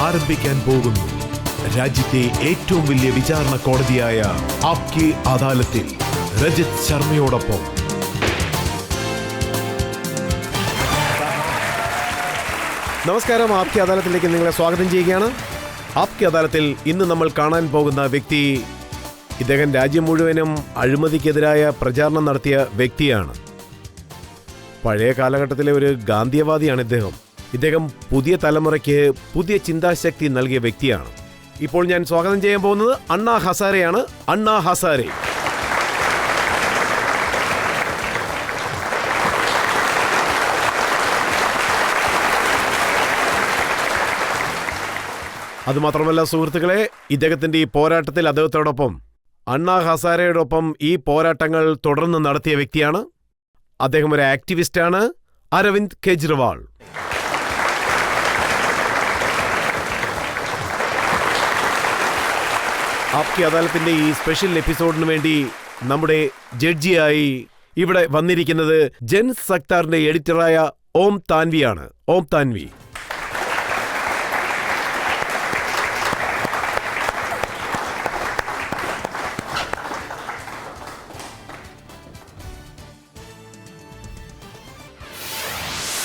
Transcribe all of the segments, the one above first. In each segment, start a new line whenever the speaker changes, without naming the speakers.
ആരംഭിക്കാൻ പോകുന്നു. രാജ്യത്തെ ഏറ്റവും വലിയ വിചാരണ കോടതിയായ ആപ്കി അദാലത്തിൽ രജിത് ശർമ്മയോടൊപ്പം. നമസ്കാരം, ആപ്കി അദാലത്തിലേക്ക് നിങ്ങളെ സ്വാഗതം ചെയ്യുകയാണ്. ആപ്കി അദാലത്തിൽ ഇന്ന് നമ്മൾ കാണാൻ പോകുന്ന വ്യക്തി, ഇദ്ദേഹം രാജ്യം മുഴുവനും അഴിമതിക്കെതിരായ പ്രചാരണം നടത്തിയ വ്യക്തിയാണ്. പഴയ കാലഘട്ടത്തിലെ ഒരു ഗാന്ധിയവാദിയാണ് ഇദ്ദേഹം പുതിയ തലമുറയ്ക്ക് പുതിയ ചിന്താശക്തി നൽകിയ വ്യക്തിയാണ്. ഇപ്പോൾ ഞാൻ സ്വാഗതം ചെയ്യാൻ പോകുന്നത് അണ്ണാ ഹസാരെയാണ്. അണ്ണാ ഹസാരെ. അതുമാത്രമല്ല സുഹൃത്തുക്കളെ, ഇദ്ദേഹത്തിന്റെ ഈ പോരാട്ടത്തിൽ അദ്ദേഹത്തോടൊപ്പം, അണ്ണാ ഹസാരെയോടൊപ്പം ഈ പോരാട്ടങ്ങൾ തുടർന്ന് നടത്തിയ വ്യക്തിയാണ്. അദ്ദേഹം ഒരു ആക്ടിവിസ്റ്റാണ്, അരവിന്ദ് കെജ്രിവാൾ. ആപ്കി അദാലത്തിന്റെ ഈ സ്പെഷ്യൽ എപ്പിസോഡിന് വേണ്ടി നമ്മുടെ ജഡ്ജിയായി ഇവിടെ വന്നിരിക്കുന്നത് ജൻ സക്താറിന്റെ എഡിറ്ററായ ഓം താൻവിയാണ്. ഓം താൻവി.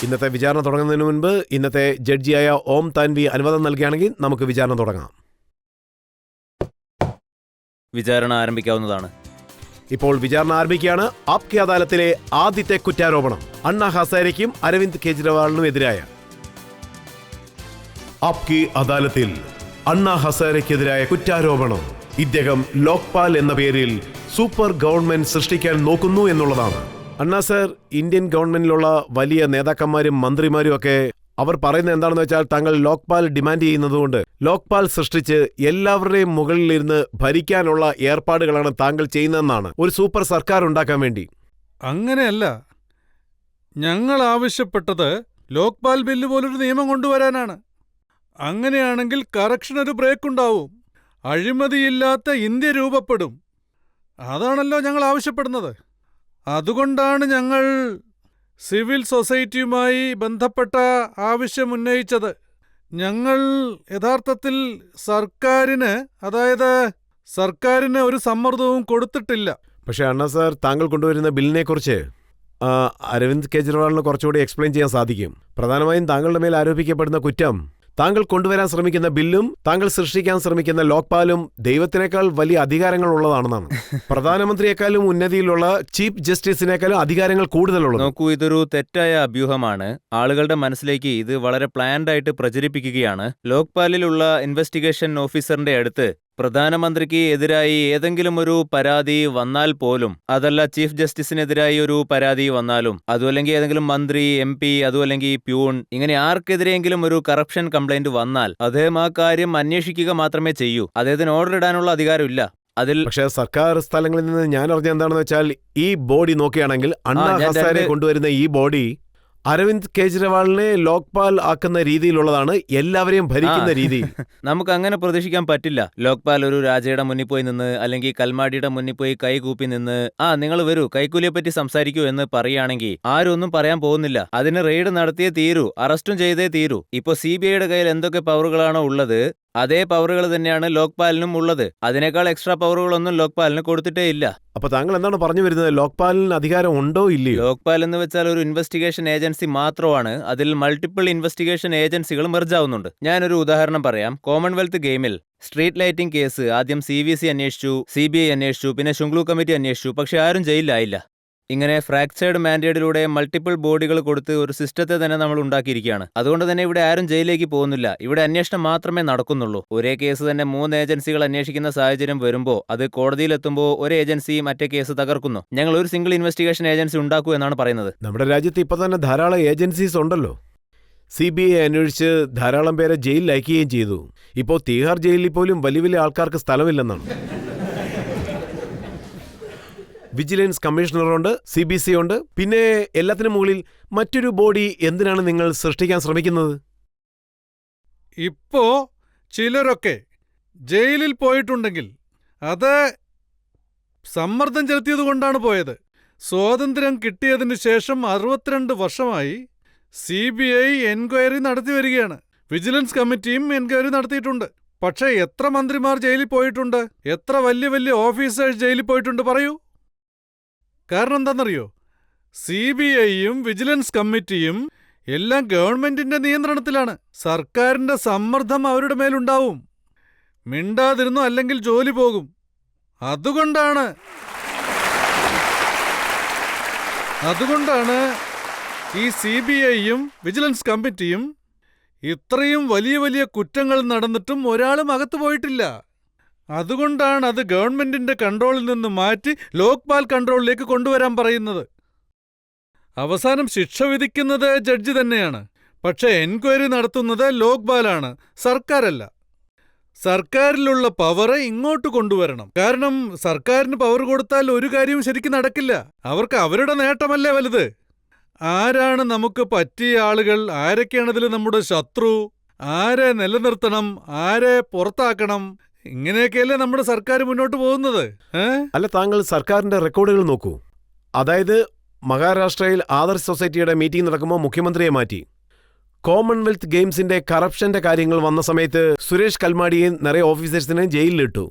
ഇന്നത്തെ വിചാരണ തുടങ്ങുന്നതിന് മുൻപ് ഇന്നത്തെ ജഡ്ജിയായ ഓം താൻവി അനുവാദം നൽകുകയാണെങ്കിൽ നമുക്ക് വിചാരണ തുടങ്ങാം.
വിചാരണ ആരംഭിക്കാവുന്നതാണ്.
ഇപ്പോൾ വിചാരണ ആരംഭിക്കുകയാണ്. ആപ്കി അദാലത്തിലെ ആദ്യത്തെ കുറ്റാരോപണം അണ്ണാ ഹസാരെയ്ക്കും അരവിന്ദ് കെജ്രിവാളിനും എതിരായ. ആപ്കി അദാലത്തിൽ അണ്ണാ ഹസാരെയ്ക്കെതിരായ കുറ്റാരോപണം ഇദ്ദേഹം ലോക്പാൽ എന്ന പേരിൽ സൂപ്പർ ഗവൺമെന്റ് സൃഷ്ടിക്കാൻ നോക്കുന്നു എന്നുള്ളതാണ്. അണ്ണാ സർ, ഇന്ത്യൻ ഗവൺമെന്റിലുള്ള വലിയ നേതാക്കന്മാരും മന്ത്രിമാരും ഒക്കെ അവർ പറയുന്നത് എന്താണെന്ന് വെച്ചാൽ, താങ്കൾ ലോക്പാൽ ഡിമാൻഡ് ചെയ്യുന്നതുകൊണ്ട് ലോക്പാൽ സൃഷ്ടിച്ച് എല്ലാവരുടെയും മുകളിലിരുന്ന് ഭരിക്കാനുള്ള ഏർപ്പാടുകളാണ് താങ്കൾ ചെയ്യുന്നതെന്നാണ്, ഒരു സൂപ്പർ സർക്കാർ ഉണ്ടാക്കാൻ വേണ്ടി.
അങ്ങനെയല്ല, ഞങ്ങൾ ആവശ്യപ്പെട്ടത് ലോക്പാൽ ബില്ല് പോലൊരു നിയമം കൊണ്ടുവരാനാണ്. അങ്ങനെയാണെങ്കിൽ കറക്ഷനൊരു ബ്രേക്ക് ഉണ്ടാവും, അഴിമതിയില്ലാത്ത ഇന്ത്യ രൂപപ്പെടും. അതാണല്ലോ ഞങ്ങൾ ആവശ്യപ്പെടുന്നത്. അതുകൊണ്ടാണ് ഞങ്ങൾ സിവിൽ സൊസൈറ്റിയുമായി ബന്ധപ്പെട്ട ആവശ്യം ഉന്നയിച്ചത്. ഞങ്ങൾ യഥാർത്ഥത്തിൽ സർക്കാരിന് ഒരു സമ്മർദ്ദവും കൊടുത്തിട്ടില്ല.
പക്ഷേ അണ്ണാ സാർ, താങ്കൾ കൊണ്ടുവരുന്ന ബില്ലിനെ കുറിച്ച് അരവിന്ദ് കെജ്രിവാളിന് കുറച്ചുകൂടി എക്സ്പ്ലെയിൻ ചെയ്യാൻ സാധിക്കും. പ്രധാനമായും താങ്കളുടെ മേൽ ആരോപിക്കപ്പെടുന്ന കുറ്റം, താങ്കൾ കൊണ്ടുവരാൻ ശ്രമിക്കുന്ന ബില്ലും താങ്കൾ സൃഷ്ടിക്കാൻ ശ്രമിക്കുന്ന ലോക്പാലും ദൈവത്തിനേക്കാൾ വലിയ അധികാരങ്ങൾ ഉള്ളതാണെന്നാണ്. പ്രധാനമന്ത്രിയെക്കാളും ഉന്നതിയിലുള്ള ചീഫ് ജസ്റ്റിസിനേക്കാളും അധികാരങ്ങൾ കൂടുതലുള്ളത്.
നോക്കൂ, ഇതൊരു തെറ്റായ അഭ്യൂഹമാണ്. ആളുകളുടെ മനസ്സിലേക്ക് ഇത് വളരെ പ്ലാൻഡ് ആയിട്ട് പ്രചരിപ്പിക്കുകയാണ്. ലോക്പാലിലുള്ള ഇൻവെസ്റ്റിഗേഷൻ ഓഫീസറിന്റെ അടുത്ത് പ്രധാനമന്ത്രിക്ക് എതിരായി ഏതെങ്കിലും ഒരു പരാതി വന്നാൽ പോലും, അതല്ല ചീഫ് ജസ്റ്റിസിനെതിരായി ഒരു പരാതി വന്നാലും, അതുമല്ലെങ്കിൽ ഏതെങ്കിലും മന്ത്രി, MP, അതുമല്ലെങ്കിൽ പ്യൂൺ, ഇങ്ങനെ ആർക്കെതിരെയെങ്കിലും ഒരു കറപ്ഷൻ കംപ്ലൈന്റ് വന്നാൽ അദ്ദേഹം ആ കാര്യം അന്വേഷിക്കുക മാത്രമേ ചെയ്യൂ. അദ്ദേഹത്തിന് ഓർഡർ ഇടാനുള്ള അധികാരമില്ല അതിൽ.
പക്ഷേ സർക്കാർ സ്ഥലങ്ങളിൽ നിന്ന് ഞാൻ അറിഞ്ഞ എന്താണെന്ന് വെച്ചാൽ, ഈ ബോഡി നോക്കുകയാണെങ്കിൽ അണ്ണാ ഹസാരെ കൊണ്ടുവരുന്ന ഈ ബോഡി അരവിന്ദ് കെജ്രിവാളിനെ ലോക്പാൽ ആക്കുന്ന രീതിയിലുള്ളതാണ്, എല്ലാവരെയും ഭരിക്കുന്ന രീതി.
നമുക്ക് അങ്ങനെ പ്രതീക്ഷിക്കാൻ പറ്റില്ല. ലോക്പാൽ ഒരു രാജയുടെ മുന്നിൽ പോയി നിന്ന്, അല്ലെങ്കിൽ കൽമാടിയുടെ മുന്നിൽ പോയി കൈകൂപ്പി നിന്ന്, നിങ്ങൾ വരൂ കൈക്കൂലിയെ പറ്റി സംസാരിക്കൂ എന്ന് പറയുകയാണെങ്കിൽ ആരും ഒന്നും പറയാൻ പോകുന്നില്ല. അതിന് റെയ്ഡ് നടത്തിയേ തീരൂ, അറസ്റ്റും ചെയ്തേ തീരൂ. ഇപ്പൊ CBIയുടെ കയ്യിൽ എന്തൊക്കെ പവറുകളാണോ ഉള്ളത്, അതേ പവറുകൾ തന്നെയാണ് ലോക്പാലിനും ഉള്ളത്. അതിനേക്കാൾ എക്സ്ട്രാ പവറുകളൊന്നും ലോക്പാലിന് കൊടുത്തിട്ടേ ഇല്ല.
അപ്പൊ താങ്കൾ എന്താണ് പറഞ്ഞു വരുന്നത്? ലോക്പാലിന് അധികാരം ഉണ്ടോ ഇല്ലയോ?
ലോക്പാൽ എന്ന് വെച്ചാൽ ഒരു ഇൻവെസ്റ്റിഗേഷൻ ഏജൻസി മാത്രമാണ്. അതിൽ മൾട്ടിപ്പിൾ ഇൻവെസ്റ്റിഗേഷൻ ഏജൻസികൾ മെർജ് ആവുന്നുണ്ട്. ഞാനൊരു ഉദാഹരണം പറയാം. കോമൺവെൽത്ത് ഗെയിമിൽ സ്ട്രീറ്റ് ലൈറ്റിംഗ് കേസ് ആദ്യം CVC അന്വേഷിച്ചു, CBI അന്വേഷിച്ചു, പിന്നെ ശുങ്ക്ലു കമ്മിറ്റി അന്വേഷിച്ചു. പക്ഷെ ആരും ജയിലിലായില്ല. ഇങ്ങനെ ഫ്രാക്ചേർഡ് മാൻഡേറ്റിലൂടെ മൾട്ടിപ്പിൾ ബോഡികൾ കൊടുത്ത് ഒരു സിസ്റ്റത്തെ തന്നെ നമ്മൾ ഉണ്ടാക്കിയിരിക്കുകയാണ്. അതുകൊണ്ട് തന്നെ ഇവിടെ ആരും ജയിലിലേക്ക് പോകുന്നില്ല. ഇവിടെ അന്വേഷണം മാത്രമേ നടക്കുന്നുള്ളൂ. ഒരേ കേസ് തന്നെ 3 ഏജൻസികൾ അന്വേഷിക്കുന്ന സാഹചര്യം വരുമ്പോൾ, അത് കോടതിയിലെത്തുമ്പോൾ ഒരു ഏജൻസി മറ്റേ കേസ് തകർക്കുന്നു. ഞങ്ങൾ ഒരു സിംഗിൾ ഇൻവെസ്റ്റിഗേഷൻ ഏജൻസി ഉണ്ടാക്കൂ എന്നാണ് പറയുന്നത്.
നമ്മുടെ രാജ്യത്ത് ഇപ്പൊ തന്നെ ധാരാളം ഏജൻസീസ് ഉണ്ടല്ലോ. CBI അന്വേഷിച്ച് ധാരാളം പേരെ ജയിലിൽ അയക്കുകയും ചെയ്തു. ഇപ്പോൾ തീഹാർ ജയിലിൽ പോലും വലിയ വലിയ ആൾക്കാർക്ക് സ്ഥലമില്ലെന്നാണ്. വിജിലൻസ് കമ്മീഷണറുണ്ട്, CBC ഉണ്ട്, പിന്നെ എല്ലാത്തിനും മുകളിൽ മറ്റൊരു ബോഡി എന്തിനാണ് നിങ്ങൾ സൃഷ്ടിക്കാൻ ശ്രമിക്കുന്നത്?
ഇപ്പോ ചിലരൊക്കെ ജയിലിൽ പോയിട്ടുണ്ടെങ്കിൽ അത് സമ്മർദ്ദം ചെലുത്തിയതുകൊണ്ടാണ് പോയത്. സ്വാതന്ത്ര്യം കിട്ടിയതിനു ശേഷം 62 വർഷമായി CBI എൻക്വയറി നടത്തി വരികയാണ്. വിജിലൻസ് കമ്മിറ്റിയും എൻക്വയറി നടത്തിയിട്ടുണ്ട്. പക്ഷേ എത്ര മന്ത്രിമാർ ജയിലിൽ പോയിട്ടുണ്ട്, എത്ര വലിയ വലിയ ഓഫീസേഴ്സ് ജയിലിൽ പോയിട്ടുണ്ട് പറയൂ? കാരണം എന്താണെന്നറിയോ? CBIയും വിജിലൻസ് കമ്മിറ്റിയും എല്ലാം ഗവൺമെന്റിന്റെ നിയന്ത്രണത്തിലാണ്. സർക്കാരിന്റെ സമ്മർദ്ദം അവരുടെ മേലുണ്ടാവും. മിണ്ടാതിരുന്നു അല്ലെങ്കിൽ ജോലി പോകും. അതുകൊണ്ടാണ് ഈ CBIയും വിജിലൻസ് കമ്മിറ്റിയും ഇത്രയും വലിയ വലിയ കുറ്റങ്ങൾ നടന്നിട്ടും ഒരാളും അകത്തു പോയിട്ടില്ല. അതുകൊണ്ടാണ് അത് ഗവൺമെന്റിന്റെ കൺട്രോളിൽ നിന്ന് മാറ്റി ലോക്പാൽ കൺട്രോളിലേക്ക് കൊണ്ടുവരാൻ പറയുന്നത്. അവസാനം ശിക്ഷ വിധിക്കുന്നത് ജഡ്ജി തന്നെയാണ്. പക്ഷെ എൻക്വയറി നടത്തുന്നത് ലോക്പാലാണ്, സർക്കാരല്ല. സർക്കാരിലുള്ള പവർ ഇങ്ങോട്ട് കൊണ്ടുവരണം. കാരണം സർക്കാരിന് പവർ കൊടുത്താൽ ഒരു കാര്യവും ശരിക്കും നടക്കില്ല. അവർക്ക് അവരുടെ നേട്ടമല്ലേ വലുത്. ആരാണ് നമുക്ക് പറ്റിയ ആളുകൾ, ആരൊക്കെയാണതിൽ നമ്മുടെ ശത്രു, ആരെ നിലനിർത്തണം, ആരെ പുറത്താക്കണം, ഇങ്ങനെയൊക്കെയല്ലേ നമ്മുടെ സർക്കാർ മുന്നോട്ട് പോകുന്നത്.
അല്ല, താങ്കൾ സർക്കാരിന്റെ റെക്കോർഡുകൾ നോക്കൂ. അതായത് മഹാരാഷ്ട്രയിൽ ആദർശ് സൊസൈറ്റിയുടെ മീറ്റിംഗ് നടക്കുമ്പോൾ മുഖ്യമന്ത്രിയെ മാറ്റി. കോമൺവെൽത്ത് ഗെയിംസിന്റെ കറപ്ഷന്റെ കാര്യങ്ങൾ വന്ന സമയത്ത് സുരേഷ് കൽമാഡിയെയും നിറയെ ഓഫീസേഴ്സിനെ ജയിലിലിട്ടു.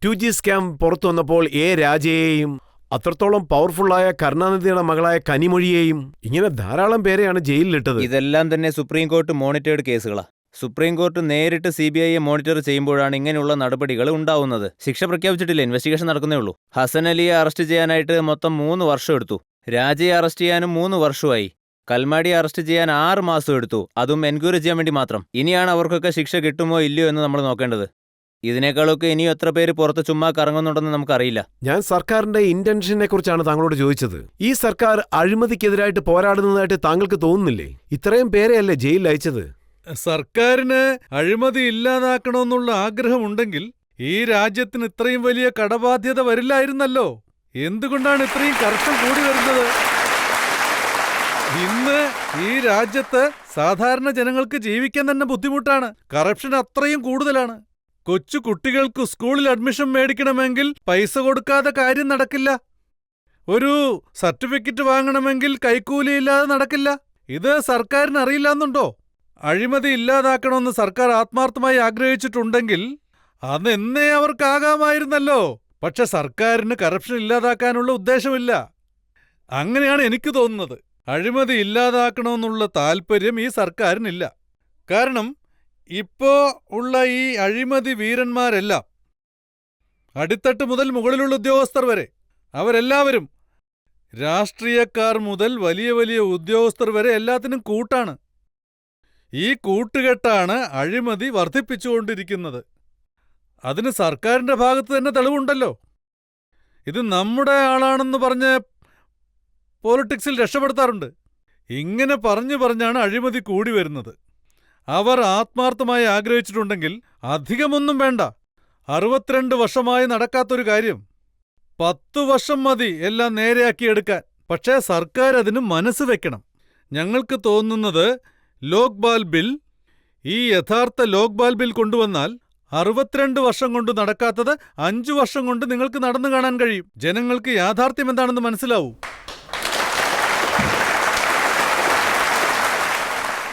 2G സ്കാം പുറത്തു വന്നപ്പോൾ രാജയെയും അത്രത്തോളം പവർഫുള്ളായ കരുണാനിധിയുടെ മകളായ കനിമൊഴിയെയും ഇങ്ങനെ ധാരാളം പേരെയാണ് ജയിലിലിട്ടത്.
ഇതെല്ലാം തന്നെ സുപ്രീം കോർട്ട് മോണിറ്റേർഡ് കേസുകളാ. സുപ്രീം കോർട്ട് നേരിട്ട് CBIയെ മോണിറ്റർ ചെയ്യുമ്പോഴാണ് ഇങ്ങനെയുള്ള നടപടികൾ ഉണ്ടാവുന്നത്. ശിക്ഷ പ്രഖ്യാപിച്ചിട്ടില്ല, ഇൻവെസ്റ്റിഗേഷൻ നടക്കുന്നേ ഉള്ളൂ. ഹസൻ അലിയെ അറസ്റ്റ് ചെയ്യാനായിട്ട് മൊത്തം 3 വർഷം എടുത്തു. രാജയെ അറസ്റ്റ് ചെയ്യാനും 3 വർഷമായി. കൽമാഡിയെ അറസ്റ്റ് ചെയ്യാൻ 6 മാസം എടുത്തു, അതും എൻക്വയറി ചെയ്യാൻ വേണ്ടി മാത്രം. ഇനിയാണ് അവർക്കൊക്കെ ശിക്ഷ കിട്ടുമോ ഇല്ലയോ എന്ന് നമ്മൾ നോക്കേണ്ടത്. ഇതിനേക്കാളൊക്കെ ഇനിയും എത്ര പേര് പുറത്ത് ചുമ്മാ കറങ്ങുന്നുണ്ടെന്ന് നമുക്കറിയില്ല.
ഞാൻ സർക്കാരിന്റെ ഇന്റൻഷനെ കുറിച്ചാണ് താങ്കളോട് ചോദിച്ചത്. ഈ സർക്കാർ അഴിമതിക്കെതിരായിട്ട് പോരാടുന്നതായിട്ട് താങ്കൾക്ക് തോന്നുന്നില്ലേ? ഇത്രയും പേരെയല്ലേ ജയിലിൽ അയച്ചത്.
സർക്കാരിന് അഴിമതി ഇല്ലാതാക്കണമെന്നുള്ള ആഗ്രഹമുണ്ടെങ്കിൽ ഈ രാജ്യത്തിന് ഇത്രയും വലിയ കടബാധ്യത വരില്ലായിരുന്നല്ലോ. എന്തുകൊണ്ടാണ് ഇത്രയും കറക്ഷൻ കൂടി വരുന്നത്? ഇന്ന് ഈ രാജ്യത്ത് സാധാരണ ജനങ്ങൾക്ക് ജീവിക്കാൻ തന്നെ ബുദ്ധിമുട്ടാണ്. കറപ്ഷൻ അത്രയും കൂടുതലാണ്. കൊച്ചു കുട്ടികൾക്ക് സ്കൂളിൽ അഡ്മിഷൻ മേടിക്കണമെങ്കിൽ പൈസ കൊടുക്കാതെ കാര്യം നടക്കില്ല. ഒരു സർട്ടിഫിക്കറ്റ് വാങ്ങണമെങ്കിൽ കൈക്കൂലിയില്ലാതെ നടക്കില്ല. ഇത് സർക്കാരിന് അറിയില്ലാന്നുണ്ടോ? അഴിമതി ഇല്ലാതാക്കണമെന്ന് സർക്കാർ ആത്മാർത്ഥമായി ആഗ്രഹിച്ചിട്ടുണ്ടെങ്കിൽ അതെന്നേ അവർക്കാകാമായിരുന്നല്ലോ. പക്ഷെ സർക്കാരിന് കറപ്ഷൻ ഇല്ലാതാക്കാനുള്ള ഉദ്ദേശമില്ല. അങ്ങനെയാണ് എനിക്ക് തോന്നുന്നത്. അഴിമതി ഇല്ലാതാക്കണമെന്നുള്ള താല്പര്യം ഈ സർക്കാരിനില്ല. കാരണം ഇപ്പോ ഉള്ള ഈ അഴിമതി വീരന്മാരെല്ലാം അടിത്തട്ട് മുതൽ മുകളിലുള്ള ഉദ്യോഗസ്ഥർ വരെ, അവരെല്ലാവരും രാഷ്ട്രീയക്കാർ മുതൽ വലിയ വലിയ ഉദ്യോഗസ്ഥർ വരെ എല്ലാത്തിനും കൂട്ടാണ്. ഈ കൂട്ടുകെട്ടാണ് അഴിമതി വർദ്ധിപ്പിച്ചുകൊണ്ടിരിക്കുന്നത്. അതിന് സർക്കാരിന്റെ ഭാഗത്ത് തന്നെ തെളിവുണ്ടല്ലോ. ഇത് നമ്മുടെ ആളാണെന്ന് പറഞ്ഞ് പോളിറ്റിക്സിൽ രക്ഷപ്പെടുത്താറുണ്ട്. ഇങ്ങനെ പറഞ്ഞാണ് അഴിമതി കൂടി വരുന്നത്. അവർ ആത്മാർത്ഥമായി ആഗ്രഹിച്ചിട്ടുണ്ടെങ്കിൽ അധികമൊന്നും വേണ്ട. 62 വർഷമായി നടക്കാത്തൊരു കാര്യം 10 വർഷം മതി എല്ലാം നേരെയാക്കിയെടുക്കാൻ. പക്ഷേ സർക്കാർ അതിന് മനസ്സ് വെക്കണം. ഞങ്ങൾക്ക് തോന്നുന്നത് ലോക്പാൽ ബിൽ, ഈ യഥാർത്ഥ ലോക്പാൽ ബിൽ കൊണ്ടുവന്നാൽ 62 വർഷം കൊണ്ട് നടക്കാത്തത് 5 വർഷം കൊണ്ട് നിങ്ങൾക്ക് നടന്നു കാണാൻ കഴിയും. ജനങ്ങൾക്ക് യാഥാർത്ഥ്യം എന്താണെന്ന് മനസ്സിലാവൂ.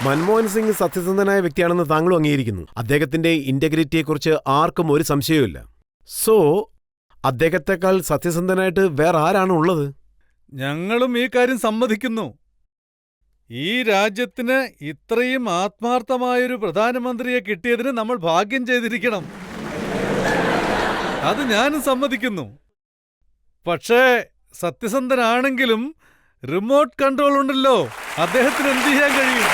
മൻമോഹൻ സിംഗ് സത്യസന്ധനായ വ്യക്തിയാണെന്ന് താങ്കളും അംഗീകരിക്കുന്നു. അദ്ദേഹത്തിന്റെ ഇന്റഗ്രിറ്റിയെക്കുറിച്ച് ആർക്കും ഒരു സംശയവുമില്ല. സോ അദ്ദേഹത്തെക്കാൾ സത്യസന്ധനായിട്ട് വേറെ ആരാണ് ഉള്ളത്?
ഞങ്ങളും ഈ കാര്യം സമ്മതിക്കുന്നു. ഈ രാജ്യത്തിന് ഇത്രയും ആത്മാർത്ഥമായൊരു പ്രധാനമന്ത്രിയെ കിട്ടിയതിന് നമ്മൾ ഭാഗ്യം ചെയ്തിരിക്കണം. അത് ഞാനും സമ്മതിക്കുന്നു. പക്ഷേ സത്യസന്ധനാണെങ്കിലും റിമോട്ട് കൺട്രോൾ ഉണ്ടല്ലോ, അദ്ദേഹത്തിന് എന്ത് ചെയ്യാൻ കഴിയും?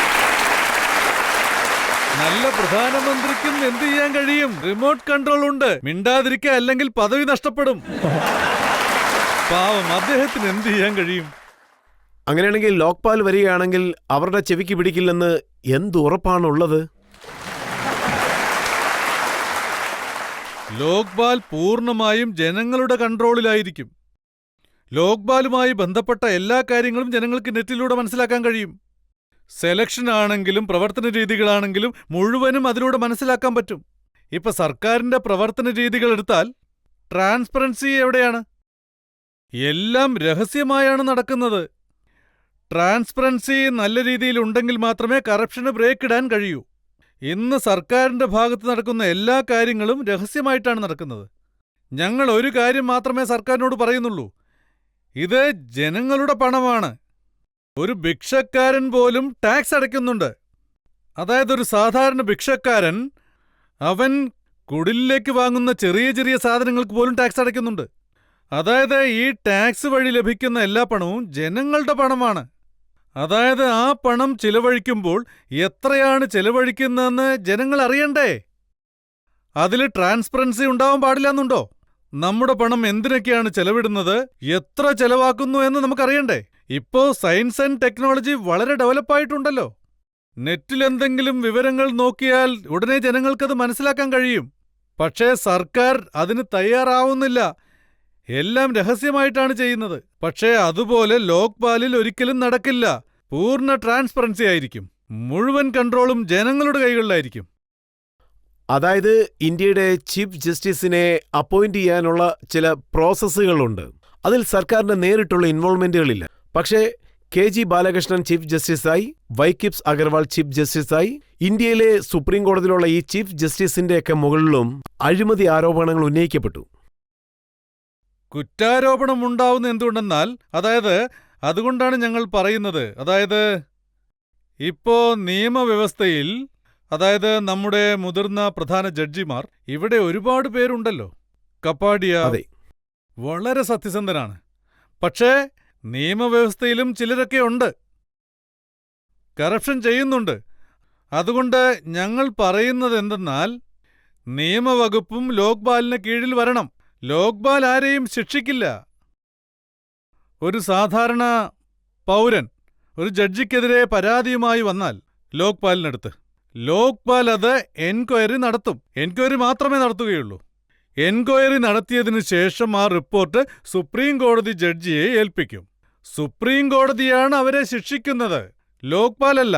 നല്ല പ്രധാനമന്ത്രിക്കും എന്ത് ചെയ്യാൻ കഴിയും? റിമോട്ട് കൺട്രോൾ ഉണ്ട്. മിണ്ടാതിരിക്കുക, അല്ലെങ്കിൽ പദവി നഷ്ടപ്പെടും. പാവം, അദ്ദേഹത്തിന് എന്ത് ചെയ്യാൻ കഴിയും?
അങ്ങനെയാണെങ്കിൽ ലോക്പാൽ വരികയാണെങ്കിൽ അവരുടെ ചെവിക്ക് പിടിക്കില്ലെന്ന് എന്തുറപ്പാണുള്ളത്?
ലോക്പാൽ പൂർണ്ണമായും ജനങ്ങളുടെ കൺട്രോളിലായിരിക്കും. ലോക്പാലുമായി ബന്ധപ്പെട്ട എല്ലാ കാര്യങ്ങളും ജനങ്ങൾക്ക് നെറ്റിലൂടെ മനസ്സിലാക്കാൻ കഴിയും. സെലക്ഷൻ ആണെങ്കിലും പ്രവർത്തന രീതികളാണെങ്കിലും മുഴുവനും അതിലൂടെ മനസ്സിലാക്കാൻ പറ്റും. ഇപ്പൊ സർക്കാരിന്റെ പ്രവർത്തന രീതികൾ എടുത്താൽ ട്രാൻസ്പെറൻസി എവിടെയാണ്? എല്ലാം രഹസ്യമായാണ് നടക്കുന്നത്. ട്രാൻസ്പെറൻസി നല്ല രീതിയിൽ ഉണ്ടെങ്കിൽ മാത്രമേ കറപ്ഷന് ബ്രേക്ക് ഇടാൻ കഴിയൂ. ഇന്ന് സർക്കാരിന്റെ ഭാഗത്ത് നടക്കുന്ന എല്ലാ കാര്യങ്ങളും രഹസ്യമായിട്ടാണ് നടക്കുന്നത്. ഞങ്ങൾ ഒരു കാര്യം മാത്രമേ സർക്കാരിനോട് പറയുന്നുള്ളൂ, ഇത് ജനങ്ങളുടെ പണമാണ്. ഒരു ഭിക്ഷക്കാരൻ പോലും ടാക്സ് അടയ്ക്കുന്നുണ്ട്. അതായത് ഒരു സാധാരണ ഭിക്ഷക്കാരൻ അവൻ കുടിലേക്ക് വാങ്ങുന്ന ചെറിയ ചെറിയ സാധനങ്ങൾക്ക് പോലും ടാക്സ് അടയ്ക്കുന്നുണ്ട്. അതായത് ഈ ടാക്സ് വഴി ലഭിക്കുന്ന എല്ലാ പണവും ജനങ്ങളുടെ പണമാണ്. അതായത് ആ പണം ചിലവഴിക്കുമ്പോൾ എത്രയാണ് ചിലവഴിക്കുന്നതെന്ന് ജനങ്ങൾ അറിയണ്ടേ? അതിൽ ട്രാൻസ്പെറൻസി ഉണ്ടാവാൻ പാടില്ലെന്നുണ്ടോ? നമ്മുടെ പണം എന്തിനൊക്കെയാണ് ചെലവിടുന്നത്, എത്ര ചെലവാക്കുന്നു എന്ന് നമുക്കറിയണ്ടേ? ഇപ്പോ സയൻസ് ആൻഡ് ടെക്നോളജി വളരെ ഡെവലപ്പായിട്ടുണ്ടല്ലോ. നെറ്റിൽ എന്തെങ്കിലും വിവരങ്ങൾ നോക്കിയാൽ ഉടനെ ജനങ്ങൾക്കത് മനസ്സിലാക്കാൻ കഴിയും. പക്ഷേ സർക്കാർ അതിന് തയ്യാറാവുന്നില്ല. എല്ലാം രഹസ്യമായിട്ടാണ് ചെയ്യുന്നത്. പക്ഷേ അതുപോലെ ലോക്പാലിൽ ഒരിക്കലും നടക്കില്ല. പൂർണ്ണ ട്രാൻസ്പെറൻസി ആയിരിക്കും. മുഴുവൻ കൺട്രോളും ജനങ്ങളുടെ കൈകളിലായിരിക്കും.
അതായത് ഇന്ത്യയുടെ ചീഫ് ജസ്റ്റിസിനെ അപ്പോയിന്റ് ചെയ്യാനുള്ള ചില പ്രോസസ്സുകളുണ്ട്. അതിൽ സർക്കാരിന്റെ നേരിട്ടുള്ള ഇൻവോൾവ്മെന്റുകളില്ല. പക്ഷേ KG ബാലകൃഷ്ണൻ ചീഫ് ജസ്റ്റിസായി, വൈകിബ്സ് അഗർവാൾ ചീഫ് ജസ്റ്റിസായി, ഇന്ത്യയിലെ സുപ്രീം കോടതിയിലുള്ള ഈ ചീഫ് ജസ്റ്റിസിന്റെയൊക്കെ മുകളിലും അഴിമതി ആരോപണങ്ങൾ ഉന്നയിക്കപ്പെട്ടു.
കുറ്റാരോപണം ഉണ്ടാവുന്ന എന്തുകൊണ്ടെന്നാൽ, അതായത് അതുകൊണ്ടാണ് ഞങ്ങൾ പറയുന്നത്, അതായത് ഇപ്പോ നിയമവ്യവസ്ഥയിൽ, അതായത് നമ്മുടെ മുതിർന്ന പ്രധാന ജഡ്ജിമാർ ഇവിടെ ഒരുപാട് പേരുണ്ടല്ലോ. കപ്പാഡിയ വളരെ സത്യസന്ധനാണ്. പക്ഷേ നിയമവ്യവസ്ഥയിലും ചിലരൊക്കെ ഉണ്ട്, കറപ്ഷൻ ചെയ്യുന്നുണ്ട്. അതുകൊണ്ട് ഞങ്ങൾ പറയുന്നത് എന്തെന്നാൽ, നിയമവകുപ്പും ലോക്പാലിന് കീഴിൽ വരണം. ലോക്പാൽ ആരെയും ശിക്ഷിക്കില്ല. ഒരു സാധാരണ പൗരൻ ഒരു ജഡ്ജിക്കെതിരെ പരാതിയുമായി വന്നാൽ ലോക്പാലിനടുത്ത്, ലോക്പാൽ അത് എൻക്വയറി നടത്തും. എൻക്വയറി മാത്രമേ നടത്തുകയുള്ളൂ. എൻക്വയറി നടത്തിയതിനു ശേഷം ആ റിപ്പോർട്ട് സുപ്രീം കോടതി ജഡ്ജിയെ ഏൽപ്പിക്കും. സുപ്രീം കോടതിയാണ് അവരെ ശിക്ഷിക്കുന്നത്, ലോക്പാലല്ല,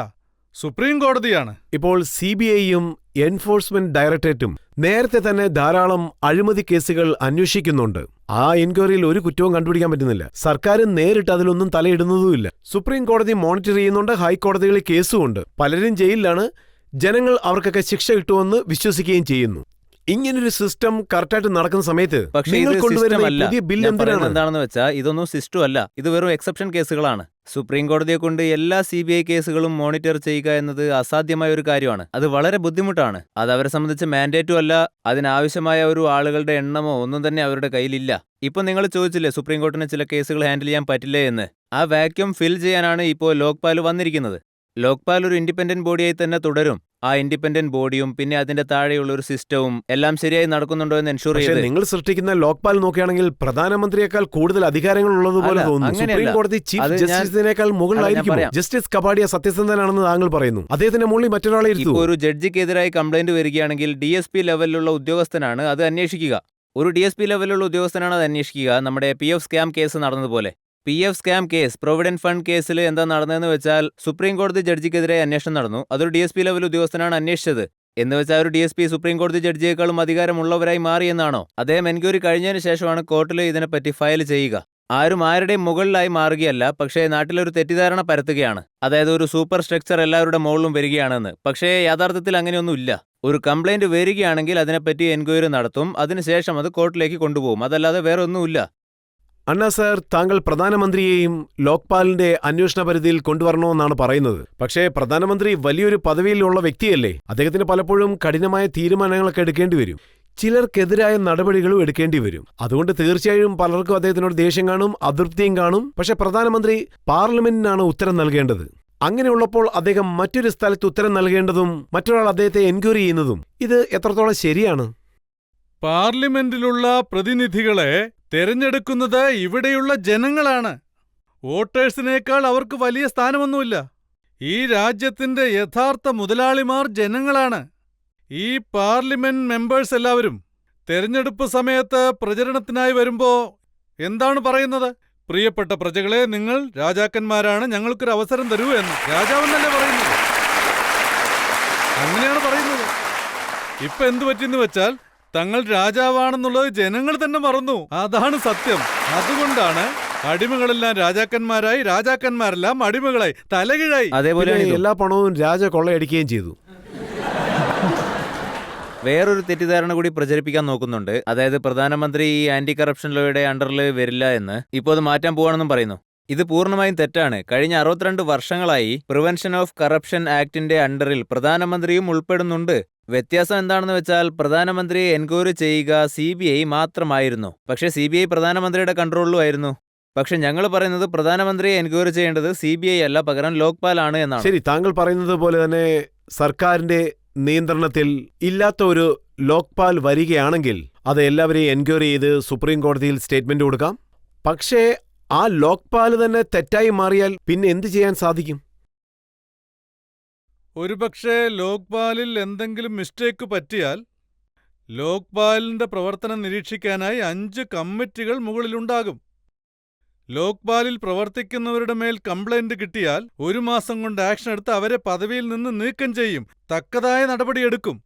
സുപ്രീം കോടതിയാണ്.
ഇപ്പോൾ CBIയും എൻഫോഴ്സ്മെന്റ് ഡയറക്ടറേറ്റും നേരത്തെ തന്നെ ധാരാളം അഴിമതി കേസുകൾ അന്വേഷിക്കുന്നുണ്ട്. ആ എൻക്വയറിയിൽ ഒരു കുറ്റവും കണ്ടുപിടിക്കാൻ പറ്റുന്നില്ല. സർക്കാർ നേരിട്ട് അതിലൊന്നും തലയിടുന്നതുമില്ല. സുപ്രീം കോടതി മോണിറ്റർ ചെയ്യുന്നുണ്ട്, ഹൈക്കോടതികളിൽ കേസുമുണ്ട്. പലരും ജയിലിലാണ്. ജനങ്ങൾ അവർക്കൊക്കെ ശിക്ഷ കിട്ടുമെന്ന് വിശ്വസിക്കുകയും ചെയ്യുന്നു. ഇങ്ങനൊരു സിസ്റ്റം കറക്റ്റായിട്ട് നടക്കുന്ന സമയത്ത് പുതിയ ബിൽ
എന്താണെന്ന് വെച്ചാൽ ഇതൊന്നും സിസ്റ്റം അല്ല, ഇത് വെറും എക്സെപ്ഷൻ കേസുകളാണ്. സുപ്രീം കോടതിയെ കൊണ്ട് എല്ലാ CBI കേസുകളും മോണിറ്റർ ചെയ്യുക എന്നത് അസാധ്യമായ ഒരു കാര്യമാണ്. അത് വളരെ ബുദ്ധിമുട്ടാണ്. അത് അവരെ സംബന്ധിച്ച് മാൻഡേറ്റും അല്ല. അതിനാവശ്യമായ ഒരു ആളുകളുടെ എണ്ണമോ ഒന്നും തന്നെ അവരുടെ കയ്യിലില്ല. ഇപ്പൊ നിങ്ങൾ ചോദിച്ചില്ലേ സുപ്രീം കോടതിന് ചില കേസുകൾ ഹാൻഡിൽ ചെയ്യാൻ പറ്റില്ലേ എന്ന്. ആ വാക്യൂം ഫിൽ ചെയ്യാനാണ് ഇപ്പോൾ ലോക്പാൽ വന്നിരിക്കുന്നത്. ലോക്പാൽ ഒരു ഇൻഡിപെൻഡന്റ് ബോഡിയായി തന്നെ തുടരും. ആ ഇൻഡിപെൻഡന്റ് ബോഡിയും പിന്നെ അതിന്റെ താഴെയുള്ള ഒരു സിസ്റ്റവും എല്ലാം ശരിയായി നടക്കുന്നുണ്ടോ എന്ന് എൻഷുർ ചെയ്ത്.
നിങ്ങൾ സൃഷ്ടിക്കുന്ന ലോക്പാൽ നോക്കുകയാണെങ്കിൽ പ്രധാനമന്ത്രിയേക്കാൾ കൂടുതൽ അധികാരങ്ങൾ ഉള്ളതുപോലെ തോന്നുന്നു. സുപ്രീം കോടതി ചീഫ് ജസ്റ്റിസിനേക്കാൾ മുകളിലായിരിക്കും. ജസ്റ്റിസ് കപാഡിയ സത്യസന്ധനാണെന്ന് താങ്കൾ പറയുന്നു. അദ്ദേഹത്തിന്റെ മുകളിൽ മറ്റൊരാളെ
ഇപ്പോൾ ഒരു ജഡ്ജിക്കെതിരായി കംപ്ലൈന്റ് വരികയാണെങ്കിൽ DSP ലെവലിലുള്ള ഉദ്യോഗസ്ഥനാണ് അത് അന്വേഷിക്കുക. ഒരു DSP ലെവലിലുള്ള ഉദ്യോഗസ്ഥനാണ് അത് അന്വേഷിക്കുക. നമ്മുടെ PF സ്കാം കേസ് നടന്നതുപോലെ. PF scam case, provident fund കേസിൽ എന്താ നടന്നതെന്ന് വെച്ചാൽ സുപ്രീം കോടതി ജഡ്ജിക്കെതിരെ അന്വേഷണം നടന്നു. അതൊരു DSP ലെവൽ ഉദ്യോഗസ്ഥനാണ് അന്വേഷിച്ചത്. എന്ന് വെച്ചാൽ ഒരു DSP സുപ്രീം കോടതി ജഡ്ജിയേക്കാളും അധികാരമുള്ളവരായി മാറിയെന്നാണോ? അദ്ദേഹം എൻക്വയറി കഴിഞ്ഞതിന് ശേഷമാണ് കോർട്ടിൽ ഇതിനെപ്പറ്റി ഫയൽ ചെയ്യുക. ആരും ആരുടെയും മുകളിലായി മാറുകയല്ല, പക്ഷേ നാട്ടിലൊരു തെറ്റിദ്ധാരണ പരത്തുകയാണ്. അതായത് ഒരു സൂപ്പർ സ്ട്രക്ചർ എല്ലാവരുടെ മുകളിലും വരികയാണെന്ന്. പക്ഷേ യാഥാർത്ഥ്യത്തിൽ അങ്ങനെയൊന്നുമില്ല. ഒരു കംപ്ലൈന്റ് വരികയാണെങ്കിൽ അതിനെപ്പറ്റി എൻക്വയറി നടത്തും, അതിനുശേഷം അത് കോർട്ടിലേക്ക് കൊണ്ടുപോകും. അതല്ലാതെ വേറെ ഒന്നുമില്ല.
അണ്ണാ സാർ, താങ്കൾ പ്രധാനമന്ത്രിയെയും ലോക്പാലിന്റെ അന്വേഷണ പരിധിയിൽ കൊണ്ടുവരണമെന്നാണ് പറയുന്നത്. പക്ഷേ പ്രധാനമന്ത്രി വലിയൊരു പദവിയിലുള്ള വ്യക്തിയല്ലേ. അദ്ദേഹത്തിന് പലപ്പോഴും കഠിനമായ തീരുമാനങ്ങളൊക്കെ എടുക്കേണ്ടി വരും. ചിലർക്കെതിരായ നടപടികളും എടുക്കേണ്ടി വരും. അതുകൊണ്ട് തീർച്ചയായും പലർക്കും അദ്ദേഹത്തിനോട് ദേഷ്യം കാണും, അതൃപ്തിയും കാണും. പക്ഷെ പ്രധാനമന്ത്രി പാർലമെന്റിനാണ് ഉത്തരം നൽകേണ്ടത്. അങ്ങനെയുള്ളപ്പോൾ അദ്ദേഹം മറ്റൊരു സ്ഥലത്ത് ഉത്തരം നൽകേണ്ടതും മറ്റൊരാൾ അദ്ദേഹത്തെ എൻക്വയറി ചെയ്യുന്നതും ഇത് എത്രത്തോളം ശരിയാണ്?
പാർലമെന്റിലുള്ള പ്രതിനിധികളെ തെരഞ്ഞെടുക്കുന്നത് ഇവിടെയുള്ള ജനങ്ങളാണ്. വോട്ടേഴ്സിനേക്കാൾ അവർക്ക് വലിയ സ്ഥാനമൊന്നുമില്ല. ഈ രാജ്യത്തിന്റെ യഥാർത്ഥ മുതലാളിമാർ ജനങ്ങളാണ്. ഈ പാർലമെന്റ് മെമ്പേഴ്സ് എല്ലാവരും തെരഞ്ഞെടുപ്പ് സമയത്ത് പ്രചരണത്തിനായി വരുമ്പോ എന്താണ് പറയുന്നത്? പ്രിയപ്പെട്ട പ്രജകളെ, നിങ്ങൾ രാജാക്കന്മാരാണ്, ഞങ്ങൾക്കൊരു അവസരം തരൂ എന്ന് രാജാവെന്നല്ലേ പറയുന്നത്. അങ്ങനെയാണ് പറയുന്നത്. ഇപ്പൊ എന്തു പറ്റിയെന്ന് വെച്ചാൽ തങ്ങൾ രാജാവാണെന്നുള്ളത് ജനങ്ങൾ തന്നെ മറന്നു. അതാണ് സത്യം. അതുകൊണ്ടാണ് അടിമകളെല്ലാം രാജാക്കന്മാരായി, രാജാക്കന്മാരെല്ലാം അടിമകളായി, തലകീഴായി.
അതേപോലെ
എല്ലാ പണവും രാജ കൊള്ളയടിക്കുകയും ചെയ്തു.
വേറൊരു തെറ്റിദ്ധാരണ കൂടി പ്രചരിപ്പിക്കാൻ നോക്കുന്നുണ്ട്. അതായത് പ്രധാനമന്ത്രി ഈ ആന്റി കറപ്ഷൻ ലോയുടെ അണ്ടറിൽ വരില്ല എന്ന്. ഇപ്പോൾ അത് മാറ്റാൻ പോവാണെന്നും പറയുന്നു. ഇത് പൂർണ്ണമായും തെറ്റാണ്. കഴിഞ്ഞ 62 വർഷങ്ങളായി പ്രിവെൻഷൻ ഓഫ് കറപ്ഷൻ ആക്ടിന്റെ അണ്ടറിൽ പ്രധാനമന്ത്രിയും ഉൾപ്പെടുന്നുണ്ട്. വ്യത്യാസം എന്താണെന്ന് വെച്ചാൽ പ്രധാനമന്ത്രിയെ എൻക്വയറി ചെയ്യുക CBI മാത്രമായിരുന്നു. പക്ഷേ CBI പ്രധാനമന്ത്രിയുടെ കൺട്രോളിലും ആയിരുന്നു. പക്ഷെ ഞങ്ങൾ പറയുന്നത് പ്രധാനമന്ത്രിയെ എൻക്വയറി ചെയ്യേണ്ടത് CBI അല്ല, പകരം ലോക്പാൽ ആണ് എന്നാണ്.
ശരി, താങ്കൾ പറയുന്നത് പോലെ തന്നെ സർക്കാരിന്റെ നിയന്ത്രണത്തിൽ ഇല്ലാത്ത ഒരു ലോക്പാൽ വരികയാണെങ്കിൽ അത് എല്ലാവരെയും എൻക്വയറി ചെയ്ത് സുപ്രീം കോടതിയിൽ സ്റ്റേറ്റ്മെന്റ് കൊടുക്കാം. പക്ഷേ ആ ലോക്പാൽ തന്നെ തെറ്റായി മാറിയാൽ പിന്നെ എന്ത് ചെയ്യാൻ സാധിക്കും?
ഒരുപക്ഷെ ലോക്പാലിൽ എന്തെങ്കിലും മിസ്റ്റേക്ക് പറ്റിയാൽ ലോക്പാലിന്റെ പ്രവർത്തനം നിരീക്ഷിക്കാനായി 5 കമ്മിറ്റികൾ മുകളിലുണ്ടാകും. ലോക്പാലിൽ പ്രവർത്തിക്കുന്നവരുടെ മേൽ കംപ്ലൈന്റ് കിട്ടിയാൽ 1 മാസം കൊണ്ട് ആക്ഷൻ എടുത്ത് അവരെ പദവിയിൽ നിന്ന് നീക്കം ചെയ്യും. തക്കതായ നടപടിയെടുക്കും.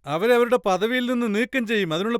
അവരവരുടെ പദവിയിൽ നിന്ന് നീക്കം ചെയ്യും. അതിനുള്ള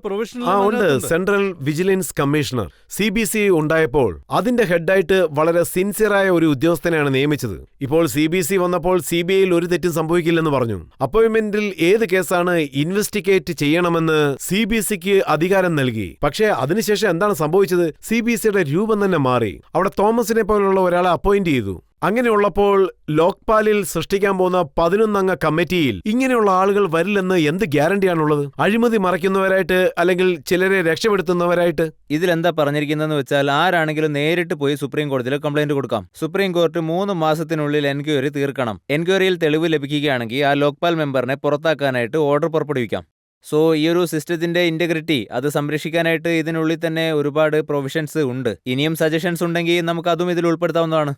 ഉണ്ട്. സെൻട്രൽ വിജിലൻസ് കമ്മീഷണർ CBC ഉണ്ടായപ്പോൾ അതിന്റെ ഹെഡായിട്ട് വളരെ സിൻസിയറായ ഒരു ഉദ്യോഗസ്ഥനെയാണ് നിയമിച്ചത്. ഇപ്പോൾ CBC വന്നപ്പോൾ CBIയിൽ ഒരു തെറ്റും സംഭവിക്കില്ലെന്ന് പറഞ്ഞു. അപ്പോയിന്റ്മെന്റിൽ ഏത് കേസാണ് ഇൻവെസ്റ്റിഗേറ്റ് ചെയ്യണമെന്ന് CBCക്ക് അധികാരം നൽകി. പക്ഷേ അതിനുശേഷം എന്താണ് സംഭവിച്ചത്? CBCയുടെ രൂപം തന്നെ മാറി. അവിടെ തോമസിനെ പോലുള്ള ഒരാളെ അപ്പോയിന്റ് ചെയ്തു. അങ്ങനെയുള്ളപ്പോൾ ലോക്പാലിൽ സൃഷ്ടിക്കാൻ പോകുന്ന 11 അംഗ കമ്മിറ്റിയിൽ ഇങ്ങനെയുള്ള ആളുകൾ വരില്ലെന്ന് എന്ത് ഗ്യാരണ്ടിയാണുള്ളത്? അഴിമതി മറയ്ക്കുന്നവരായിട്ട് അല്ലെങ്കിൽ ചിലരെ രക്ഷപ്പെടുത്തുന്നവരായിട്ട്?
ഇതിലെന്താ പറഞ്ഞിരിക്കുന്നതെന്ന് വെച്ചാൽ ആരാണെങ്കിലും നേരിട്ട് പോയി സുപ്രീം കോടതിയിൽ കംപ്ലൈന്റ് കൊടുക്കാം. സുപ്രീം കോടതി 3 മാസത്തിനുള്ളിൽ എൻക്വയറി തീർക്കണം. എൻക്വയറിയിൽ തെളിവ് ലഭിക്കുകയാണെങ്കിൽ ആ ലോക്പാൽ മെമ്പറിനെ പുറത്താക്കാനായിട്ട് ഓർഡർ പുറപ്പെടുവിക്കാം. സോ ഈ ഒരു സിസ്റ്റത്തിന്റെ ഇന്റഗ്രിറ്റി അത് സംരക്ഷിക്കാനായിട്ട് ഇതിനുള്ളിൽ തന്നെ ഒരുപാട് പ്രൊവിഷൻസ് ഉണ്ട്. ഇനിയും സജഷൻസ് ഉണ്ടെങ്കിൽ നമുക്ക് അതും ഇതിൽ ഉൾപ്പെടുത്താവുന്നതാണ്.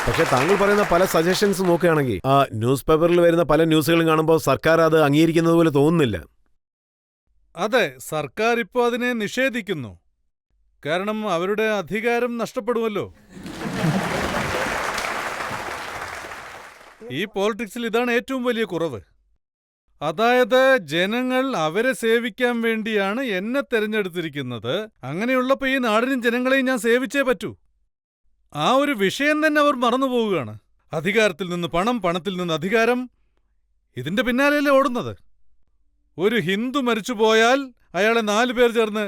പക്ഷെ താങ്കൾ പറയുന്ന പല സജഷൻസ് നോക്കുകയാണെങ്കിൽ ആ ന്യൂസ് പേപ്പറിൽ വരുന്ന പല ന്യൂസുകളും കാണുമ്പോൾ സർക്കാർ അത് അംഗീകരിക്കുന്നത് പോലെ തോന്നുന്നില്ല.
അതെ, സർക്കാർ ഇപ്പോൾ അതിനെ നിഷേധിക്കുന്നു. കാരണം അവരുടെ അധികാരം നഷ്ടപ്പെടുമല്ലോ. ഈ പോളിറ്റിക്സിൽ ഇതാണ് ഏറ്റവും വലിയ കുറവ്. അതായത് ജനങ്ങൾ അവരെ സേവിക്കാൻ വേണ്ടിയാണ് എന്നെ തെരഞ്ഞെടുത്തിരിക്കുന്നത്. അങ്ങനെയുള്ളപ്പോൾ ഈ നാടിനും ജനങ്ങളെയും ഞാൻ സേവിച്ചേ പറ്റൂ. ആ ഒരു വിഷയം തന്നെ അവർ മറന്നുപോവുകയാണ്. അധികാരത്തിൽ നിന്ന് പണം, പണത്തിൽ നിന്ന് അധികാരം, ഇതിന്റെ പിന്നാലെയല്ലേ ഓടുന്നത്. ഒരു ഹിന്ദു മരിച്ചുപോയാൽ അയാളെ 4 പേർ ചേർന്ന്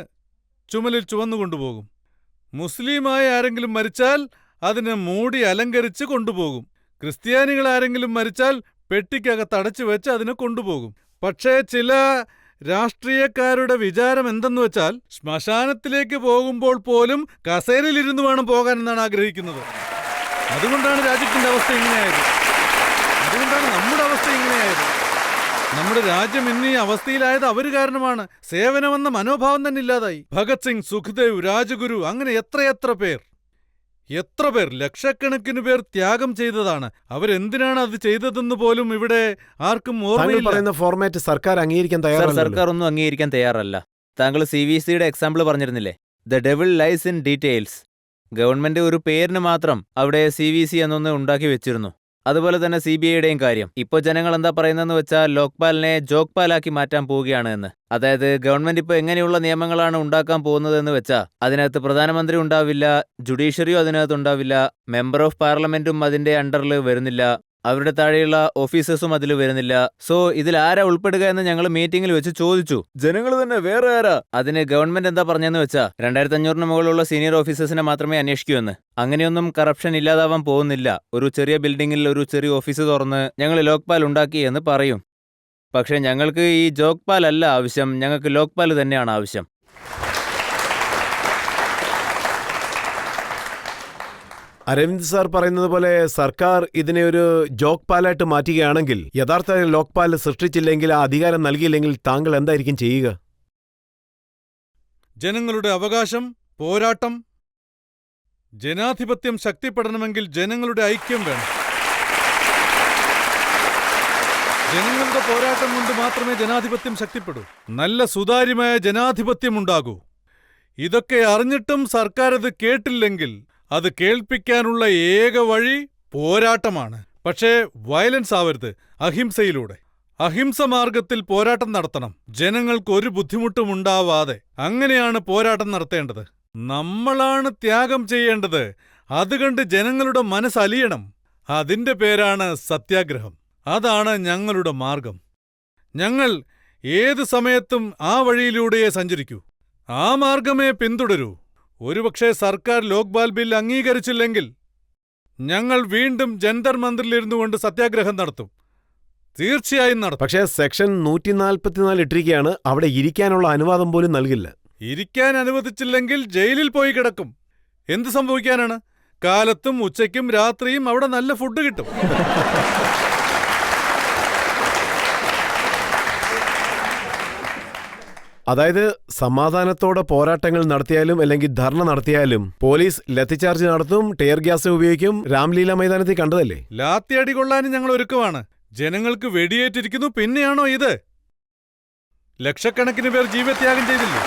ചുമലിൽ ചുവന്നുകൊണ്ടുപോകും. മുസ്ലിമായ ആരെങ്കിലും മരിച്ചാൽ അതിനെ മൂടി അലങ്കരിച്ച് കൊണ്ടുപോകും. ക്രിസ്ത്യാനികൾ ആരെങ്കിലും മരിച്ചാൽ പെട്ടിക്കകത്ത് അടച്ചു വെച്ച് അതിനെ കൊണ്ടുപോകും. പക്ഷേ ചില രാഷ്ട്രീയക്കാരുടെ വിചാരം എന്തെന്ന് വെച്ചാൽ ശ്മശാനത്തിലേക്ക് പോകുമ്പോൾ പോലും കസേരയിലിരുന്ന് വേണം പോകാനെന്നാണ് ആഗ്രഹിക്കുന്നത്. അതുകൊണ്ടാണ് രാജ്യത്തിന്റെ അവസ്ഥ ഇങ്ങനെയായത്. അതുകൊണ്ടാണ് നമ്മുടെ അവസ്ഥ ഇങ്ങനെയായത്. നമ്മുടെ രാജ്യം ഇന്ന് ഈ അവസ്ഥയിലായത് അവര് കാരണമാണ്. സേവനമെന്ന മനോഭാവം തന്നെ ഇല്ലാതായി. ഭഗത് സിംഗ്, സുഖ്ദേവ്, രാജഗുരു, അങ്ങനെ എത്രയെത്ര പേർ, ലക്ഷക്കണക്കിന് പേർ ത്യാഗം ചെയ്തതാണ്. അവരെന്തിനാണ് അത് ചെയ്തതെന്ന് പോലും ഇവിടെ ആർക്കും ഓർമ്മയില്ല.
ഫോർമാറ്റ് സർക്കാർ അംഗീകരിക്കാൻ തയ്യാറല്ല.
സർക്കാർ ഒന്നും അംഗീകരിക്കാൻ തയ്യാറല്ല. താങ്കൾ CVCയുടെ എക്സാമ്പിൾ പറഞ്ഞിരുന്നില്ലേ? The devil lies in details. Government ഒരു പേരിന് മാത്രം അവിടെ CVC എന്നൊന്ന് ഉണ്ടാക്കി വെച്ചിരുന്നു. അതുപോലെ തന്നെ CBIയുടെയും കാര്യം. ഇപ്പോൾ ജനങ്ങൾ എന്താ പറയുന്നതെന്ന് വെച്ചാൽ ലോക്പാലിനെ ജോക്പാലാക്കി മാറ്റാൻ പോവുകയാണ് എന്ന്. അതായത് ഗവൺമെന്റ് ഇപ്പോൾ എങ്ങനെയുള്ള നിയമങ്ങളാണ് ഉണ്ടാക്കാൻ പോകുന്നതെന്ന് വെച്ചാൽ അതിനകത്ത് പ്രധാനമന്ത്രി ഉണ്ടാവില്ല, ജുഡീഷ്യറിയും അതിനകത്ത് ഉണ്ടാവില്ല, മെമ്പർ ഓഫ് പാർലമെന്റും അതിന്റെ അണ്ടറിൽ വരുന്നില്ല, അവരുടെ താഴെയുള്ള ഓഫീസേഴ്സും അതിൽ വരുന്നില്ല. സോ ഇതിൽ ആരാ ഉൾപ്പെടുക എന്ന് ഞങ്ങൾ മീറ്റിംഗിൽ വെച്ച് ചോദിച്ചു. ജനങ്ങൾ തന്നെ വേറെ ആരാ? അതിന് ഗവൺമെന്റ് എന്താ പറഞ്ഞെന്ന് വെച്ചാൽ 2500 മുകളിലുള്ള സീനിയർ ഓഫീസേഴ്സിനെ മാത്രമേ അന്വേഷിക്കൂ എന്ന്. അങ്ങനെയൊന്നും കറപ്ഷൻ ഇല്ലാതാവാൻ പോകുന്നില്ല. ഒരു ചെറിയ ബിൽഡിംഗിൽ ഒരു ചെറിയ ഓഫീസ് തുറന്ന് ഞങ്ങൾ ലോക്പാൽ ഉണ്ടാക്കി എന്ന് പറയും. പക്ഷേ ഞങ്ങൾക്ക് ഈ ജോക്പാൽ അല്ല ആവശ്യം, ഞങ്ങൾക്ക് ലോക്പാൽ തന്നെയാണ് ആവശ്യം.
അരവിന്ദ് സാർ പറയുന്നത് പോലെ സർക്കാർ ഇതിനെ ഒരു ജോക്പാലായിട്ട് മാറ്റുകയാണെങ്കിൽ, യഥാർത്ഥ ലോക്പാൽ സൃഷ്ടിച്ചില്ലെങ്കിൽ, ആ അധികാരം നൽകിയില്ലെങ്കിൽ താങ്കൾ എന്തായിരിക്കും ചെയ്യുക?
ജനങ്ങളുടെ അവകാശം, പോരാട്ടം. ജനാധിപത്യം ശക്തിപ്പെടണമെങ്കിൽ ജനങ്ങളുടെ ഐക്യം വേണം. ജനങ്ങളുടെ പോരാട്ടം കൊണ്ട് മാത്രമേ ജനാധിപത്യം ശക്തിപ്പെടൂ. നല്ല സുതാര്യമായ ജനാധിപത്യം ഉണ്ടാകൂ. ഇതൊക്കെ അറിഞ്ഞിട്ടും സർക്കാർ അത് കേട്ടില്ലെങ്കിൽ അത് കേൾപ്പിക്കാനുള്ള ഏക വഴി പോരാട്ടമാണ്. പക്ഷേ വയലൻസ് ആവരുത്, അഹിംസയിലൂടെ. അഹിംസ മാർഗത്തിൽ പോരാട്ടം നടത്തണം. ജനങ്ങൾക്ക് ഒരു ബുദ്ധിമുട്ടും ഉണ്ടാവാതെ. അങ്ങനെയാണ് പോരാട്ടം നടത്തേണ്ടത്. നമ്മളാണ് ത്യാഗം ചെയ്യേണ്ടത്. അതുകണ്ട് ജനങ്ങളുടെ മനസ്സലിയണം. അതിന്റെ പേരാണ് സത്യാഗ്രഹം. അതാണ് ഞങ്ങളുടെ മാർഗം. ഞങ്ങൾ ഏത് സമയത്തും ആ വഴിയിലൂടെയേ സഞ്ചരിക്കൂ. ആ മാർഗമേ പിന്തുടരൂ. ഒരുപക്ഷെ സർക്കാർ ലോക്പാൽ ബിൽ അംഗീകരിച്ചില്ലെങ്കിൽ ഞങ്ങൾ വീണ്ടും ജന്തർ മന്ദിറിലിരുന്നു കൊണ്ട് സത്യാഗ്രഹം നടത്തും. തീർച്ചയായും നടത്തും.
പക്ഷേ സെക്ഷൻ 144 ഇട്ടിരിക്കുകയാണ്, അവിടെ ഇരിക്കാനുള്ള അനുവാദം പോലും നൽകില്ല.
ഇരിക്കാൻ അനുവദിച്ചില്ലെങ്കിൽ ജയിലിൽ പോയി കിടക്കും. എന്ത് സംഭവിക്കാനാണ്? കാലത്തും ഉച്ചയ്ക്കും രാത്രിയും അവിടെ നല്ല ഫുഡ് കിട്ടും.
അതായത് സമാധാനത്തോടെ പോരാട്ടങ്ങൾ നടത്തിയാലും അല്ലെങ്കിൽ ധർണ നടത്തിയാലും പോലീസ് ലത്തിച്ചാർജ് നടത്തും, ടെയർ ഗ്യാസ് ഉപയോഗിക്കും. രാംലീല മൈതാനത്തിൽ കണ്ടതല്ലേ?
ലാത്തിയടി കൊള്ളാനും ഞങ്ങൾ ഒരുക്കമാണ്. ജനങ്ങൾക്ക് വെടിയേറ്റിരിക്കുന്നു. പിന്നെയാണോ ഇത്? ലക്ഷക്കണക്കിന് പേർ ജീവത്യാഗം ചെയ്തില്ലേ?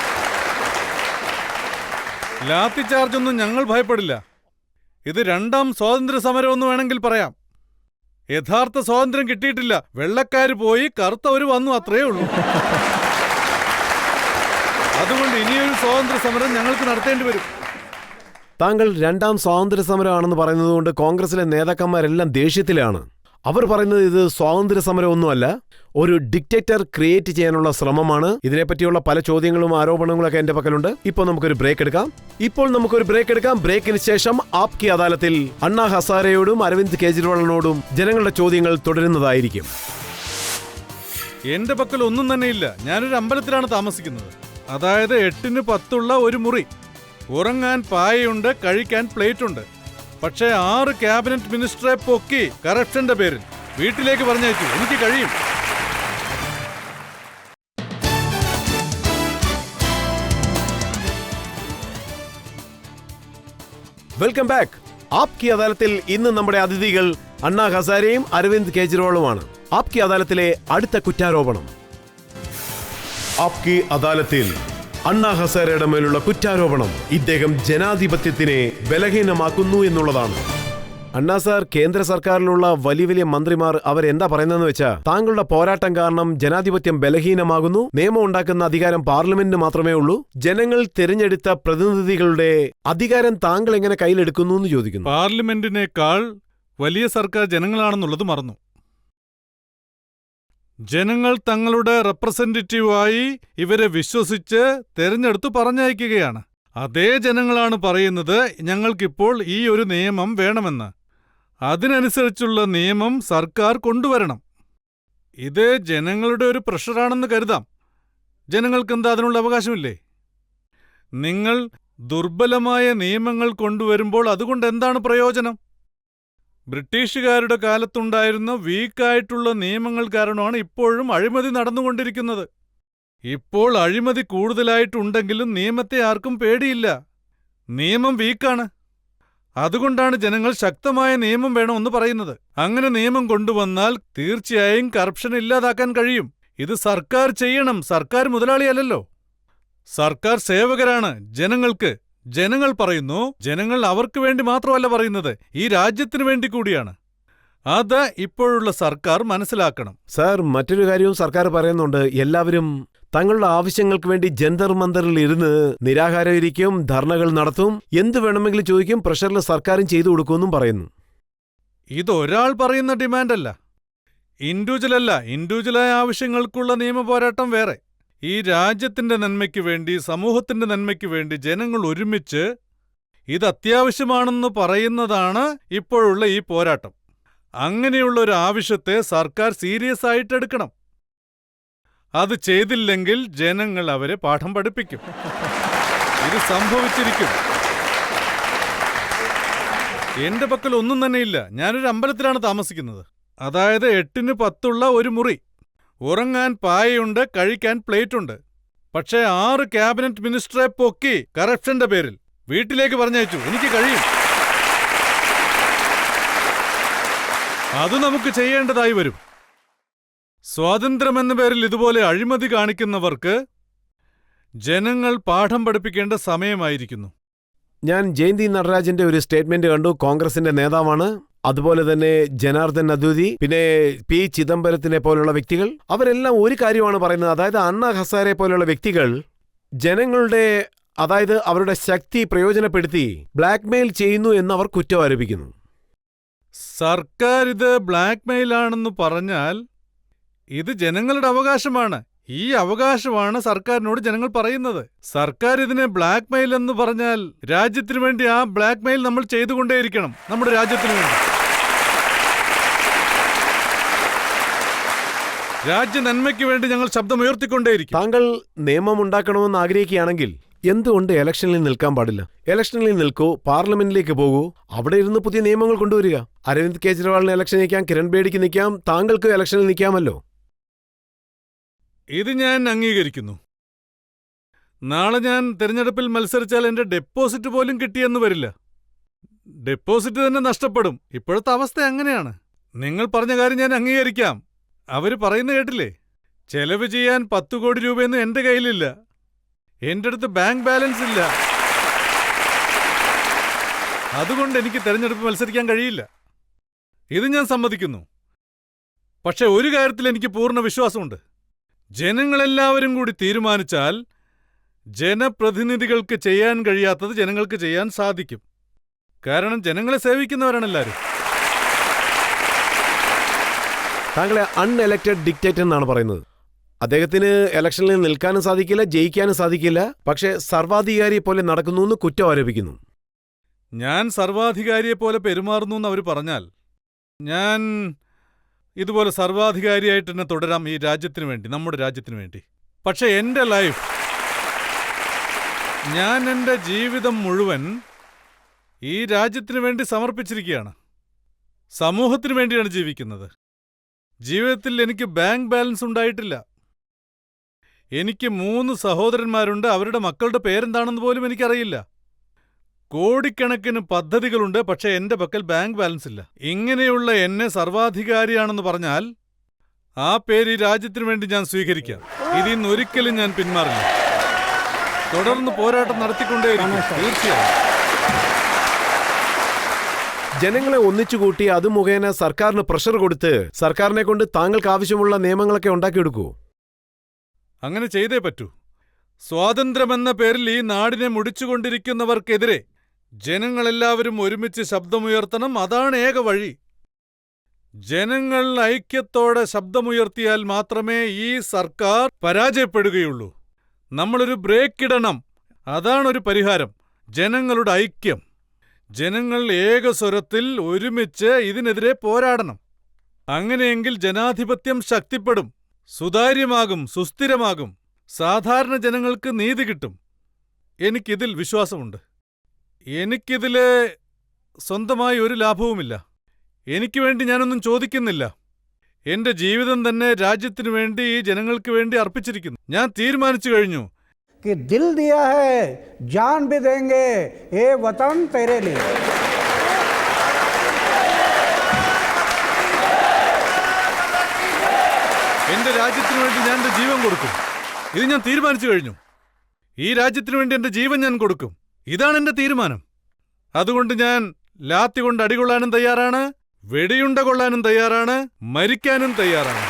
ലാത്തി ചാർജൊന്നും ഞങ്ങൾ ഭയപ്പെടില്ല. ഇത് രണ്ടാം സ്വാതന്ത്ര്യ സമരമെന്ന് വേണമെങ്കിൽ പറയാം. യഥാർത്ഥ സ്വാതന്ത്ര്യം കിട്ടിയിട്ടില്ല. വെള്ളക്കാര് പോയി, കറുത്തവര് വന്നു, അത്രയേ ഉള്ളൂ. അതുകൊണ്ട് ഇനിയൊരു സ്വാതന്ത്ര്യ സമരം ഞങ്ങൾക്ക് നടത്തേണ്ടി വരും.
താങ്കൾ രണ്ടാം സ്വാതന്ത്ര്യ സമരമാണെന്ന് പറയുന്നതുകൊണ്ട് കോൺഗ്രസിലെ നേതാക്കന്മാരെല്ലാം ദേഷ്യത്തിലാണ്. അവർ പറയുന്നത് ഇത് സ്വാതന്ത്ര്യ സമരമൊന്നുമല്ല, ഒരു ഡിക്റ്റേറ്റർ ക്രിയേറ്റ് ചെയ്യാനുള്ള ശ്രമമാണ്. ഇതിനെപ്പറ്റിയുള്ള പല ചോദ്യങ്ങളും ആരോപണങ്ങളൊക്കെ എന്റെ പക്കലുണ്ട്. ഇപ്പോൾ നമുക്കൊരു ബ്രേക്ക് എടുക്കാം. ബ്രേക്കിന് ശേഷം ആപ്കി അദാലത്തിൽ അണ്ണാ ഹസാരെയോടും അരവിന്ദ് കെജ്രിവാളിനോടും ജനങ്ങളുടെ ചോദ്യങ്ങൾ തുടരുന്നതായിരിക്കും.
എന്റെ പക്കൽ ഒന്നും തന്നെയില്ല. ഞാനൊരു അമ്പലത്തിലാണ് താമസിക്കുന്നത്. അതായത് 8-ന് 10 ഒരു മുറി. ഉറങ്ങാൻ പായയുണ്ട്, കഴിക്കാൻ പ്ലേറ്റ് ഉണ്ട്. പക്ഷേ 6 ക്യാബിനറ്റ് മിനിസ്റ്ററെ പൊക്കി കറപ്ഷന്റെ പേരിൽ വീട്ടിലേക്ക് പറഞ്ഞയച്ചു. എനിക്ക് കഴിയും.
Welcome back. ആപ്കി അദാലത്തിൽ ഇന്ന് നമ്മുടെ അതിഥികൾ അണ്ണാ ഹസാരെയും അരവിന്ദ് കെജ്രിവാളുമാണ്. ആപ്കി അദാലത്തിലെ അടുത്ത കുറ്റാരോപണം. ആപ്കി അദാലത്തിൽ അണ്ണാ ഹസാരെയുടെ മേലുള്ള കുറ്റാരോപണം ഇദ്ദേഹം ജനാധിപത്യത്തിനെ ബലഹീനമാക്കുന്നു എന്നുള്ളതാണ്. അണ്ണാ സാർ, കേന്ദ്ര സർക്കാരിലുള്ള വലിയ വലിയ മന്ത്രിമാർ അവരെന്താ പറയുന്നതെന്ന് വെച്ചാൽ താങ്കളുടെ പോരാട്ടം കാരണം ജനാധിപത്യം ബലഹീനമാകുന്നു, നിയമം ഉണ്ടാക്കുന്ന അധികാരം പാർലമെന്റിന് മാത്രമേ ഉള്ളൂ, ജനങ്ങൾ തിരഞ്ഞെടുത്ത പ്രതിനിധികളുടെ അധികാരം താങ്കൾ എങ്ങനെ കയ്യിലെടുക്കുന്നു എന്ന് ചോദിക്കുന്നു.
പാർലമെന്റിനേക്കാൾ വലിയ സർക്കാർ ജനങ്ങളാണെന്നുള്ളത് മറന്നു. ജനങ്ങൾ തങ്ങളുടെ റെപ്രസെന്റേറ്റീവായി ഇവരെ വിശ്വസിച്ച് തെരഞ്ഞെടുത്തു പറഞ്ഞയക്കുകയാണ്. അതേ ജനങ്ങളാണ് പറയുന്നത് ഞങ്ങൾക്കിപ്പോൾ ഈ ഒരു നിയമം വേണമെന്ന്. അതിനനുസരിച്ചുള്ള നിയമം സർക്കാർ കൊണ്ടുവരണം. ഇത് ജനങ്ങളുടെ ഒരു പ്രഷറാണെന്ന് കരുതാം. ജനങ്ങൾക്കെന്താ അതിനുള്ള അവകാശമില്ലേ? നിങ്ങൾ ദുർബലമായ നിയമങ്ങൾ കൊണ്ടുവരുമ്പോൾ അതുകൊണ്ട് എന്താണ് പ്രയോജനം? ബ്രിട്ടീഷുകാരുടെ കാലത്തുണ്ടായിരുന്ന വീക്കായിട്ടുള്ള നിയമങ്ങൾ കാരണമാണ് ഇപ്പോഴും അഴിമതി നടന്നുകൊണ്ടിരിക്കുന്നത്. ഇപ്പോൾ അഴിമതി കൂടുതലായിട്ടുണ്ടെങ്കിലും നിയമത്തെ ആർക്കും പേടിയില്ല. നിയമം വീക്കാണ്. അതുകൊണ്ടാണ് ജനങ്ങൾ ശക്തമായ നിയമം വേണമെന്ന് പറയുന്നത്. അങ്ങനെ നിയമം കൊണ്ടുവന്നാൽ തീർച്ചയായും കറപ്ഷൻ ഇല്ലാതാക്കാൻ കഴിയും. ഇത് സർക്കാർ ചെയ്യണം. സർക്കാർ മുതലാളിയല്ലല്ലോ. സർക്കാർ സേവകരാണ് ജനങ്ങൾക്ക്. ജനങ്ങൾ പറയുന്നു. ജനങ്ങൾ അവർക്ക് വേണ്ടി മാത്രമല്ല പറയുന്നത്, ഈ രാജ്യത്തിന് വേണ്ടി കൂടിയാണ്. അത് ഇപ്പോഴുള്ള സർക്കാർ മനസ്സിലാക്കണം.
സാർ, മറ്റൊരു കാര്യവും സർക്കാർ പറയുന്നുണ്ട്. എല്ലാവരും തങ്ങളുടെ ആവശ്യങ്ങൾക്ക് വേണ്ടി ജന്തർ മന്ദറിൽ ഇരുന്ന് നിരാഹാരം ഇരിക്കും, ധർണകൾ നടത്തും, എന്ത് വേണമെങ്കിലും ചോദിക്കും, പ്രഷറിൽ സർക്കാരും ചെയ്തു കൊടുക്കുമെന്നും പറയുന്നു.
ഇതൊരാൾ പറയുന്ന ഡിമാൻഡല്ല, ഇൻഡിവിജ്വലല്ല. ഇൻഡിവിജ്വലായ ആവശ്യങ്ങൾക്കുള്ള നിയമപോരാട്ടം വേറെ. ഈ രാജ്യത്തിന്റെ നന്മയ്ക്ക് വേണ്ടി, സമൂഹത്തിന്റെ നന്മയ്ക്ക് വേണ്ടി ജനങ്ങൾ ഒരുമിച്ച് ഇത് അത്യാവശ്യമാണെന്ന് പറയുന്നതാണ് ഇപ്പോഴുള്ള ഈ പോരാട്ടം. അങ്ങനെയുള്ള ഒരു ആവശ്യത്തെ സർക്കാർ സീരിയസ് ആയിട്ട് എടുക്കണം. അത് ചെയ്തില്ലെങ്കിൽ ജനങ്ങൾ അവരെ പാഠം പഠിപ്പിക്കും. ഇത് സംഭവിച്ചിരിക്കും. എന്റെ പക്കൽ ഒന്നും തന്നെയില്ല. ഞാനൊരു അമ്പലത്തിലാണ് താമസിക്കുന്നത്. അതായത് 8-ന് 10 ഒരു മുറി. ഉറങ്ങാൻ പായയുണ്ട്, കഴിക്കാൻ പ്ലേറ്റ് ഉണ്ട്. പക്ഷേ 6 ക്യാബിനറ്റ് മിനിസ്റ്ററെ പൊക്കി കറപ്ഷന്റെ പേരിൽ വീട്ടിലേക്ക് പറഞ്ഞയച്ചു. എനിക്ക് കഴിയും. അത് നമുക്ക് ചെയ്യേണ്ടതായി വരും. സ്വാതന്ത്ര്യമെന്ന പേരിൽ ഇതുപോലെ അഴിമതി കാണിക്കുന്നവർക്ക് ജനങ്ങൾ പാഠം പഠിപ്പിക്കേണ്ട സമയമായിരിക്കുന്നു.
ഞാൻ ജയന്തി നടരാജന്റെ ഒരു സ്റ്റേറ്റ്മെന്റ് കണ്ടു. കോൺഗ്രസിന്റെ നേതാവാണ്. അതുപോലെ തന്നെ ജനാർദ്ദൻ അദ്വതി, പിന്നെ പി ചിദംബരത്തിനെ പോലുള്ള വ്യക്തികൾ, അവരെല്ലാം ഒരു കാര്യമാണ് പറയുന്നത്. അതായത് അണ്ണാ ഹസാരെ പോലുള്ള വ്യക്തികൾ ജനങ്ങളുടെ, അതായത് അവരുടെ ശക്തി പ്രയോജനപ്പെടുത്തി ബ്ലാക്ക്മെയിൽ ചെയ്യുന്നു എന്ന് അവർ കുറ്റം ആരോപിക്കുന്നു.
സർക്കാർ ഇത് ബ്ലാക്ക്മെയിൽ ആണെന്ന് പറഞ്ഞാൽ ഇത് ജനങ്ങളുടെ അവകാശമാണ്. ഈ അവകാശമാണ് സർക്കാരിനോട് ജനങ്ങൾ പറയുന്നത്. സർക്കാർ ഇതിനെ ബ്ലാക്ക്മെയിൽ എന്ന് പറഞ്ഞാൽ രാജ്യത്തിനു വേണ്ടി ആ ബ്ലാക്ക്മെയിൽ നമ്മൾ ചെയ്തുകൊണ്ടേയിരിക്കണം. നമ്മുടെ രാജ്യത്തിനു വേണ്ടി, രാജ്യ നന്മയ്ക്ക് വേണ്ടി ഞങ്ങൾ ശബ്ദമുയർത്തിക്കൊണ്ടേയിരിക്കും.
താങ്കൾ നിയമമുണ്ടാക്കണമെന്ന് ആഗ്രഹിക്കുകയാണെങ്കിൽ എന്തുകൊണ്ട് ഇലക്ഷനിൽ നിൽക്കാൻ പാടില്ല? ഇലക്ഷനിൽ നിൽക്കൂ, പാർലമെന്റിലേക്ക് പോകൂ, അവിടെ ഇരുന്ന് പുതിയ നിയമങ്ങൾ കൊണ്ടുവരിക. അരവിന്ദ് കെജ്രിവാളിന് ഇലക്ഷൻ നിൽക്കാം, കിരൺ ബേഡിക്ക് നിൽക്കാം, താങ്കൾക്ക് ഇലക്ഷനിൽ നിൽക്കാമല്ലോ.
ഇത് ഞാൻ അംഗീകരിക്കുന്നു. നാളെ ഞാൻ തിരഞ്ഞെടുപ്പിൽ മത്സരിച്ചാൽ എന്റെ ഡെപ്പോസിറ്റ് പോലും കിട്ടിയെന്ന് വരില്ല. ഡെപ്പോസിറ്റ് തന്നെ നഷ്ടപ്പെടും. ഇപ്പോഴത്തെ അവസ്ഥ അങ്ങനെയാണ്. നിങ്ങൾ പറഞ്ഞ കാര്യം ഞാൻ അംഗീകരിക്കാം. അവര് പറയുന്ന കേട്ടില്ലേ, ചെലവ് ചെയ്യാൻ 10 കോടി രൂപയൊന്നും എന്റെ കയ്യിലില്ല, എന്റെ അടുത്ത് ബാങ്ക് ബാലൻസ് ഇല്ല, അതുകൊണ്ട് എനിക്ക് തെരഞ്ഞെടുപ്പ് മത്സരിക്കാൻ കഴിയില്ല. ഇത് ഞാൻ സമ്മതിക്കുന്നു. പക്ഷെ ഒരു കാര്യത്തിൽ എനിക്ക് പൂർണ്ണ വിശ്വാസമുണ്ട്. ജനങ്ങളെല്ലാവരും കൂടി തീരുമാനിച്ചാൽ ജനപ്രതിനിധികൾക്ക് ചെയ്യാൻ കഴിയാത്തത് ജനങ്ങൾക്ക് ചെയ്യാൻ സാധിക്കും. കാരണം ജനങ്ങളെ സേവിക്കുന്നവരാണെല്ലാവരും.
താങ്കളെ അൺഎലക്റ്റഡ് ഡിക്റ്റേറ്റർ എന്നാണ് പറയുന്നത്. അദ്ദേഹത്തിന് ഇലക്ഷനിൽ നിൽക്കാനും സാധിക്കില്ല, ജയിക്കാനും സാധിക്കില്ല, പക്ഷേ സർവാധികാരിയെ പോലെ നടക്കുന്നു എന്ന് കുറ്റം ആരോപിക്കുന്നു.
ഞാൻ സർവാധികാരിയെപ്പോലെ പെരുമാറുന്നു എന്ന് അവർ പറഞ്ഞാൽ ഞാൻ ഇതുപോലെ സർവാധികാരിയായിട്ട് തന്നെ തുടരാം, ഈ രാജ്യത്തിന് വേണ്ടി, നമ്മുടെ രാജ്യത്തിന് വേണ്ടി. പക്ഷെ എൻ്റെ ലൈഫ്, ഞാൻ എൻ്റെ ജീവിതം മുഴുവൻ ഈ രാജ്യത്തിന് വേണ്ടി സമർപ്പിച്ചിരിക്കുകയാണ്. സമൂഹത്തിന് വേണ്ടിയാണ് ജീവിക്കുന്നത്. ജീവിതത്തിൽ എനിക്ക് ബാങ്ക് ബാലൻസ് ഉണ്ടായിട്ടില്ല. എനിക്ക് 3 സഹോദരന്മാരുണ്ട്. അവരുടെ മക്കളുടെ പേരെന്താണെന്ന് പോലും എനിക്കറിയില്ല. കോടിക്കണക്കിന് പദ്ധതികളുണ്ട്, പക്ഷെ എന്റെ പക്കൽ ബാങ്ക് ബാലൻസ് ഇല്ല. ഇങ്ങനെയുള്ള എന്നെ സർവാധികാരിയാണെന്ന് പറഞ്ഞാൽ ആ പേര് ഈ രാജ്യത്തിനു വേണ്ടി ഞാൻ സ്വീകരിക്കാം. ഇതിൽ നിന്ന് ഒരിക്കലും ഞാൻ പിന്മാറില്ല. തുടർന്ന് പോരാട്ടം നടത്തിക്കൊണ്ടേയിരിക്കും. തീർച്ചയായും
ജനങ്ങളെ ഒന്നിച്ചുകൂട്ടി അത് മുഖേന സർക്കാരിന് പ്രഷർ കൊടുത്ത് സർക്കാരിനെ കൊണ്ട് താങ്കൾക്ക് ആവശ്യമുള്ള നിയമങ്ങളൊക്കെ ഉണ്ടാക്കിയെടുക്കൂ.
അങ്ങനെ ചെയ്തേ പറ്റൂ. സ്വാതന്ത്ര്യമെന്ന പേരിൽ ഈ നാടിനെ മുടിച്ചുകൊണ്ടിരിക്കുന്നവർക്കെതിരെ ജനങ്ങളെല്ലാവരും ഒരുമിച്ച് ശബ്ദമുയർത്തണം. അതാണ് ഏക വഴി. ജനങ്ങൾ ഐക്യത്തോടെ ശബ്ദമുയർത്തിയാൽ മാത്രമേ ഈ സർക്കാർ പരാജയപ്പെടുകയുള്ളൂ. നമ്മളൊരു ബ്രേക്ക് ഇടണം. അതാണൊരു പരിഹാരം. ജനങ്ങളുടെ ഐക്യം. ജനങ്ങൾ ഏകസ്വരത്തിൽ ഒരുമിച്ച് ഇതിനെതിരെ പോരാടണം. അങ്ങനെയെങ്കിൽ ജനാധിപത്യം ശക്തിപ്പെടും, സുതാര്യമാകും, സുസ്ഥിരമാകും. സാധാരണ ജനങ്ങൾക്ക് നീതി കിട്ടും. എനിക്കിതിൽ വിശ്വാസമുണ്ട്. എനിക്കിതില് സ്വന്തമായി ഒരു ലാഭവുമില്ല. എനിക്ക് വേണ്ടി ഞാനൊന്നും ചോദിക്കുന്നില്ല. എന്റെ ജീവിതം തന്നെ രാജ്യത്തിനു വേണ്ടി, ഈ ജനങ്ങൾക്ക് വേണ്ടി അർപ്പിച്ചിരിക്കുന്നു. ഞാൻ തീരുമാനിച്ചു കഴിഞ്ഞു.
कि दिल दिया है जान भी देंगे ये वतन तेरे लिए.
എന്റെ രാജ്യത്തിനു വേണ്ടി ഞാൻ എന്റെ ജീവൻ കൊടുക്കും. ഇത് ഞാൻ തീരുമാനിച്ചു കഴിഞ്ഞു. ഈ രാജ്യത്തിനു വേണ്ടി എന്റെ ജീവൻ ഞാൻ കൊടുക്കും. ഇതാണ് എന്റെ തീരുമാനം. അതുകൊണ്ട് ഞാൻ ലാത്തി കൊണ്ട് അടികൊള്ളാനും തയ്യാറാണ്, വെടിയുണ്ട കൊള്ളാനും തയ്യാറാണ്, മരിക്കാനും തയ്യാറാണ്.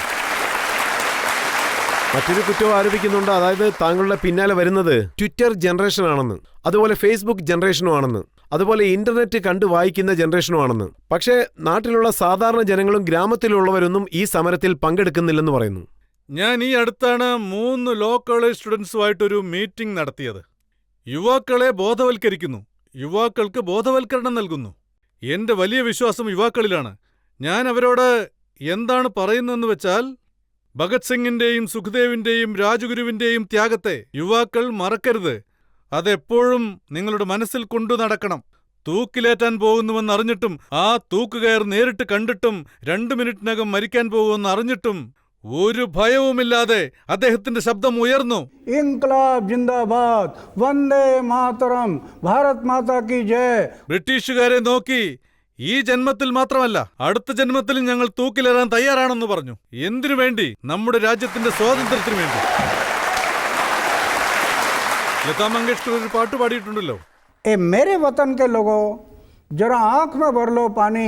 മറ്റൊരു കുറ്റം ആരോപിക്കുന്നുണ്ട്. അതായത് താങ്കളുടെ പിന്നാലെ വരുന്നത് ട്വിറ്റർ ജനറേഷൻ ആണെന്ന്, അതുപോലെ ഫേസ്ബുക്ക് ജനറേഷനും ആണെന്ന്, അതുപോലെ ഇന്റർനെറ്റ് കണ്ടു വായിക്കുന്ന ജനറേഷനും ആണെന്ന്. പക്ഷേ നാട്ടിലുള്ള സാധാരണ ജനങ്ങളും ഗ്രാമത്തിലുള്ളവരൊന്നും ഈ സമരത്തിൽ പങ്കെടുക്കുന്നില്ലെന്ന് പറയുന്നു.
ഞാൻ ഈ അടുത്താണ് 3 ലോ കോളേജ് സ്റ്റുഡൻസുമായിട്ടൊരു മീറ്റിംഗ് നടത്തിയത്. യുവാക്കളെ ബോധവൽക്കരിക്കുന്നു, യുവാക്കൾക്ക് ബോധവൽക്കരണം നൽകുന്നു. എന്റെ വലിയ വിശ്വാസം യുവാക്കളിലാണ്. ഞാൻ അവരോട് എന്താണ് പറയുന്നതെന്ന് വെച്ചാൽ, ഭഗത് സിംഗിന്റെയും സുഖ്ദേവിന്റെയും രാജഗുരുവിന്റെയും ത്യാഗത്തെ യുവാക്കൾ മറക്കരുത്. അതെപ്പോഴും നിങ്ങളുടെ മനസ്സിൽ കൊണ്ടു നടക്കണം. തൂക്കിലേറ്റാൻ പോകുന്നുവെന്നറിഞ്ഞിട്ടും, ആ തൂക്കുകയർ നേരിട്ട് കണ്ടിട്ടും, 2 മിനിറ്റിനകം മരിക്കാൻ പോകുമെന്ന് അറിഞ്ഞിട്ടും ഒരു ഭയവുമില്ലാതെ അദ്ദേഹത്തിന്റെ ശബ്ദം ഉയർന്നു.
ഇൻക്ലാബ് ജിന്ദാബാദ്, വന്ദേ മാതരം, ഭാരത് മാതാ കി ജയ്.
ബ്രിട്ടീഷുകാരെ നോക്കി ഈ ജന്മത്തിൽ മാത്രമല്ല അടുത്ത ജന്മത്തിലും ഞങ്ങൾ തൂക്കിലേറാൻ തയ്യാറാണെന്ന് പറഞ്ഞു. എന്തിനു വേണ്ടി? നമ്മുടെ രാജ്യത്തിന്റെ സ്വാതന്ത്ര്യത്തിനു വേണ്ടി. ലതാ മങ്കേഷ്കർ ഒരു പാട്ട് പാടിയിട്ടുണ്ടല്ലോ.
ए मेरे वतन के लोगों, जरा आंख में भर लो पानी,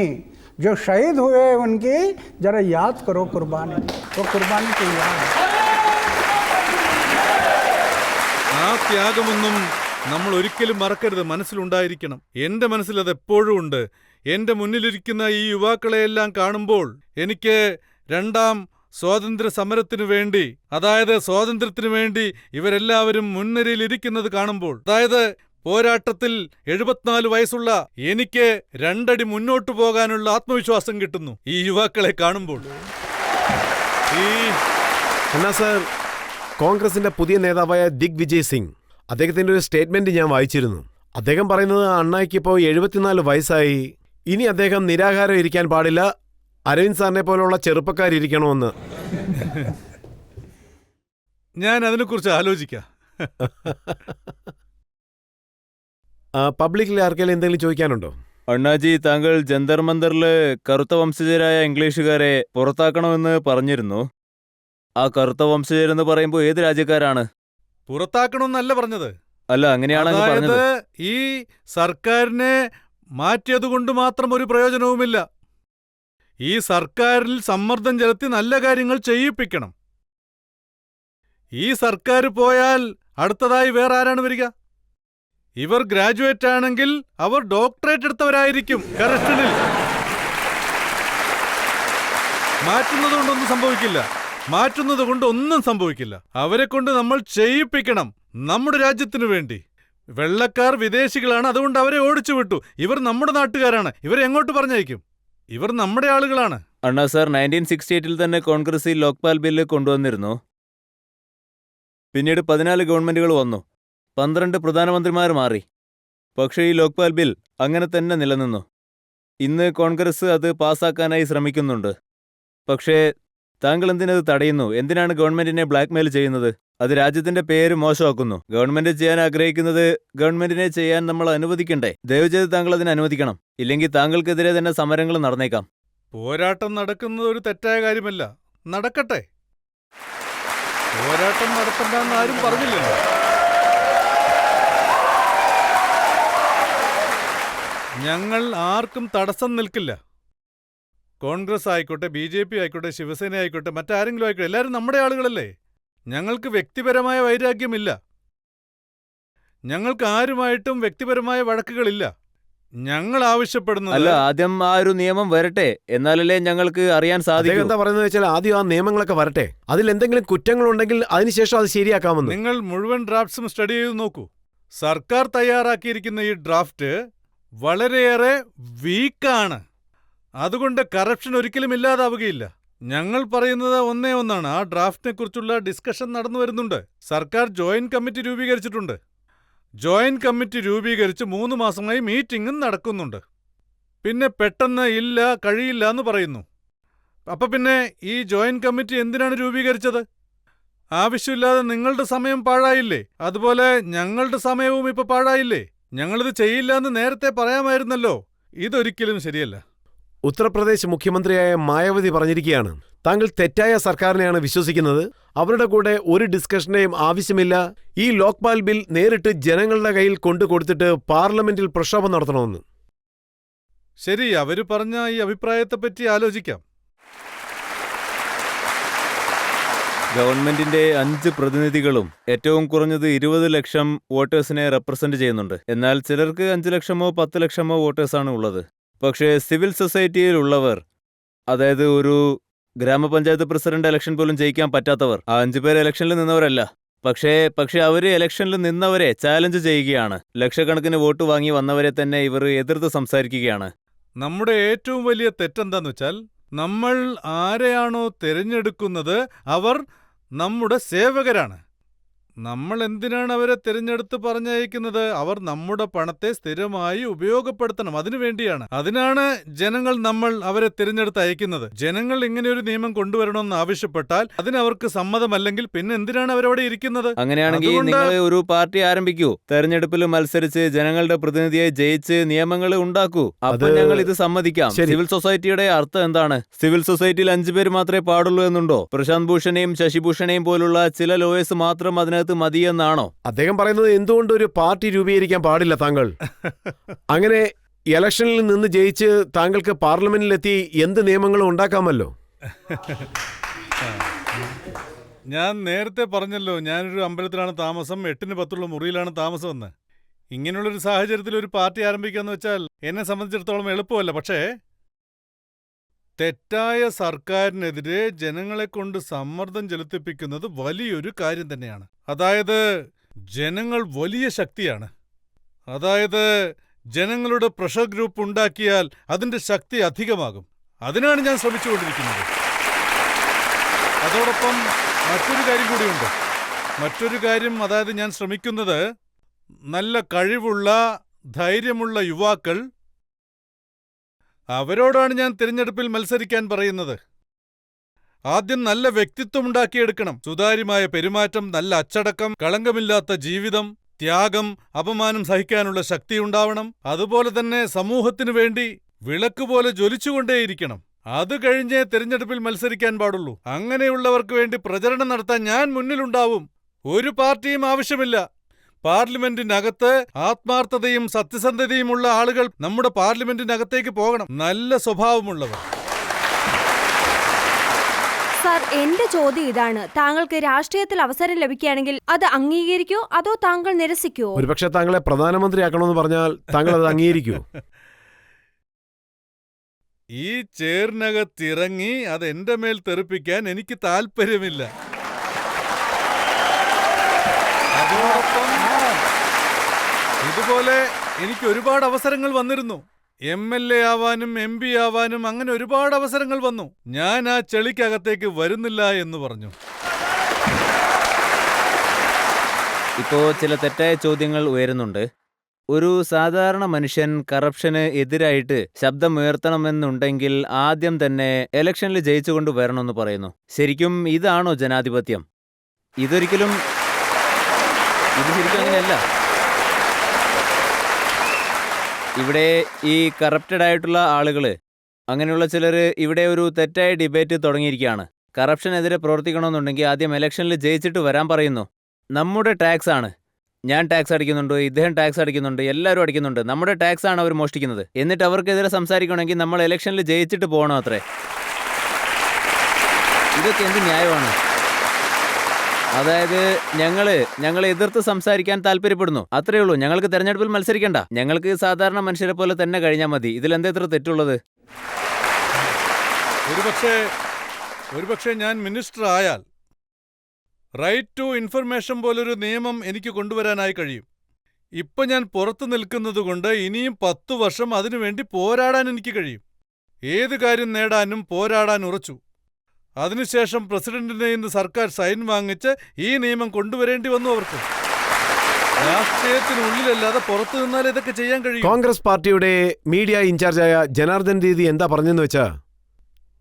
जो शहीद हुए उनकी जरा याद करो कुर्बानी, वो कुर्बानी की याद।
ആ ത്യാഗമൊന്നും നമ്മൾ ഒരിക്കലും മറക്കരുത്, മനസ്സിലുണ്ടായിരിക്കണം. എന്റെ മനസ്സിൽ അത് എപ്പോഴും ഉണ്ട്. എന്റെ മുന്നിലിരിക്കുന്ന ഈ യുവാക്കളെയെല്ലാം കാണുമ്പോൾ എനിക്ക് രണ്ടാം സ്വാതന്ത്ര്യ സമരത്തിനു വേണ്ടി, അതായത് സ്വാതന്ത്ര്യത്തിനു വേണ്ടി ഇവരെല്ലാവരും മുൻനിരയിൽ ഇരിക്കുന്നത് കാണുമ്പോൾ, അതായത് പോരാട്ടത്തിൽ 74 വയസ്സുള്ള എനിക്ക് 2 അടി മുന്നോട്ടു പോകാനുള്ള ആത്മവിശ്വാസം കിട്ടുന്നു ഈ യുവാക്കളെ കാണുമ്പോൾ.
എന്നാ സർ, കോൺഗ്രസിന്റെ പുതിയ നേതാവായ ദിഗ്വിജയ് സിംഗ്, അദ്ദേഹത്തിന്റെ ഒരു സ്റ്റേറ്റ്മെന്റ് ഞാൻ വായിച്ചിരുന്നു. അദ്ദേഹം പറയുന്നത് അണ്ണായ്ക്ക് ഇപ്പോൾ 74 വയസ്സായി, ഇനി അദ്ദേഹം നിരാഹാരം ഇരിക്കാൻ പാടില്ല, അരവിന്ദ് സാറിനെ പോലുള്ള ചെറുപ്പക്കാരിക്കണമെന്ന്.
ഞാൻ അതിനെക്കുറിച്ച് ആലോചിക്കാം.
പബ്ലിക്കിൽ ആർക്കെങ്കിലും എന്തെങ്കിലും ചോദിക്കാനുണ്ടോ?
അണ്ണാജി, താങ്കൾ ജന്തർ മന്ദറില് കറുത്ത വംശജരായ ഇംഗ്ലീഷുകാരെ പുറത്താക്കണമെന്ന് പറഞ്ഞിരുന്നു. ആ കറുത്ത വംശജരെന്ന് പറയുമ്പോൾ ഏത് രാജ്യക്കാരാണ്?
പുറത്താക്കണമെന്നല്ല പറഞ്ഞത്.
അല്ല, അങ്ങനെയാണെങ്കിൽ പറഞ്ഞത്
ഈ സർക്കാരിനെ മാറ്റിയതുകൊണ്ട് മാത്രം ഒരു പ്രയോജനവുമില്ല. ഈ സർക്കാരിൽ സമ്മർദ്ദം ചെലുത്തി നല്ല കാര്യങ്ങൾ ചെയ്യിപ്പിക്കണം. ഈ സർക്കാർ പോയാൽ അടുത്തതായി വേറെ ആരാണ് വരിക? ഇവർ ഗ്രാജുവേറ്റ് ആണെങ്കിൽ അവർ ഡോക്ടറേറ്റ് എടുത്തവരായിരിക്കും കറക്ഷനിൽ. മാറ്റുന്നത് കൊണ്ടൊന്നും സംഭവിക്കില്ല, മാറ്റുന്നത് കൊണ്ട് ഒന്നും സംഭവിക്കില്ല. അവരെ കൊണ്ട് നമ്മൾ ചെയ്യിപ്പിക്കണം നമ്മുടെ രാജ്യത്തിനു വേണ്ടി. വെള്ളക്കാർ വിദേശികളാണ്, അതുകൊണ്ട് അവരെ ഓടിച്ചു വിട്ടു. ഇവർ നമ്മുടെ നാട്ടുകാരാണ്, ഇവരെ എങ്ങോട്ട് പറഞ്ഞയക്കും? ഇവർ നമ്മുടെ ആളുകളാണ്.
അണ്ണാ സാർ, 1968 തന്നെ കോൺഗ്രസ് ഈ ലോക്പാൽ ബില്ല് കൊണ്ടുവന്നിരുന്നു. പിന്നീട് 14 ഗവൺമെന്റുകൾ വന്നു, 12 പ്രധാനമന്ത്രിമാർ മാറി. പക്ഷേ ഈ ലോക്പാൽ ബിൽ അങ്ങനെ തന്നെ നിലനിന്നു. ഇന്ന് കോൺഗ്രസ് അത് പാസ്സാക്കാനായി ശ്രമിക്കുന്നുണ്ട്. പക്ഷേ താങ്കൾ എന്തിനത് തടയുന്നു? എന്തിനാണ് ഗവൺമെന്റിനെ ബ്ലാക്ക്മെയിൽ ചെയ്യുന്നത്? അത് രാജ്യത്തിന്റെ പേര് മോശമാക്കുന്നു. ഗവൺമെന്റ് ചെയ്യാൻ ആഗ്രഹിക്കുന്നത് ഗവൺമെന്റിനെ ചെയ്യാൻ നമ്മൾ അനുവദിക്കണ്ടേ? ദയവുചെയ്ത് താങ്കൾ അതിന് അനുവദിക്കണം. ഇല്ലെങ്കിൽ താങ്കൾക്കെതിരെ തന്നെ സമരങ്ങൾ നടന്നേക്കാം.
പോരാട്ടം നടക്കുന്നത് ഒരു തെറ്റായ കാര്യമല്ല, നടക്കട്ടെ. പോരാട്ടം നടത്തണ്ടെന്ന് ആരും പറഞ്ഞില്ലല്ലോ. ഞങ്ങൾ ആർക്കും തടസ്സം നിൽക്കില്ല. കോൺഗ്രസ് ആയിക്കോട്ടെ, BJP ആയിക്കോട്ടെ, ശിവസേന ആയിക്കോട്ടെ, മറ്റാരെങ്കിലും ആയിക്കോട്ടെ, എല്ലാവരും നമ്മുടെ ആളുകളല്ലേ. ഞങ്ങൾക്ക് വ്യക്തിപരമായ വൈരാഗ്യമില്ല. ഞങ്ങൾക്ക് ആരുമായിട്ടും വ്യക്തിപരമായ വഴക്കുകളില്ല. ഞങ്ങൾ ആവശ്യപ്പെടുന്നത്
അല്ല, ആദ്യം ആ ഒരു നിയമം വരട്ടെ, എന്നാലല്ലേ ഞങ്ങൾക്ക് അറിയാൻ സാധിക്കും.
എന്താ പറയുന്നത് വെച്ചാൽ ആദ്യം ആ നിയമങ്ങളൊക്കെ വരട്ടെ, അതിൽ എന്തെങ്കിലും കുറ്റങ്ങളുണ്ടെങ്കിൽ അതിനുശേഷം അത് ശരിയാക്കാമെന്ന്.
നിങ്ങൾ മുഴുവൻ ഡ്രാഫ്റ്റ്സും സ്റ്റഡി ചെയ്ത് നോക്കൂ. സർക്കാർ തയ്യാറാക്കിയിരിക്കുന്ന ഈ ഡ്രാഫ്റ്റ് വളരെയേറെ വീക്കാണ്. അതുകൊണ്ട് കറപ്ഷൻ ഒരിക്കലും ഇല്ലാതാവുകയില്ല. ഞങ്ങൾ പറയുന്നത് ഒന്നേ ഒന്നാണ്, ആ ഡ്രാഫ്റ്റിനെ കുറിച്ചുള്ള ഡിസ്കഷൻ നടന്നു വരുന്നുണ്ട്. സർക്കാർ ജോയിന്റ് കമ്മിറ്റി രൂപീകരിച്ചിട്ടുണ്ട്. ജോയിന്റ് കമ്മിറ്റി രൂപീകരിച്ച് 3 മാസമായി മീറ്റിംഗും നടക്കുന്നുണ്ട്. പിന്നെ പെട്ടെന്ന് ഇല്ല, കഴിയില്ല എന്ന് പറയുന്നു. അപ്പൊ പിന്നെ ഈ ജോയിന്റ് കമ്മിറ്റി എന്തിനാണ് രൂപീകരിച്ചത്? ആവശ്യമില്ലാതെ നിങ്ങളുടെ സമയം പാഴായില്ലേ? അതുപോലെ ഞങ്ങളുടെ സമയവും ഇപ്പൊ പാഴായില്ലേ? ഞങ്ങളിത് ചെയ്യില്ല എന്ന് നേരത്തെ പറയാമായിരുന്നല്ലോ. ഇതൊരിക്കലും ശരിയല്ല.
ഉത്തർപ്രദേശ് മുഖ്യമന്ത്രിയായ മായാവതി പറഞ്ഞിരിക്കുകയാണ്, താങ്കൾ തെറ്റായ സർക്കാരിനെയാണ് വിശ്വസിക്കുന്നത്, അവരുടെ കൂടെ ഒരു ഡിസ്കഷന്റെയും ആവശ്യമില്ല, ഈ ലോക്പാൽ ബിൽ നേരിട്ട് ജനങ്ങളുടെ കയ്യിൽ കൊണ്ടുകൊടുത്തിട്ട് പാർലമെന്റിൽ പ്രക്ഷോഭം നടത്തണമെന്ന്.
ശരി, അവര് പറഞ്ഞ ഈ അഭിപ്രായത്തെപ്പറ്റി ആലോചിക്കാം.
ഗവൺമെന്റിന്റെ 5 പ്രതിനിധികളും ഏറ്റവും കുറഞ്ഞത് 20 ലക്ഷം വോട്ടേഴ്സിനെ റെപ്രസെന്റ് ചെയ്യുന്നുണ്ട്. എന്നാൽ ചിലർക്ക് 5 ലക്ഷമോ 10 ലക്ഷമോ വോട്ടേഴ്സാണ് ഉള്ളത്. പക്ഷേ സിവിൽ സൊസൈറ്റിയിലുള്ളവർ, അതായത് ഒരു ഗ്രാമപഞ്ചായത്ത് പ്രസിഡന്റ് ഇലക്ഷൻ പോലും ജയിക്കാൻ പറ്റാത്തവർ, ആ 5 പേർ ഇലക്ഷനിൽ നിന്നവരല്ല. പക്ഷേ അവര് ഇലക്ഷനിൽ നിന്നവരെ ചാലഞ്ച് ചെയ്യുകയാണ്. ലക്ഷക്കണക്കിന് വോട്ട് വാങ്ങി വന്നവരെ തന്നെ ഇവർ എതിർത്ത് സംസാരിക്കുകയാണ്.
നമ്മുടെ ഏറ്റവും വലിയ തെറ്റെന്താന്ന് വെച്ചാൽ, നമ്മൾ ആരെയാണോ തിരഞ്ഞെടുക്കുന്നത് അവർ നമ്മുടെ സേവകരാണ്. നമ്മൾ എന്തിനാണ് അവരെ തിരഞ്ഞെടുത്ത് പറഞ്ഞയക്കുന്നത്? അവർ നമ്മുടെ പണത്തെ സ്ഥിരമായി ഉപയോഗപ്പെടുത്തണം, അതിനുവേണ്ടിയാണ്. അതിനാണ് ജനങ്ങൾ അവരെ തിരഞ്ഞെടുത്ത് അയക്കുന്നത്. ജനങ്ങൾ ഇങ്ങനെയൊരു നിയമം കൊണ്ടുവരണമെന്ന് ആവശ്യപ്പെട്ടാൽ അതിനവർക്ക് സമ്മതമല്ലെങ്കിൽ പിന്നെ എന്തിനാണ് അവരവിടെ ഇരിക്കുന്നത്?
അങ്ങനെയാണെങ്കിൽ നിങ്ങൾ ഒരു പാർട്ടി ആരംഭിക്കൂ, തെരഞ്ഞെടുപ്പിൽ മത്സരിച്ച് ജനങ്ങളുടെ പ്രതിനിധിയായി ജയിച്ച് നിയമങ്ങൾ ഉണ്ടാക്കൂ. അപ്പൊ ഞങ്ങൾ ഇത് സമ്മതിക്കാം. സിവിൽ സൊസൈറ്റിയുടെ അർത്ഥം എന്താണ്? സിവിൽ സൊസൈറ്റിയിൽ 5 പേര് മാത്രമേ പാടുള്ളൂ എന്നുണ്ടോ? പ്രശാന്ത് ഭൂഷണെയും ശശിഭൂഷണെയും പോലുള്ള ചില ലോയേഴ്സ് മാത്രം അതിനകത്ത് മതിയെന്നാണോ?
അദ്ദേഹം പറയുന്നത് എന്തുകൊണ്ട് ഒരു പാർട്ടി രൂപീകരിക്കാൻ പാടില്ല താങ്കൾ? അങ്ങനെ ഇലക്ഷനിൽ നിന്ന് ജയിച്ച് താങ്കൾക്ക് പാർലമെന്റിലെത്തി എന്ത് നിയമങ്ങളും ഉണ്ടാക്കാമല്ലോ.
ഞാൻ നേരത്തെ പറഞ്ഞല്ലോ, ഞാനൊരു അമ്പലത്തിലാണ് താമസം, 8-ന് 10 മുറിയിലാണ് താമസമെന്ന്. ഇങ്ങനെയുള്ളൊരു സാഹചര്യത്തിൽ ഒരു പാർട്ടി ആരംഭിക്കാന്ന് വെച്ചാൽ എന്നെ സംബന്ധിച്ചിടത്തോളം എളുപ്പമല്ല. പക്ഷേ തെറ്റായ സർക്കാരിനെതിരെ ജനങ്ങളെ കൊണ്ട് സമ്മർദ്ദം ചെലുത്തിപ്പിക്കുന്നത് വലിയൊരു കാര്യം തന്നെയാണ്. അതായത് ജനങ്ങൾ വലിയ ശക്തിയാണ്. അതായത് ജനങ്ങളുടെ പ്രഷർ ഗ്രൂപ്പ് ഉണ്ടാക്കിയാൽ അതിന്റെ ശക്തി അധികമാകും. അതിനാണ് ഞാൻ ശ്രമിച്ചുകൊണ്ടിരിക്കുന്നത്. അതോടൊപ്പം മറ്റൊരു കാര്യം കൂടിയുണ്ട്. മറ്റൊരു കാര്യം, അതായത് ഞാൻ ശ്രമിക്കുന്നത് നല്ല കഴിവുള്ള ധൈര്യമുള്ള യുവാക്കൾ, അവരോടാണ് ഞാൻ തിരഞ്ഞെടുപ്പിൽ മത്സരിക്കാൻ പറയുന്നത്. ആദ്യം നല്ല വ്യക്തിത്വം ഉണ്ടാക്കിയെടുക്കണം. സുതാര്യമായ പെരുമാറ്റം, നല്ല അച്ചടക്കം, കളങ്കമില്ലാത്ത ജീവിതം, ത്യാഗം, അപമാനം സഹിക്കാനുള്ള ശക്തി ഉണ്ടാവണം. അതുപോലെ തന്നെ സമൂഹത്തിനു വേണ്ടി വിളക്കുപോലെ ജ്വലിച്ചുകൊണ്ടേയിരിക്കണം. അത് കഴിഞ്ഞേ തിരഞ്ഞെടുപ്പിൽ മത്സരിക്കാൻ പാടുള്ളൂ. അങ്ങനെയുള്ളവർക്ക് വേണ്ടി പ്രചരണം നടത്താൻ ഞാൻ മുന്നിലുണ്ടാവും. ഒരു പാർട്ടിയും ആവശ്യമില്ല. പാർലമെന്റിനകത്ത് ആത്മാർത്ഥതയും സത്യസന്ധതയുമുള്ള ആളുകൾ നമ്മുടെ പാർലമെന്റിനകത്തേക്ക് പോകണം. നല്ല സ്വഭാവമുള്ളവർ.
സർ, എന്റെ ചോദ്യം ഇതാണ്. താങ്കൾക്ക് രാഷ്ട്രീയത്തിൽ അവസരം ലഭിക്കുകയാണെങ്കിൽ അത് അംഗീകരിക്കോ അതോ താങ്കൾ നിരസിക്കോ?
ഒരുപക്ഷെ താങ്കളെ പ്രധാനമന്ത്രിയാക്കണമെന്ന് പറഞ്ഞാൽ താങ്കൾ അത് അംഗീകരിക്കൂ?
ഈ ചേറിനകത്തിറങ്ങി അത് എന്റെ മേൽ തെറിപ്പിക്കാൻ എനിക്ക് താല്പര്യമില്ല. അതോടൊപ്പം ഇതുപോലെ എനിക്ക് ഒരുപാട് അവസരങ്ങൾ വന്നിരുന്നു. MLA ആവാനും MP ആവാനും അങ്ങനെ ഒരുപാട് അവസരങ്ങൾ വന്നു. ഞാൻ ആ ചെളിക്കകത്തേക്ക് വരുന്നില്ല എന്ന് പറഞ്ഞു.
ഇപ്പോ ചില തെറ്റായ ചോദ്യങ്ങൾ ഉയരുന്നുണ്ട്. ഒരു സാധാരണ മനുഷ്യൻ കറപ്ഷന് എതിരായിട്ട് ശബ്ദമുയർത്തണമെന്നുണ്ടെങ്കിൽ ആദ്യം തന്നെ ഇലക്ഷനിൽ ജയിച്ചുകൊണ്ട് വരണമെന്ന് പറയുന്നു. ശരിക്കും ഇതാണോ ജനാധിപത്യം? ഇത് ശരിക്കും അങ്ങനെയല്ല. ഇവിടെ ഈ കറപ്റ്റഡ് ആയിട്ടുള്ള ആളുകൾ, അങ്ങനെയുള്ള ചിലർ ഇവിടെ ഒരു തെറ്റായ ഡിബേറ്റ് തുടങ്ങിയിരിക്കുകയാണ്. കറപ്ഷനെതിരെ പ്രവർത്തിക്കണമെന്നുണ്ടെങ്കിൽ ആദ്യം ഇലക്ഷനിൽ ജയിച്ചിട്ട് വരാൻ പറയുന്നു. നമ്മുടെ ടാക്സ് ആണ്. ഞാൻ ടാക്സ് അടിക്കുന്നുണ്ട്, ഇദ്ദേഹം ടാക്സ് അടിക്കുന്നുണ്ട്, എല്ലാവരും അടിക്കുന്നുണ്ട്. നമ്മുടെ ടാക്സ് ആണ് അവർ മോഷ്ടിക്കുന്നത്. എന്നിട്ട് അവർക്കെതിരെ സംസാരിക്കണമെങ്കിൽ നമ്മൾ ഇലക്ഷനിൽ ജയിച്ചിട്ട് പോകണം അത്രേ. ഇതൊക്കെ എന്ത് ന്യായമാണ്? അതായത് ഞങ്ങൾ എതിർത്ത് സംസാരിക്കാൻ താല്പര്യപ്പെടുന്നു, അത്രേ ഉള്ളൂ. ഞങ്ങൾക്ക് തെരഞ്ഞെടുപ്പിൽ മത്സരിക്കണ്ട. ഞങ്ങൾക്ക് സാധാരണ മനുഷ്യരെ പോലെ തന്നെ കഴിഞ്ഞാൽ മതി. ഇതിലെന്താ ഇത്ര തെറ്റുള്ളത്?
ഒരുപക്ഷെ ഞാൻ മിനിസ്റ്റർ ആയാൽ റൈറ്റ് ടു ഇൻഫർമേഷൻ പോലൊരു നിയമം എനിക്ക് കൊണ്ടുവരാനായി കഴിയും. ഇപ്പൊ ഞാൻ പുറത്തു നിൽക്കുന്നതുകൊണ്ട് ഇനിയും 10 വർഷം അതിനുവേണ്ടി പോരാടാൻ എനിക്ക് കഴിയും. ഏത് കാര്യം നേടാനും പോരാടാൻ ഉറച്ചു. അതിനുശേഷം പ്രസിഡന്റിന്റെ ഇന്ന് സർക്കാർ സൈൻ വാങ്ങിച്ച് ഈ നിയമം കൊണ്ടുവരേണ്ടി വന്നു അവർക്ക്. രാഷ്ട്രീയത്തിനുള്ളിലല്ലാതെ പുറത്തു നിന്നാൽ ഇതൊക്കെ ചെയ്യാൻ കഴിയും.
കോൺഗ്രസ് പാർട്ടിയുടെ മീഡിയ ഇൻചാർജായ ജനാർദ്ദൻ ദീദി എന്താ പറഞ്ഞെന്ന് വെച്ചാ,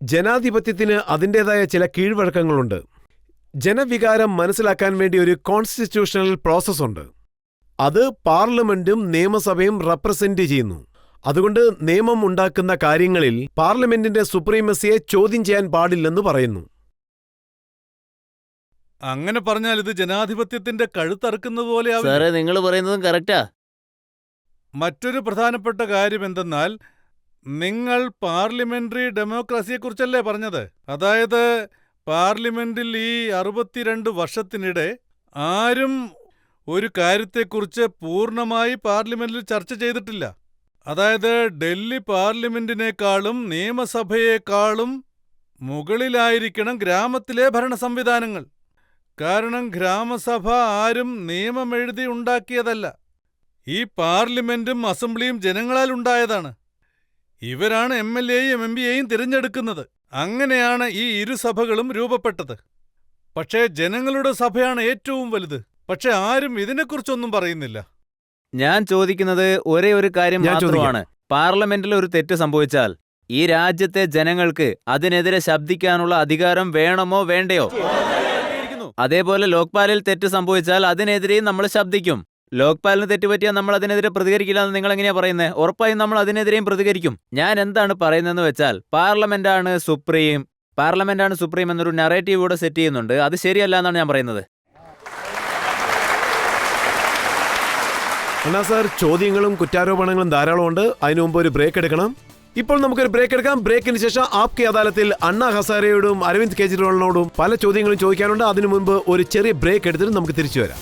ജനാധിപത്യത്തിന് അതിൻ്റെതായ ചില കീഴ്വഴക്കങ്ങളുണ്ട്. ജനവികാരം മനസ്സിലാക്കാൻ വേണ്ടി ഒരു കോൺസ്റ്റിറ്റ്യൂഷണൽ പ്രോസസ്സുണ്ട്. അത് പാർലമെന്റും നിയമസഭയും റെപ്രസെന്റ് ചെയ്യുന്നു. അതുകൊണ്ട് നിയമം ഉണ്ടാക്കുന്ന കാര്യങ്ങളിൽ പാർലമെന്റിന്റെ സുപ്രീമസിയെ ചോദ്യം ചെയ്യാൻ പാടില്ലെന്ന് പറയുന്നു.
അങ്ങനെ പറഞ്ഞാൽ ഇത് ജനാധിപത്യത്തിന്റെ കഴുത്തറുക്കുന്നത് പോലെയാവും.
സാറേ, നിങ്ങൾ പറയുന്നതും കറക്റ്റാ.
മറ്റൊരു പ്രധാനപ്പെട്ട കാര്യം എന്തെന്നാൽ, നിങ്ങൾ പാർലമെന്ററി ഡെമോക്രസിയെക്കുറിച്ചല്ലേ പറഞ്ഞത്? അതായത് പാർലമെന്റിൽ ഈ 62 വർഷത്തിനിടെ ആരും ഒരു കാര്യത്തെക്കുറിച്ച് പൂർണ്ണമായി പാർലമെന്റിൽ ചർച്ച ചെയ്തിട്ടില്ല. അതായത് ഡൽഹി പാർലമെന്റിനേക്കാളും നിയമസഭയേക്കാളും മുകളിലായിരിക്കണം ഗ്രാമത്തിലെ ഭരണ സംവിധാനങ്ങൾ. കാരണം ഗ്രാമസഭ ആരും നിയമമെഴുതി ഉണ്ടാക്കിയതല്ല. ഈ പാർലമെന്റും അസംബ്ലിയും ജനങ്ങളാൽ ഉണ്ടായതാണ്. ഇവരാണ് MLAയും MPയെയും തിരഞ്ഞെടുക്കുന്നത്. അങ്ങനെയാണ് ഈ ഇരുസഭകളും രൂപപ്പെട്ടത്. പക്ഷേ ജനങ്ങളുടെ സഭയാണ് ഏറ്റവും വലുത്. പക്ഷെ ആരും ഇതിനെക്കുറിച്ചൊന്നും പറയുന്നില്ല.
ഞാൻ ചോദിക്കുന്നത് ഒരേ ഒരു കാര്യം മാത്രമാണ്. പാർലമെന്റിൽ ഒരു തെറ്റ് സംഭവിച്ചാൽ ഈ രാജ്യത്തെ ജനങ്ങൾക്ക് അതിനെതിരെ ശബ്ദിക്കാനുള്ള അധികാരം വേണമോ വേണ്ടയോ? അതേപോലെ ലോക്പാലിൽ തെറ്റ് സംഭവിച്ചാൽ അതിനെതിരെയും നമ്മൾ ശബ്ദിക്കും. ലോക്പാലിന് തെറ്റുപറ്റിയാൽ നമ്മൾ അതിനെതിരെ പ്രതികരിക്കില്ല എന്ന് നിങ്ങൾ എങ്ങനെയാ പറയുന്നത്? ഉറപ്പായും നമ്മൾ അതിനെതിരെയും പ്രതികരിക്കും. ഞാൻ എന്താണ് പറയുന്നതെന്ന് വെച്ചാൽ, പാർലമെന്റാണ് സുപ്രീം എന്നൊരു നറേറ്റീവ് ഇവിടെ സെറ്റ് ചെയ്യുന്നുണ്ട്. അത് ശരിയല്ല എന്നാണ് ഞാൻ പറയുന്നത്.
അണ്ണാ സാർ, ചോദ്യങ്ങളും കുറ്റാരോപണങ്ങളും ധാരാളമുണ്ട്. അതിനു മുമ്പ് ഒരു ബ്രേക്ക് എടുക്കണം. ഇപ്പോൾ നമുക്കൊരു ബ്രേക്ക് എടുക്കാം. ബ്രേക്കിന് ശേഷം ആപ്കി അദാലത്തിൽ അണ്ണാ ഹസാരെയോടും അരവിന്ദ് കെജ്രിവാളിനോടും പല ചോദ്യങ്ങളും ചോദിക്കാനുണ്ട്. അതിനു മുമ്പ് ഒരു ചെറിയ ബ്രേക്ക് എടുത്തിട്ട് നമുക്ക് തിരിച്ചു വരാം.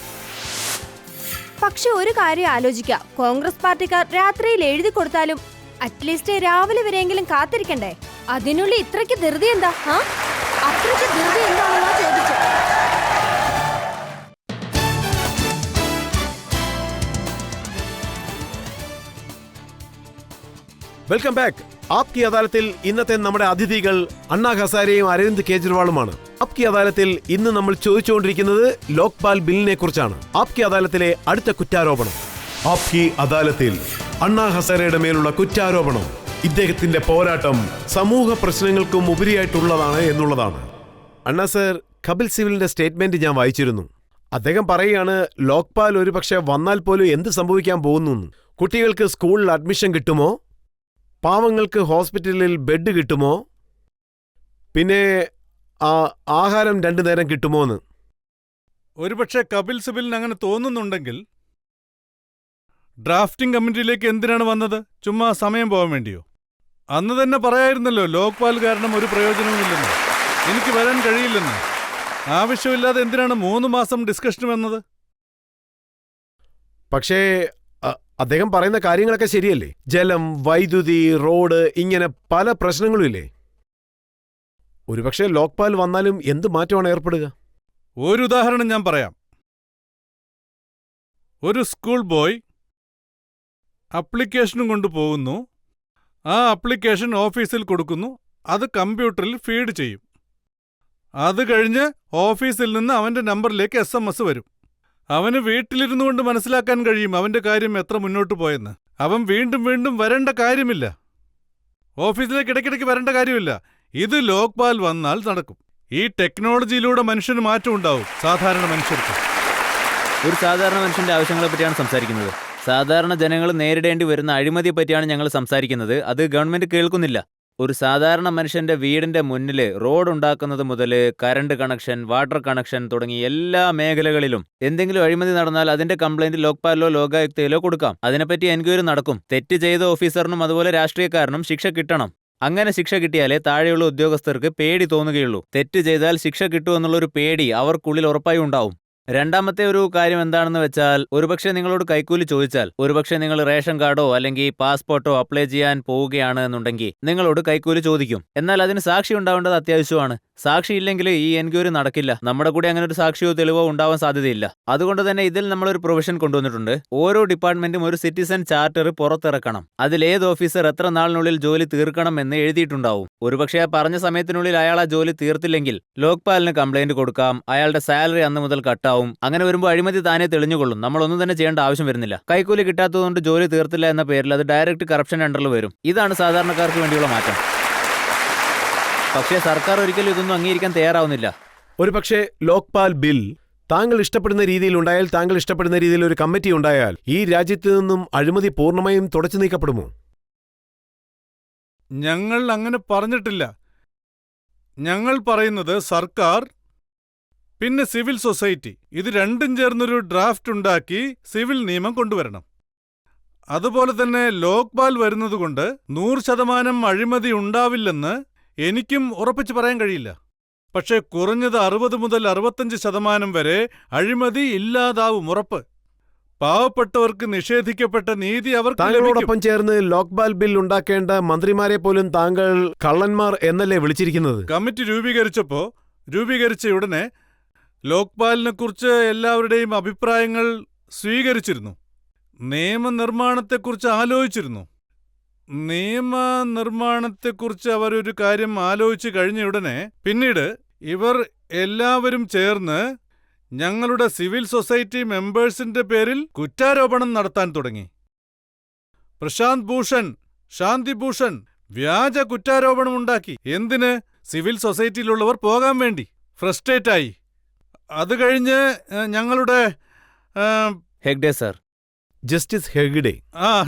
പക്ഷെ ഒരു കാര്യം ആലോചിക്കാം, കോൺഗ്രസ് പാർട്ടിക്കാർ രാത്രിയിൽ എഴുതി കൊടുത്താലും അറ്റ്ലീസ്റ്റ് രാവിലെ വരെയെങ്കിലും കാത്തിരിക്കണ്ടേ? അതിനുള്ളിൽ ഇത്രയ്ക്ക് ധൃതി എന്താ? അത്രയ്ക്ക് ധൃതി എന്താണെന്നാ ചോദിച്ചത്.
Welcome back. ആപ്കി അദാലത്തിൽ ഇന്നത്തെ നമ്മുടെ അതിഥികൾ അണ്ണാ ഹസാരെയും അരവിന്ദ് കെജ്രിവാളുമാണ്. ആപ്കി അദാലത്തിൽ ഇന്ന് നമ്മൾ ചോദിച്ചുകൊണ്ടിരിക്കുന്നത് ലോക്പാൽ ബില്ലിനെ കുറിച്ചാണ്. ആപ്കി അദാലത്തിലെ അടുത്ത കുറ്റാരോപണം. ആപ്കി അദാലത്തിൽ അണ്ണാ ഹസാരെയുടെ മേലുള്ള കുറ്റാരോപണം ഇദ്ദേഹത്തിന്റെ പോരാട്ടം സമൂഹ പ്രശ്നങ്ങൾക്കും ഉപരിയായിട്ടുള്ളതാണ് എന്നുള്ളതാണ്. അണ്ണാ സർ, കപിൽ സിബലിന്റെ സ്റ്റേറ്റ്മെന്റ് ഞാൻ വായിച്ചിരുന്നു. അദ്ദേഹം പറയുകയാണ്, ലോക്പാൽ ഒരുപക്ഷെ വന്നാൽ പോലും എന്ത് സംഭവിക്കാൻ പോകുന്നു. കുട്ടികൾക്ക് സ്കൂളിൽ അഡ്മിഷൻ കിട്ടുമോ, പാവങ്ങൾക്ക് ഹോസ്പിറ്റലിൽ ബെഡ് കിട്ടുമോ, പിന്നെ ആഹാരം 2 നേരം കിട്ടുമോന്ന്.
ഒരുപക്ഷെ കപിൽ സിബലിന് അങ്ങനെ തോന്നുന്നുണ്ടെങ്കിൽ ഡ്രാഫ്റ്റിംഗ് കമ്മിറ്റിയിലേക്ക് എന്തിനാണ് വന്നത്? ചുമ്മാ സമയം പോകാൻ വേണ്ടിയോ? അന്ന് തന്നെ പറയായിരുന്നല്ലോ ലോക്പാൽ കാരണം ഒരു പ്രയോജനവുമില്ലെന്ന്, എനിക്ക് വരാൻ കഴിയില്ലെന്ന്. ആവശ്യമില്ലാതെ എന്തിനാണ് 3 മാസം ഡിസ്കഷന് വന്നത്?
പക്ഷേ അദ്ദേഹം പറയുന്ന കാര്യങ്ങളൊക്കെ ശരിയല്ലേ? ജലം, വൈദ്യുതി, റോഡ്, ഇങ്ങനെ പല പ്രശ്നങ്ങളും ഇല്ലേ? ഒരുപക്ഷെ ലോക്പാൽ വന്നാലും എന്ത് മാറ്റമാണ് ഏർപ്പെടുക?
ഒരു ഉദാഹരണം ഞാൻ പറയാം. ഒരു സ്കൂൾ ബോയ് അപ്ലിക്കേഷനും കൊണ്ടുപോകുന്നു. ആ അപ്ലിക്കേഷൻ ഓഫീസിൽ കൊടുക്കുന്നു. അത് കമ്പ്യൂട്ടറിൽ ഫീഡ് ചെയ്യും. അത് കഴിഞ്ഞ് ഓഫീസിൽ നിന്ന് അവന്റെ നമ്പറിലേക്ക് SMS വരും. അവന് വീട്ടിലിരുന്നു കൊണ്ട് മനസ്സിലാക്കാൻ കഴിയും അവന്റെ കാര്യം എത്ര മുന്നോട്ട് പോയെന്ന്. അവൻ വീണ്ടും വീണ്ടും വരേണ്ട കാര്യമില്ല. ഓഫീസിലേക്ക് ഇടയ്ക്കിടയ്ക്ക് വരേണ്ട കാര്യമില്ല. ഇത് ലോക്പാൽ വന്നാൽ നടക്കും. ഈ ടെക്നോളജിയിലൂടെ മനുഷ്യന് മാറ്റം ഉണ്ടാവും. സാധാരണ മനുഷ്യർക്ക്.
ഒരു സാധാരണ മനുഷ്യന്റെ ആവശ്യങ്ങളെ പറ്റിയാണ് സംസാരിക്കുന്നത്. സാധാരണ ജനങ്ങൾ നേരിടേണ്ടി വരുന്ന അഴിമതിയെ പറ്റിയാണ് ഞങ്ങൾ സംസാരിക്കുന്നത്. അത് ഗവൺമെന്റ് കേൾക്കുന്നില്ല. ഒരു സാധാരണ മനുഷ്യന്റെ വീടിന്റെ മുന്നിൽ റോഡ് ഉണ്ടാക്കുന്നത് മുതൽ കറണ്ട് കണക്ഷൻ, വാട്ടർ കണക്ഷൻ തുടങ്ങി എല്ലാ മേഖലകളിലും എന്തെങ്കിലും അഴിമതി നടന്നാൽ അതിന്റെ കംപ്ലൈന്റ് ലോക്പാലിലോ ലോകായുക്തയിലോ കൊടുക്കാം. അതിനെപ്പറ്റി എൻക്വയറി നടക്കും. തെറ്റ് ചെയ്ത ഓഫീസറിനും അതുപോലെ രാഷ്ട്രീയക്കാരനും ശിക്ഷ കിട്ടണം. അങ്ങനെ ശിക്ഷ കിട്ടിയാലേ താഴെയുള്ള ഉദ്യോഗസ്ഥർക്ക് പേടി തോന്നുകയുള്ളൂ. തെറ്റ് ചെയ്താൽ ശിക്ഷ കിട്ടുമെന്നുള്ളൊരു പേടി അവർക്കുള്ളിൽ ഉറപ്പായും ഉണ്ടാവും. രണ്ടാമത്തെ ഒരു കാര്യം എന്താണെന്ന് വെച്ചാൽ, ഒരുപക്ഷെ നിങ്ങളോട് കൈക്കൂലി ചോദിച്ചാൽ, ഒരുപക്ഷെ നിങ്ങൾ റേഷൻ കാർഡോ അല്ലെങ്കിൽ പാസ്പോർട്ടോ അപ്ലൈ ചെയ്യാൻ പോവുകയാണ് എന്നുണ്ടെങ്കിൽ നിങ്ങളോട് കൈക്കൂലി ചോദിക്കും. എന്നാൽ അതിന് സാക്ഷി ഉണ്ടാവേണ്ടത് അത്യാവശ്യമാണ്. സാക്ഷി ഇല്ലെങ്കിൽ ഈ എൻക്വയറി നടക്കില്ല. നമ്മുടെ കൂടെ അങ്ങനെ ഒരു സാക്ഷിയോ തെളിവോ ഉണ്ടാവാൻ സാധ്യതയില്ല. അതുകൊണ്ട് തന്നെ ഇതിൽ നമ്മളൊരു പ്രൊവിഷൻ കൊണ്ടുവന്നിട്ടുണ്ട്. ഓരോ ഡിപ്പാർട്ട്മെന്റും ഒരു സിറ്റിസൺ ചാർട്ടർ പുറത്തിറക്കണം. അതിൽ ഏത് ഓഫീസർ എത്ര നാളിനുള്ളിൽ ജോലി തീർക്കണം എന്ന് എഴുതിയിട്ടുണ്ടാവും. ഒരുപക്ഷെ ആ പറഞ്ഞ സമയത്തിനുള്ളിൽ അയാൾ ആ ജോലി തീർത്തില്ലെങ്കിൽ ലോക്പാലിന് കംപ്ലൈന്റ് കൊടുക്കാം. അയാളുടെ സാലറി അന്ന് മുതൽ കട്ടാവും. അങ്ങനെ വരുമ്പോൾ അഴിമതി താനേ തെളിഞ്ഞുകൊള്ളും. നമ്മളൊന്നും തന്നെ ചെയ്യേണ്ട ആവശ്യം വരുന്നില്ല. കൈക്കൂലി കിട്ടാത്തതുകൊണ്ട് ജോലി തീർത്തില്ല എന്ന പേരിൽ അത് ഡയറക്റ്റ് കറപ്ഷൻ അണ്ടറിൽ വരും. ഇതാണ് സാധാരണക്കാർക്ക് വേണ്ടിയുള്ള മാറ്റം. പക്ഷേ സർക്കാർ ഒരിക്കലും ഇതൊന്നും അംഗീകരിക്കാൻ തയ്യാറാവുന്നില്ല.
ഒരുപക്ഷെ ലോക്പാൽ ബിൽ താങ്കൾ ഇഷ്ടപ്പെടുന്ന രീതിയിൽ ഉണ്ടായാൽ, താങ്കൾ ഇഷ്ടപ്പെടുന്ന രീതിയിൽ ഒരു കമ്മിറ്റി ഉണ്ടായാൽ ഈ രാജ്യത്ത് നിന്നും അഴിമതി പൂർണ്ണമായും തുടച്ചു നീക്കപ്പെടുമോ?
ഞങ്ങൾ അങ്ങനെ പറഞ്ഞിട്ടില്ല. ഞങ്ങൾ പറയുന്നത് സർക്കാർ പിന്നെ സിവിൽ സൊസൈറ്റി ഇത് രണ്ടും ചേർന്നൊരു ഡ്രാഫ്റ്റ് ഉണ്ടാക്കി സിവിൽ നിയമം കൊണ്ടുവരണം. അതുപോലെ തന്നെ ലോക്പാൽ വരുന്നതുകൊണ്ട് 100% അഴിമതി ഉണ്ടാവില്ലെന്ന് എനിക്കും ഉറപ്പിച്ചു പറയാൻ കഴിയില്ല. പക്ഷേ കുറഞ്ഞത് 60 മുതൽ 65% വരെ അഴിമതി ഇല്ലാതാവും, ഉറപ്പ്. പാവപ്പെട്ടവർക്ക് നിഷേധിക്കപ്പെട്ട നീതി അവർക്ക് ലഭിക്കും.
താങ്കളോടൊപ്പം ചേർന്ന് ലോക്പാൽ ബിൽ ഉണ്ടാക്കേണ്ട മന്ത്രിമാരെ പോലും താങ്കൾ കള്ളന്മാർ എന്നല്ലേ വിളിച്ചിരിക്കുന്നത്?
കമ്മിറ്റി രൂപീകരിച്ച ഉടനെ ലോക്പാലിനെക്കുറിച്ച് എല്ലാവരുടെയും അഭിപ്രായങ്ങൾ സ്വീകരിച്ചിരുന്നു. നിയമനിർമ്മാണത്തെക്കുറിച്ച് ആലോചിച്ചിരുന്നു. നിയമനിർമ്മാണത്തെക്കുറിച്ച് അവരൊരു കാര്യം ആലോചിച്ച് കഴിഞ്ഞ ഉടനെ പിന്നീട് ഇവർ എല്ലാവരും ചേർന്ന് ഞങ്ങളുടെ സിവിൽ സൊസൈറ്റി മെമ്പേഴ്സിന്റെ പേരിൽ കുറ്റാരോപണം നടത്താൻ തുടങ്ങി. പ്രശാന്ത് ഭൂഷൺ, ശാന്തി ഭൂഷൺ വ്യാജ കുറ്റാരോപണമുണ്ടാക്കി. എന്തിന്? സിവിൽ സൊസൈറ്റിയിലുള്ളവർ പോകാൻ വേണ്ടി. ഫ്രസ്ട്രേറ്റായി. അത് കഴിഞ്ഞ് ഞങ്ങളുടെ
ഹെഗ്ഡെ സർ,
ജസ്റ്റിസ് ഹെഗ്ഡെ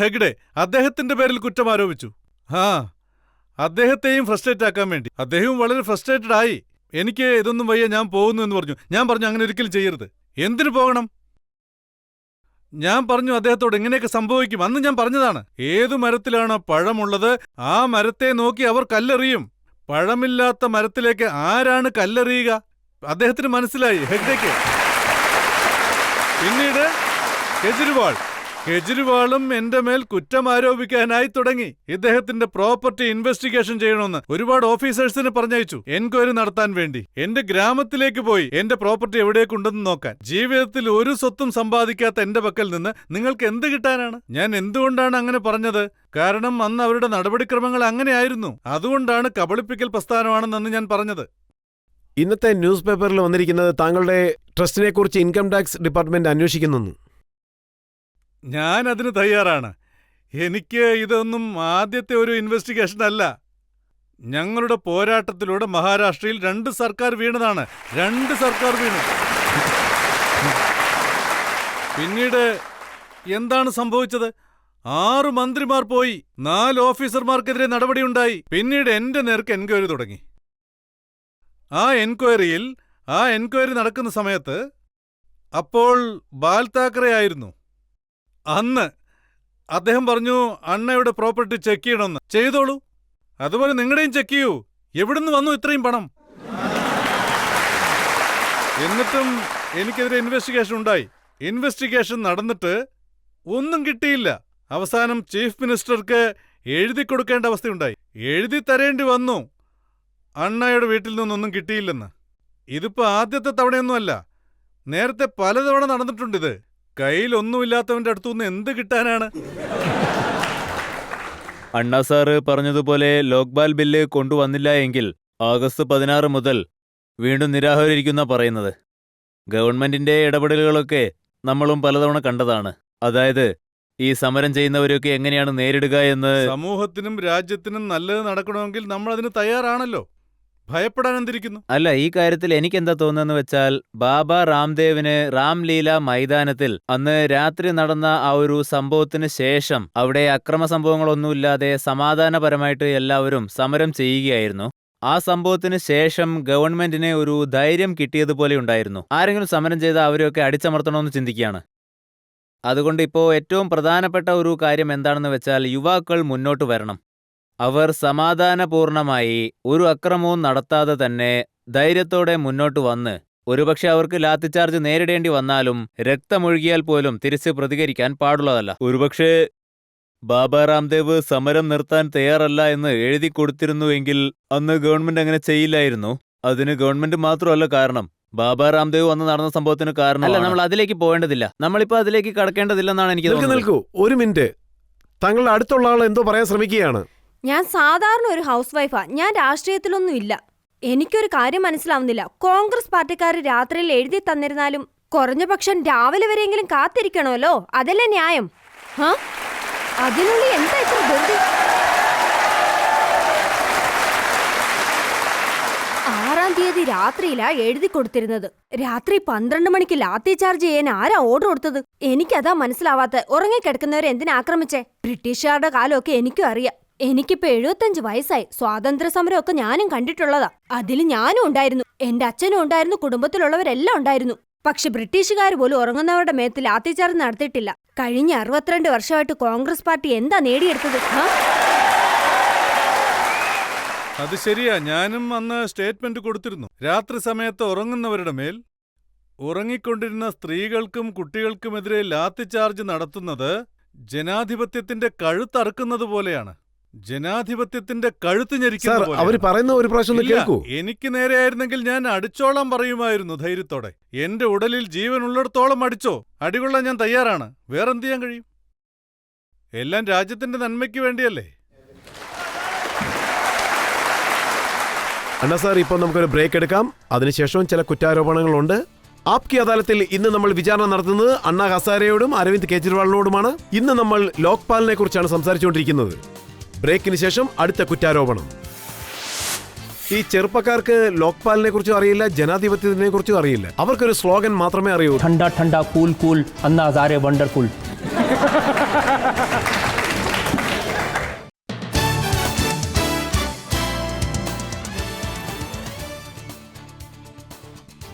ഹെഗ്ഡെ അദ്ദേഹത്തിന്റെ പേരിൽ കുറ്റം ആരോപിച്ചു. അദ്ദേഹത്തെയും ഫ്രസ്ട്രേറ്റ് ആക്കാൻ വേണ്ടി. അദ്ദേഹവും വളരെ ഫ്രസ്ട്രേറ്റഡ് ആയി. എനിക്ക് ഇതൊന്നും വയ്യ, ഞാൻ പോകുന്നു എന്ന് പറഞ്ഞു. ഞാൻ പറഞ്ഞു അങ്ങനെ ഒരിക്കലും ചെയ്യരുത്. എന്തിനു പോകണം? ഞാൻ പറഞ്ഞു അദ്ദേഹത്തോട് ഇങ്ങനെയൊക്കെ സംഭവിക്കും. അന്ന് ഞാൻ പറഞ്ഞതാണ്, ഏതു മരത്തിലാണോ പഴമുള്ളത് ആ മരത്തെ നോക്കി അവർ കല്ലെറിയും. പഴമില്ലാത്ത മരത്തിലേക്ക് ആരാണ് കല്ലെറിയുക? അദ്ദേഹത്തിന് മനസ്സിലായി, ഹെഗ്ഡെക്ക്. പിന്നീട് കെജ്രിവാളും എന്റെ മേൽ കുറ്റം ആരോപിക്കാനായി തുടങ്ങി. ഇദ്ദേഹത്തിന്റെ പ്രോപ്പർട്ടി ഇൻവെസ്റ്റിഗേഷൻ ചെയ്യണമെന്ന് ഒരുപാട് ഓഫീസേഴ്സിനെ പറഞ്ഞയച്ചു, എൻക്വയറി നടത്താൻ വേണ്ടി. എന്റെ ഗ്രാമത്തിലേക്ക് പോയി എന്റെ പ്രോപ്പർട്ടി എവിടേക്കുണ്ടെന്ന് നോക്കാൻ. ജീവിതത്തിൽ ഒരു സ്വത്തും സമ്പാദിക്കാത്ത എന്റെ പക്കൽ നിന്ന് നിങ്ങൾക്ക് എന്ത് കിട്ടാനാണ്? ഞാൻ എന്തുകൊണ്ടാണ് അങ്ങനെ പറഞ്ഞത്? കാരണം അന്ന് അവരുടെ നടപടിക്രമങ്ങൾ അങ്ങനെയായിരുന്നു. അതുകൊണ്ടാണ് കബളിപ്പിക്കൽ പ്രസ്ഥാനമാണെന്ന് ഞാൻ പറഞ്ഞത്.
ഇന്നത്തെ ന്യൂസ് പേപ്പറിൽ വന്നിരിക്കുന്നത് താങ്കളുടെ ട്രസ്റ്റിനെ കുറിച്ച് ഇൻകം ടാക്സ് ഡിപ്പാർട്ട്മെന്റ് അന്വേഷിക്കുന്നു.
ഞാൻ അതിന് തയ്യാറാണ്. എനിക്ക് ഇതൊന്നും ആദ്യത്തെ ഒരു ഇൻവെസ്റ്റിഗേഷൻ അല്ല. ഞങ്ങളുടെ പോരാട്ടത്തിലൂടെ മഹാരാഷ്ട്രയിൽ 2 സർക്കാർ വീണതാണ്. 2 സർക്കാർ വീണു. പിന്നീട് എന്താണ് സംഭവിച്ചത്? 6 മന്ത്രിമാർ പോയി, 4 ഓഫീസർമാർക്കെതിരെ നടപടിയുണ്ടായി. പിന്നീട് എന്റെ നേർക്ക് എൻക്വയറി തുടങ്ങി. ആ എൻക്വയറി നടക്കുന്ന സമയത്ത് അപ്പോൾ ബാൽ താക്കറെ ആയിരുന്നു. അന്ന് അദ്ദേഹം പറഞ്ഞു, അണ്ണയുടെ പ്രോപ്പർട്ടി ചെക്ക് ചെയ്യണമെന്ന്. ചെയ്തോളൂ, അതുപോലെ നിങ്ങളുടെയും ചെക്ക് ചെയ്യൂ. എവിടുന്ന് വന്നു ഇത്രയും പണം? എന്നിട്ടും എനിക്കെതിരെ ഇൻവെസ്റ്റിഗേഷൻ ഉണ്ടായി. ഇൻവെസ്റ്റിഗേഷൻ നടന്നിട്ട് ഒന്നും കിട്ടിയില്ല. അവസാനം ചീഫ് മിനിസ്റ്റർക്ക് എഴുതി കൊടുക്കേണ്ട അവസ്ഥയുണ്ടായി. എഴുതി തരേണ്ടി വന്നു, അണ്ണയുടെ വീട്ടിൽ നിന്നൊന്നും കിട്ടിയില്ലെന്ന്. ഇതിപ്പോ ആദ്യത്തെ തവണയൊന്നുമല്ല, നേരത്തെ പലതവണ നടന്നിട്ടുണ്ടിത്. കയ്യിലൊന്നുമില്ലാത്തവന്റെ അടുത്തുനിന്ന് എന്ത് കിട്ടാനാണ്?
അണ്ണാ സാറ് പറഞ്ഞതുപോലെ ലോക്പാൽ ബില്ല് കൊണ്ടുവന്നില്ല എങ്കിൽ ആഗസ്റ്റ് 16 മുതൽ വീണ്ടും നിരാഹാരയിരിക്കുന്ന പറയുന്നത്. ഗവൺമെന്റിന്റെ ഇടപെടലുകളൊക്കെ നമ്മളും പലതവണ കണ്ടതാണ്. അതായത് ഈ സമരം ചെയ്യുന്നവരെയൊക്കെ എങ്ങനെയാണ് നേരിടുക എന്ന്.
സമൂഹത്തിനും രാജ്യത്തിനും നല്ലത് നടക്കണമെങ്കിൽ നമ്മൾ അതിന് തയ്യാറാണല്ലോ. ഭയപ്പെടാൻ എന്തിരിക്കുന്നു?
അല്ല, ഈ കാര്യത്തിൽ എനിക്കെന്താ തോന്നുന്നതെന്ന് വെച്ചാൽ, ബാബ രാംദേവിന് രാംലീല മൈതാനത്തിൽ അന്ന് രാത്രി നടന്ന ആ ഒരു സംഭവത്തിന് ശേഷം അവിടെ അക്രമ സംഭവങ്ങളൊന്നുമില്ലാതെ സമാധാനപരമായിട്ട് എല്ലാവരും സമരം ചെയ്യുകയായിരുന്നു. ആ സംഭവത്തിന് ശേഷം ഗവൺമെന്റിന് ഒരു ധൈര്യം കിട്ടിയതുപോലെ ഉണ്ടായിരുന്നു. ആരെങ്കിലും സമരം ചെയ്ത അവരെയൊക്കെ അടിച്ചമർത്തണമെന്ന് ചിന്തിക്കുകയാണ്. അതുകൊണ്ട് ഇപ്പോൾ ഏറ്റവും പ്രധാനപ്പെട്ട ഒരു കാര്യം എന്താണെന്ന് വെച്ചാൽ, യുവാക്കൾ മുന്നോട്ട് വരണം. അവർ സമാധാനപൂർണമായി ഒരു അക്രമവും നടത്താതെ തന്നെ ധൈര്യത്തോടെ മുന്നോട്ട് വന്ന്, ഒരുപക്ഷെ അവർക്ക് ലാത്തിച്ചാർജ് നേരിടേണ്ടി വന്നാലും രക്തമൊഴുകിയാൽ പോലും തിരിച്ച് പ്രതികരിക്കാൻ പാടുള്ളതല്ല. ഒരുപക്ഷെ ബാബ രാംദേവ് സമരം നിർത്താൻ തയ്യാറല്ല എന്ന് എഴുതി കൊടുത്തിരുന്നുവെങ്കിൽ അന്ന് ഗവൺമെന്റ് അങ്ങനെ ചെയ്യില്ലായിരുന്നു. അതിന് ഗവൺമെന്റ് മാത്രമല്ല കാരണം, ബാബ രാംദേവ് അന്ന് നടന്ന സംഭവത്തിന് കാരണം. അല്ല, നമ്മൾ അതിലേക്ക് പോകേണ്ടതില്ല. നമ്മളിപ്പോ അതിലേക്ക് കടക്കേണ്ടതില്ലെന്നാണ് എനിക്ക് തോന്നുന്നത്.
നിൽക്കൂ, ഒരു മിനിറ്റ്. താങ്കളുടെ അടുത്തുള്ള ആൾ എന്തോ പറയാൻ ശ്രമിക്കുകയാണ്.
ഞാൻ സാധാരണ ഒരു ഹൗസ് വൈഫാ. ഞാൻ രാഷ്ട്രീയത്തിലൊന്നും ഇല്ല. എനിക്കൊരു കാര്യം മനസ്സിലാവുന്നില്ല. കോൺഗ്രസ് പാർട്ടിക്കാർ രാത്രിയിൽ എഴുതി തന്നിരുന്നാലും കുറഞ്ഞ പക്ഷം രാവിലെ വരെയെങ്കിലും കാത്തിരിക്കണമല്ലോ. അതല്ലേ ന്യായം? അതിനുള്ളിൽ എന്താ ഇത്ര ധൃതി? 6-ാം തീയതി രാത്രിയിലാ എഴുതി കൊടുത്തിരുന്നത്. രാത്രി 12 മണിക്ക് ലാത്തി ചാർജ് ചെയ്യാൻ ആരാ ഓർഡർ കൊടുത്തത്? എനിക്കതാ മനസ്സിലാവാത്ത. ഉറങ്ങിക്കിടക്കുന്നവരെ എന്തിനാ ആക്രമിച്ചേ? ബ്രിട്ടീഷുകാരുടെ കാലമൊക്കെ എനിക്കും അറിയാം. എനിക്കിപ്പോ 75 വയസ്സായി. സ്വാതന്ത്ര്യ സമരമൊക്കെ ഞാനും കണ്ടിട്ടുള്ളതാ. അതിൽ ഞാനും ഉണ്ടായിരുന്നു, എന്റെ അച്ഛനും ഉണ്ടായിരുന്നു, കുടുംബത്തിലുള്ളവരെല്ലാം ഉണ്ടായിരുന്നു. പക്ഷെ ബ്രിട്ടീഷുകാർ പോലും ഉറങ്ങുന്നവരുടെ മേത്ത് ലാത്തിച്ചാർജ് നടത്തിയിട്ടില്ല. കഴിഞ്ഞ 62 വർഷമായിട്ട് കോൺഗ്രസ് പാർട്ടി എന്താ നേടിയെടുത്തത്?
അത് ശരിയാ, ഞാനും അന്ന് സ്റ്റേറ്റ്മെന്റ് കൊടുത്തിരുന്നു. രാത്രി സമയത്ത് ഉറങ്ങുന്നവരുടെ മേൽ, ഉറങ്ങിക്കൊണ്ടിരുന്ന സ്ത്രീകൾക്കും കുട്ടികൾക്കുമെതിരെ ലാത്തിച്ചാർജ് നടത്തുന്നത് ജനാധിപത്യത്തിന്റെ കഴുത്തറുക്കുന്നത് പോലെയാണ്. ജനാധിപത്യത്തിന്റെ കഴുത്ത് ഞെരിക്കുന്നത്.
അവർ പറയുന്ന ഒരു പ്രാവശ്യം കേൾക്കൂ.
എനിക്ക് നേരെയായിരുന്നെങ്കിൽ ഞാൻ അടിച്ചോളം പറയുമായിരുന്നു ധൈര്യത്തോടെ. എന്റെ ഉടലിൽ ജീവനുള്ളിടത്തോളം അടിച്ചോ, അടികൊള്ളാൻ ഞാൻ തയ്യാറാണ്. വേറെന്ത് ചെയ്യാൻ കഴിയും? എല്ലാം രാജ്യത്തിന്റെ നന്മയ്ക്ക് വേണ്ടിയല്ലേ.
അണ്ണാ സാർ, ഇപ്പോൾ നമുക്കൊരു ബ്രേക്ക് എടുക്കാം. അതിനുശേഷവും ചില കുറ്റാരോപണങ്ങളുണ്ട്. ആപ്കി അദാലത്തിൽ ഇന്ന് നമ്മൾ വിചാരണ നടത്തുന്നത് അണ്ണാ ഹസാരെയോടും അരവിന്ദ് കെജ്രിവാളിനോടുമാണ്. ഇന്ന് നമ്മൾ ലോക്പാലിനെ കുറിച്ചാണ് സംസാരിച്ചുകൊണ്ടിരിക്കുന്നത്. ബ്രേക്കിന് ശേഷം അടുത്ത കുറ്റാരോപണം. ഈ ചെറുപ്പക്കാർക്ക് ലോക്പാലിനെ കുറിച്ചും അറിയില്ല, ജനാധിപത്യത്തിനെ കുറിച്ചും അറിയില്ല. അവർക്കൊരു സ്ലോഗൻ മാത്രമേ അറിയൂ.
ठंडा ठंडा cool cool Anna Hazare wonderful.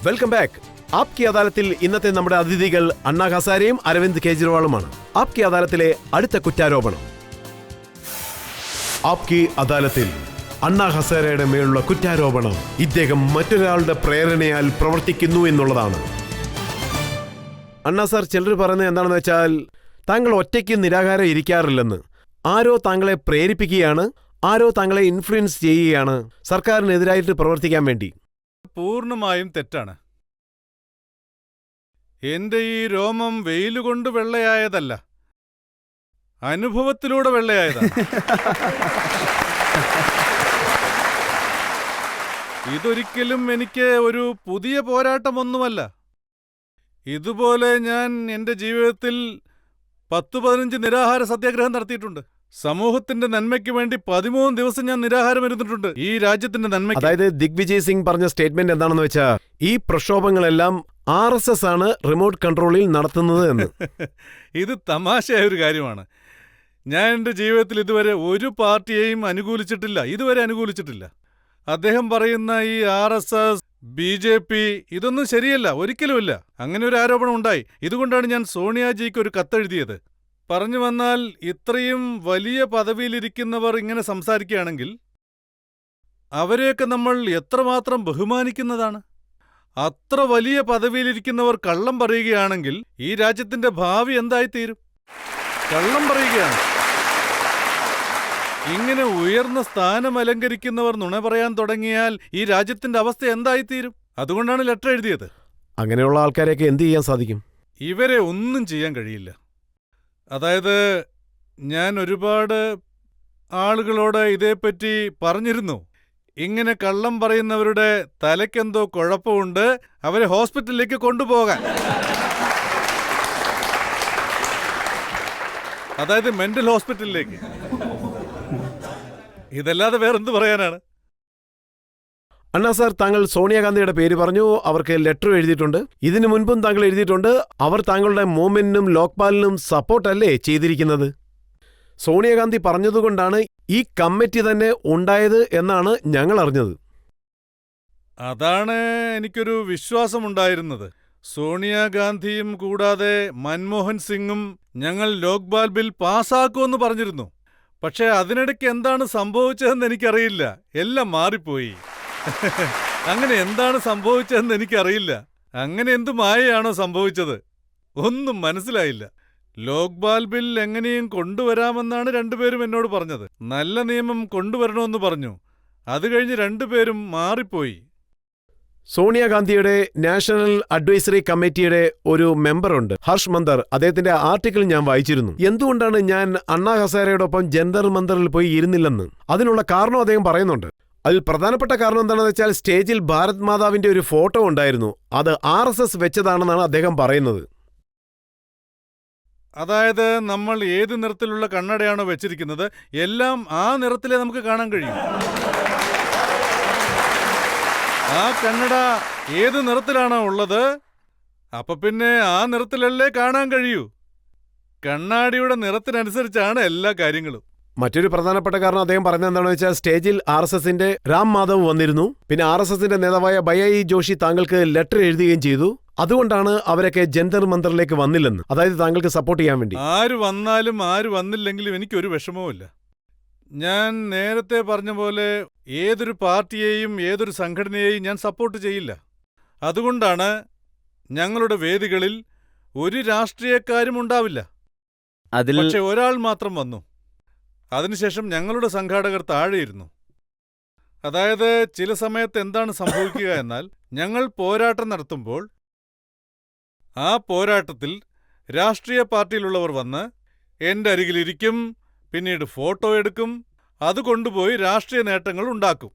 Welcome back. ആപ്കി അദാലത്തിൽ ഇന്നത്തെ നമ്മുടെ അതിഥികൾ അണ്ണാ ഹസാരെയും അരവിന്ദ് കെജ്രിവാളുമാണ്. ആപ്കി അദാലത്തിലെ അടുത്ത കുറ്റാരോപണം. ആപ്കി അദാലത്തിൽ അണ്ണാ ഹസാരെയുടെ മേലുള്ള കുറ്റാരോപണം ഇദ്ദേഹം മറ്റൊരാളുടെ പ്രേരണയാൽ പ്രവർത്തിക്കുന്നു എന്നുള്ളതാണ്. അണ്ണാ സാർ, ചിലർ പറയുന്നത് എന്താണെന്ന് വെച്ചാൽ താങ്കൾ ഒറ്റയ്ക്ക് നിരാഹാരം ഇരിക്കാറില്ലെന്ന്. ആരോ താങ്കളെ പ്രേരിപ്പിക്കുകയാണ്, ആരോ താങ്കളെ ഇൻഫ്ലുവൻസ് ചെയ്യുകയാണ് സർക്കാരിനെതിരായിട്ട് പ്രവർത്തിക്കാൻ വേണ്ടി.
പൂർണ്ണമായും തെറ്റാണ്. എന്റെ ഈ രോമം വെയിലുകൊണ്ട് വെള്ളയായതല്ല, അനുഭവത്തിലൂടെ വെള്ളയായതാണ്. ഇതൊരിക്കലും എനിക്ക് ഒരു പുതിയ പോരാട്ടമൊന്നുമല്ല. ഇതുപോലെ ഞാൻ എന്റെ ജീവിതത്തിൽ 10-15 നിരാഹാര സത്യാഗ്രഹം നടത്തിയിട്ടുണ്ട്. സമൂഹത്തിന്റെ നന്മയ്ക്ക് വേണ്ടി 13 ദിവസം ഞാൻ നിരാഹാരം ഇരുന്നിട്ടുണ്ട്. ഈ രാജ്യത്തിന്റെ നന്മയ്ക്ക്.
അതായത് ദിഗ്വിജയ് സിംഗ് പറഞ്ഞ സ്റ്റേറ്റ്മെന്റ് എന്താണെന്ന് വെച്ചാൽ ഈ പ്രക്ഷോഭങ്ങളെല്ലാം RSS ആണ് റിമോട്ട് കൺട്രോളിൽ നടത്തുന്നത് എന്ന്.
ഇത് തമാശയായ ഒരു കാര്യമാണ്. ഞാൻ എൻ്റെ ജീവിതത്തിൽ ഇതുവരെ ഒരു പാർട്ടിയെയും ഇതുവരെ അനുകൂലിച്ചിട്ടില്ല. അദ്ദേഹം പറയുന്ന ഈ RSS, BJP ഇതൊന്നും ശരിയല്ല, ഒരിക്കലുമില്ല. അങ്ങനെ ഒരു ആരോപണം ഉണ്ടായി. ഇതുകൊണ്ടാണ് ഞാൻ സോണിയാജിക്ക് ഒരു കത്തെഴുതിയത്. പറഞ്ഞു വന്നാൽ, ഇത്രയും വലിയ പദവിയിലിരിക്കുന്നവർ ഇങ്ങനെ സംസാരിക്കുകയാണെങ്കിൽ അവരെയൊക്കെ നമ്മൾ എത്രമാത്രം ബഹുമാനിക്കുന്നതാണ്. അത്ര വലിയ പദവിയിലിരിക്കുന്നവർ കള്ളം പറയുകയാണെങ്കിൽ ഈ രാജ്യത്തിന്റെ ഭാവി എന്തായിത്തീരും? കള്ളം പറയുകയാണ്. ഇങ്ങനെ ഉയർന്ന സ്ഥാനം അലങ്കരിക്കുന്നവർ നുണ പറയാൻ തുടങ്ങിയാൽ ഈ രാജ്യത്തിന്റെ അവസ്ഥ എന്തായിത്തീരും? അതുകൊണ്ടാണ് ലെറ്റർ എഴുതിയത്.
അങ്ങനെയുള്ള ആൾക്കാരെയൊക്കെ എന്ത് ചെയ്യാൻ സാധിക്കും?
ഇവരെ ഒന്നും ചെയ്യാൻ കഴിയില്ല. അതായത്, ഞാൻ ഒരുപാട് ആളുകളോട് ഇതേപ്പറ്റി പറഞ്ഞിരുന്നു. ഇങ്ങനെ കള്ളം പറയുന്നവരുടെ തലയ്ക്കെന്തോ കുഴപ്പമുണ്ട്, അവരെ ഹോസ്പിറ്റലിലേക്ക് കൊണ്ടുപോകാൻ. അതായത് മെന്റൽ ഹോസ്പിറ്റലിലേക്ക്. ഇതല്ലാതെ വേറെന്ത് പറയാനാണ്?
അണ്ണാ സാർ, താങ്കൾ സോണിയാഗാന്ധിയുടെ പേര് പറഞ്ഞു, അവർക്ക് ലെറ്റർ എഴുതിയിട്ടുണ്ട്. ഇതിനു മുൻപും താങ്കൾ എഴുതിയിട്ടുണ്ട്. അവർ താങ്കളുടെ മൂവ്മെന്റിനും ലോക്പാലിനും സപ്പോർട്ടല്ലേ ചെയ്തിരിക്കുന്നത്? സോണിയാഗാന്ധി പറഞ്ഞതുകൊണ്ടാണ് ഈ കമ്മിറ്റി തന്നെ ഉണ്ടായത് എന്നാണ് ഞങ്ങൾ അറിഞ്ഞത്.
അതാണ് എനിക്കൊരു വിശ്വാസമുണ്ടായിരുന്നത്. സോണിയാഗാന്ധിയും കൂടാതെ മൻമോഹൻ സിംഗും ഞങ്ങൾ ലോക്പാൽ ബിൽ പാസ്സാക്കുമെന്ന് പറഞ്ഞിരുന്നു. പക്ഷേ അതിനിടയ്ക്ക് എന്താണ് സംഭവിച്ചതെന്ന് എനിക്കറിയില്ല. എല്ലാം മാറിപ്പോയി. അങ്ങനെ എന്താണ് സംഭവിച്ചതെന്ന് എനിക്കറിയില്ല. അങ്ങനെ എന്ത് മായയാണോ സംഭവിച്ചത്? ഒന്നും മനസ്സിലായില്ല. ലോക്പാൽ ബിൽ എങ്ങനെയും കൊണ്ടുവരാമെന്നാണ് രണ്ടുപേരും എന്നോട് പറഞ്ഞത്. നല്ല നിയമം കൊണ്ടുവരണമെന്ന് പറഞ്ഞു. അത് കഴിഞ്ഞ് രണ്ടുപേരും മാറിപ്പോയി.
സോണിയാഗാന്ധിയുടെ നാഷണൽ അഡ്വൈസറി കമ്മിറ്റിയുടെ ഒരു മെമ്പറുണ്ട്, ഹർഷ് മന്ദർ. അദ്ദേഹത്തിന്റെ ആർട്ടിക്കിൾ ഞാൻ വായിച്ചിരുന്നു. എന്തുകൊണ്ടാണ് ഞാൻ അണ്ണാ ഹസാരെയോടൊപ്പം ജന്തർ മന്ദറിൽ പോയി ഇരുന്നില്ലെന്ന്. അതിനുള്ള കാരണം അദ്ദേഹം പറയുന്നുണ്ട്. അതിൽ പ്രധാനപ്പെട്ട കാരണം എന്താണെന്ന് വെച്ചാൽ സ്റ്റേജിൽ ഭാരത് മാതാവിന്റെ ഒരു ഫോട്ടോ ഉണ്ടായിരുന്നു. അത് RSS വെച്ചതാണെന്നാണ് അദ്ദേഹം പറയുന്നത്.
അതായത്, നമ്മൾ ഏത് നിറത്തിലുള്ള കണ്ണടയാണോ വെച്ചിരിക്കുന്നത്, എല്ലാം ആ നിറത്തിലേ നമുക്ക് കാണാൻ കഴിയും. ആ കണ്ണട ഏത് നിറത്തിലാണോ ഉള്ളത്, അപ്പൊ പിന്നെ ആ നിറത്തിലല്ലേ കാണാൻ കഴിയൂ. കണ്ണാടിയുടെ നിറത്തിനനുസരിച്ചാണ് എല്ലാ കാര്യങ്ങളും.
മറ്റൊരു പ്രധാനപ്പെട്ട കാരണം അദ്ദേഹം പറഞ്ഞത് എന്താണെന്ന് വെച്ചാൽ സ്റ്റേജിൽ RSSന്റെ രാം മാധവ് വന്നിരുന്നു. പിന്നെ RSSന്റെ നേതാവായ ബയായി ജോഷി താങ്കൾക്ക് ലെറ്റർ എഴുതുകയും ചെയ്തു. അതുകൊണ്ടാണ് അവരൊക്കെ ജന്തർ മന്ദറിലേക്ക് വന്നില്ലെന്ന്. അതായത് താങ്കൾക്ക് സപ്പോർട്ട് ചെയ്യാൻ വേണ്ടി.
ആര് വന്നാലും ആര് വന്നില്ലെങ്കിലും എനിക്കൊരു വിഷമവുമില്ല. ഞാൻ നേരത്തെ പറഞ്ഞ പോലെ ഏതൊരു പാർട്ടിയെയും ഏതൊരു സംഘടനയെയും ഞാൻ സപ്പോർട്ട് ചെയ്യില്ല. അതുകൊണ്ടാണ് ഞങ്ങളുടെ വേദികളിൽ ഒരു രാഷ്ട്രീയക്കാരും ഉണ്ടാവില്ല. പക്ഷെ ഒരാൾ മാത്രം വന്നു. അതിനുശേഷം ഞങ്ങളുടെ സംഘാടകർ താഴെയിരുന്നു. അതായത്, ചില സമയത്ത് എന്താണ് സംഭവിക്കുക എന്നാൽ, ഞങ്ങൾ പോരാട്ടം നടത്തുമ്പോൾ ആ പോരാട്ടത്തിൽ രാഷ്ട്രീയ പാർട്ടിയിലുള്ളവർ വന്ന് എൻ്റെ അരികിലിരിക്കും, പിന്നീട് ഫോട്ടോ എടുക്കും, അത് കൊണ്ടുപോയി രാഷ്ട്രീയ നേട്ടങ്ങൾ ഉണ്ടാക്കും.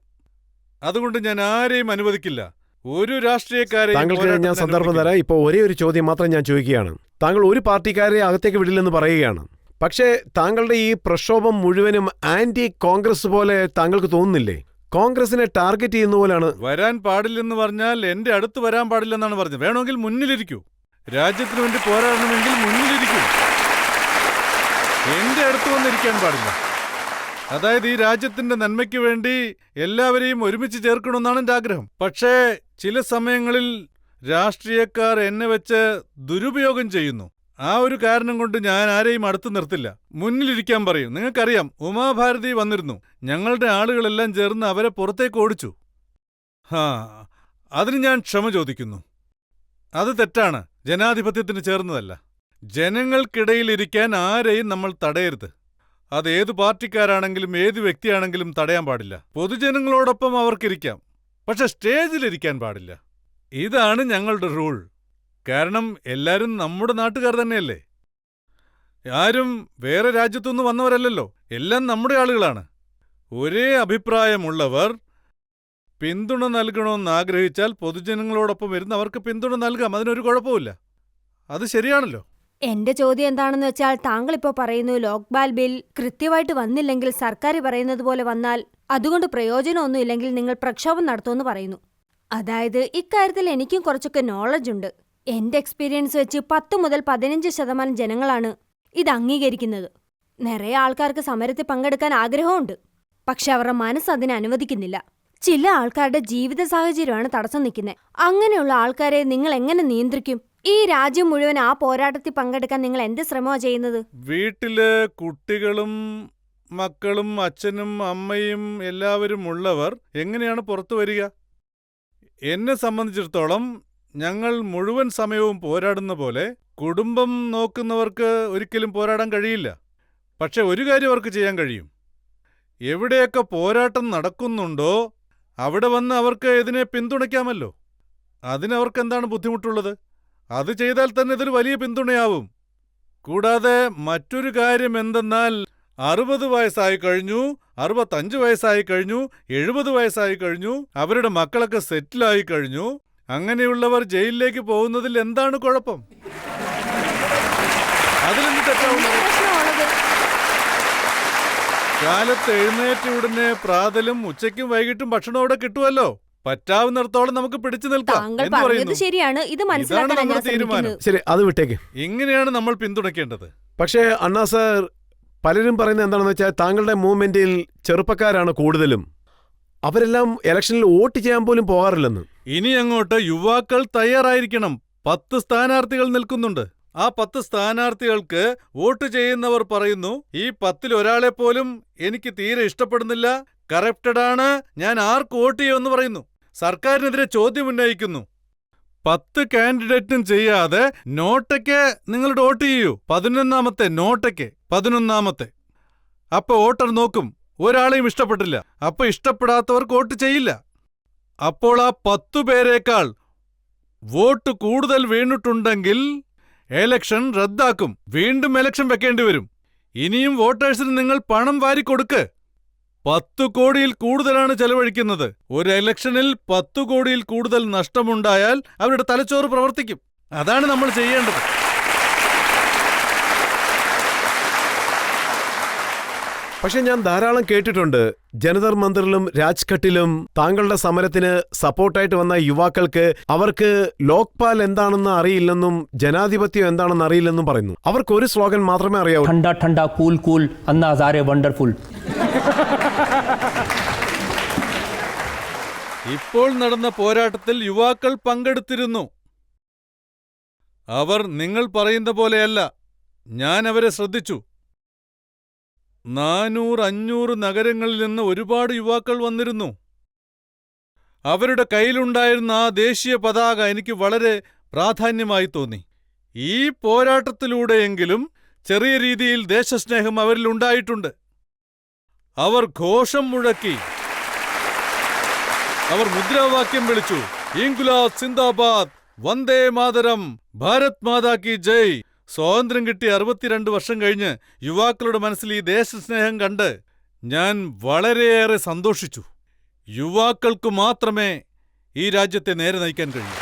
അതുകൊണ്ട് ഞാൻ ആരെയും അനുവദിക്കില്ല, ഒരു രാഷ്ട്രീയക്കാരെയും.
താങ്കൾക്ക് ഞാൻ സന്ദർഭം തരാം. ഇപ്പോൾ ഒരേ ഒരു ചോദ്യം മാത്രം ഞാൻ ചോദിക്കുകയാണ്. താങ്കൾ ഒരു പാർട്ടിക്കാരെ അകത്തേക്ക് വിടില്ലെന്ന് പറയുകയാണ്. പക്ഷേ താങ്കളുടെ ഈ പ്രക്ഷോഭം മുഴുവനും ആന്റി കോൺഗ്രസ് പോലെ താങ്കൾക്ക് തോന്നുന്നില്ലേ? കോൺഗ്രസിനെ ടാർഗറ്റ് ചെയ്യുന്ന പോലാണ്.
വരാൻ പാടില്ലെന്ന് പറഞ്ഞാൽ എന്റെ അടുത്ത് വരാൻ പാടില്ലെന്നാണ് പറഞ്ഞത്. വേണമെങ്കിൽ മുന്നിലിരിക്കൂ. രാജ്യത്തിന് വേണ്ടി പോരാടണമെങ്കിൽ മുന്നിലിരിക്കൂ. എന്റെ അടുത്ത് വന്നിരിക്കാൻ പാടില്ല. അതായത്, ഈ രാജ്യത്തിന്റെ നന്മയ്ക്ക് വേണ്ടി എല്ലാവരെയും ഒരുമിച്ച് ചേർക്കണമെന്നാണ് എൻ്റെ ആഗ്രഹം. പക്ഷേ ചില സമയങ്ങളിൽ രാഷ്ട്രീയക്കാർ എന്നെ വെച്ച് ദുരുപയോഗം ചെയ്യുന്നു. ആ ഒരു കാരണം കൊണ്ട് ഞാൻ ആരെയും അടുത്ത് നിർത്തില്ല. മുന്നിലിരിക്കാൻ പറയും. നിങ്ങൾക്കറിയാം, ഉമാഭാരതി വന്നിരുന്നു. ഞങ്ങളുടെ ആളുകളെല്ലാം ചേർന്ന് അവരെ പുറത്തേക്ക് ഓടിച്ചു. അതിന് ഞാൻ ക്ഷമ ചോദിക്കുന്നു. അത് തെറ്റാണ്, ജനാധിപത്യത്തിന് ചേർന്നതല്ല. ജനങ്ങൾക്കിടയിലിരിക്കാൻ ആരെയും നമ്മൾ തടയരുത്. അത് ഏത് പാർട്ടിക്കാരാണെങ്കിലും ഏത് വ്യക്തിയാണെങ്കിലും തടയാൻ പാടില്ല. പൊതുജനങ്ങളോടൊപ്പം അവർക്കിരിക്കാം, പക്ഷെ സ്റ്റേജിലിരിക്കാൻ പാടില്ല. ഇതാണ് ഞങ്ങളുടെ റൂൾ. കാരണം എല്ലാരും നമ്മുടെ നാട്ടുകാർ തന്നെയല്ലേ. ആരും വേറെ രാജ്യത്തുനിന്ന് വന്നവരല്ലല്ലോ. എല്ലാം നമ്മുടെ ആളുകളാണ്. ഒരേ അഭിപ്രായമുള്ളവർ പിന്തുണ നൽകണമെന്ന് ആഗ്രഹിച്ചാൽ പൊതുജനങ്ങളോടൊപ്പം ഇരുന്ന് അവർക്ക് പിന്തുണ നൽകാം. അതിനൊരു കുഴപ്പമില്ല. അത് ശരിയാണല്ലോ.
എന്റെ ചോദ്യം എന്താണെന്ന് വെച്ചാൽ, താങ്കൾ ഇപ്പോൾ പറയുന്നു ലോക്പാൽ ബിൽ കൃത്യമായിട്ട് വന്നില്ലെങ്കിൽ, സർക്കാർ പറയുന്നത് പോലെ വന്നാൽ അതുകൊണ്ട് പ്രയോജനമൊന്നുമില്ലെങ്കിൽ നിങ്ങൾ പ്രക്ഷോഭം നടത്തുമെന്ന് പറയുന്നു. അതായത് ഇക്കാര്യത്തിൽ എനിക്കും കുറച്ചൊക്കെ നോളജ് ഉണ്ട്. എന്റെ എക്സ്പീരിയൻസ് വെച്ച് 10 മുതൽ 15% ജനങ്ങളാണ് ഇത് അംഗീകരിക്കുന്നത്. നിറയെ ആൾക്കാർക്ക് സമരത്തിൽ പങ്കെടുക്കാൻ ആഗ്രഹമുണ്ട്, പക്ഷെ അവരുടെ മനസ്സ് അതിനെ അനുവദിക്കുന്നില്ല. ചില ആൾക്കാരുടെ ജീവിത സാഹചര്യമാണ് തടസ്സം നിൽക്കുന്നത്. അങ്ങനെയുള്ള ആൾക്കാരെ നിങ്ങൾ എങ്ങനെ നിയന്ത്രിക്കും? ഈ രാജ്യം മുഴുവൻ ആ പോരാട്ടത്തിൽ പങ്കെടുക്കാൻ നിങ്ങൾ എന്ത് ശ്രമമാണ് ചെയ്യുന്നത്?
വീട്ടില് കുട്ടികളും മക്കളും അച്ഛനും അമ്മയും എല്ലാവരും ഉള്ളവർ എങ്ങനെയാണ് പുറത്തു വരിക? എന്നെ സംബന്ധിച്ചിടത്തോളം ഞങ്ങൾ മുഴുവൻ സമയവും പോരാടുന്ന പോലെ കുടുംബം നോക്കുന്നവർക്ക് ഒരിക്കലും പോരാടാൻ കഴിയില്ല. പക്ഷെ ഒരു കാര്യം അവർക്ക് ചെയ്യാൻ കഴിയും. എവിടെയൊക്കെ പോരാട്ടം നടക്കുന്നുണ്ടോ അവിടെ വന്ന് അവർക്ക് ഇതിനെ പിന്തുണയ്ക്കാമല്ലോ. അതിനവർക്ക് എന്താണ് ബുദ്ധിമുട്ടുള്ളത്? അത് ചെയ്താൽ തന്നെ ഇതൊരു വലിയ പിന്തുണയാവും. കൂടാതെ മറ്റൊരു കാര്യം എന്തെന്നാൽ 60 വയസ്സായി കഴിഞ്ഞു, 65 വയസ്സായി കഴിഞ്ഞു, 70 വയസ്സായി കഴിഞ്ഞു, അവരുടെ മക്കളൊക്കെ സെറ്റിലായി കഴിഞ്ഞു. അങ്ങനെയുള്ളവർ ജയിലിലേക്ക് പോകുന്നതിൽ എന്താണ് കുഴപ്പം? അതിലെന്ത് തെറ്റാവുന്നത്? കാലത്ത് എഴുന്നേറ്റ ഉടനെ പ്രാതലും ഉച്ചയ്ക്കും വൈകിട്ടും ഭക്ഷണം അവിടെ കിട്ടുമല്ലോ. പറ്റാവുന്നിടത്തോളം നമുക്ക് പിടിച്ചു നിൽക്കാം.
താങ്കൾ പറഞ്ഞത് ശരിയാണ്, ഇത് മനസ്സിലാക്കാൻ ഞാൻ ശ്രമിക്കുന്നത്.
ശരി, അത് വിട്ടേക്ക്.
ഇങ്ങനെയാണ് നമ്മൾ പിന്തുണയ്ക്കേണ്ടത്.
പക്ഷേ അണ്ണാ സാർ, പലരും പറയുന്നത് എന്താണെന്ന് വെച്ചാൽ താങ്കളുടെ മൂവ്മെന്റിൽ ചെറുപ്പക്കാരാണ് കൂടുതലും. അവരെല്ലാം ഇലക്ഷനിൽ വോട്ട് ചെയ്യാൻ പോലും പോകാറില്ലെന്ന്.
ഇനി അങ്ങോട്ട് യുവാക്കൾ തയ്യാറായിരിക്കണം. 10 സ്ഥാനാർത്ഥികൾ നിൽക്കുന്നുണ്ട്. ആ 10 സ്ഥാനാർത്ഥികൾക്ക് വോട്ട് ചെയ്യുന്നവർ പറയുന്നു, ഈ 10-ൽ ഒരാളെ പോലും എനിക്ക് തീരെ ഇഷ്ടപ്പെടുന്നില്ല, കറപ്റ്റഡാണ്, ഞാൻ ആർക്ക് വോട്ട് ചെയ്യുമെന്ന് പറയുന്നു. സർക്കാരിനെതിരെ ചോദ്യം ഉന്നയിക്കുന്നു. 10 കാൻഡിഡേറ്റും ചെയ്യാതെ നോട്ടയ്ക്ക് നിങ്ങളുടെ വോട്ട് ചെയ്യൂ. 11ാമത്തെ നോട്ടയ്ക്ക് 11ാമത്തെ. അപ്പൊ വോട്ടർ നോക്കും, ഒരാളെയും ഇഷ്ടപ്പെട്ടില്ല. അപ്പൊ ഇഷ്ടപ്പെടാത്തവർക്ക് വോട്ട് ചെയ്യില്ല. അപ്പോൾ ആ 10 പേരേക്കാൾ വോട്ട് കൂടുതൽ വീണിട്ടുണ്ടെങ്കിൽ എലക്ഷൻ റദ്ദാക്കും. വീണ്ടും എലക്ഷൻ വെക്കേണ്ടി വരും. ഇനിയും വോട്ടേഴ്സിന് നിങ്ങൾ പണം വാരിക്കൊടുക്ക്. 10 കോടിയിൽ കൂടുതലാണ് ചെലവഴിക്കുന്നത്. ഒരു ഇലക്ഷനിൽ 10 കോടിയിൽ കൂടുതൽ നഷ്ടമുണ്ടായാൽ അവരുടെ തലച്ചോറ് പ്രവർത്തിക്കും. അതാണ് നമ്മൾ ചെയ്യേണ്ടത്.
പക്ഷെ ഞാൻ ധാരാളം കേട്ടിട്ടുണ്ട്, ജനതർ മന്ദിറിലും രാജ്ഘട്ടിലും താങ്കളുടെ സമരത്തിന് സപ്പോർട്ടായിട്ട് വന്ന യുവാക്കൾക്ക് അവർക്ക് ലോക്പാൽ എന്താണെന്ന് അറിയില്ലെന്നും ജനാധിപത്യം എന്താണെന്ന് അറിയില്ലെന്നും പറയുന്നു. അവർക്ക് ഒരു സ്ലോഗൻ മാത്രമേ അറിയാവൂ,
ठंडा ठंडा cool cool Anna Hazare wonderful.
ഇപ്പോൾ നടന്ന പോരാട്ടത്തിൽ യുവാക്കൾ പങ്കെടുത്തിരുന്നു. അവർ നിങ്ങൾ പറയുന്ന പോലെയല്ല. ഞാൻ അവരെ ശ്രദ്ധിച്ചു. 400-500 നഗരങ്ങളിൽ നിന്ന് ഒരുപാട് യുവാക്കൾ വന്നിരുന്നു. അവരുടെ കയ്യിലുണ്ടായിരുന്ന ആ ദേശീയ പതാക എനിക്ക് വളരെ പ്രാധാന്യമായി തോന്നി. ഈ പോരാട്ടത്തിലൂടെയെങ്കിലും ചെറിയ രീതിയിൽ ദേശസ്നേഹം അവരിൽ ഉണ്ടായിട്ടുണ്ട്. അവർ ഘോഷം മുഴക്കി, അവർ മുദ്രാവാക്യം വിളിച്ചു, ഇൻകുലാബ് സിന്ദാബാദ്, വന്ദേ മാതരം, ഭാരത് മാതാ കി ജയ്. സ്വാതന്ത്ര്യം കിട്ടി 62 വർഷം കഴിഞ്ഞ് യുവാക്കളുടെ മനസ്സിൽ ഈ ദേശസ്നേഹം കണ്ട് ഞാൻ വളരെയേറെ സന്തോഷിച്ചു. യുവാക്കൾക്ക് മാത്രമേ ഈ രാജ്യത്തെ നേരെ നയിക്കാൻ കഴിയൂ.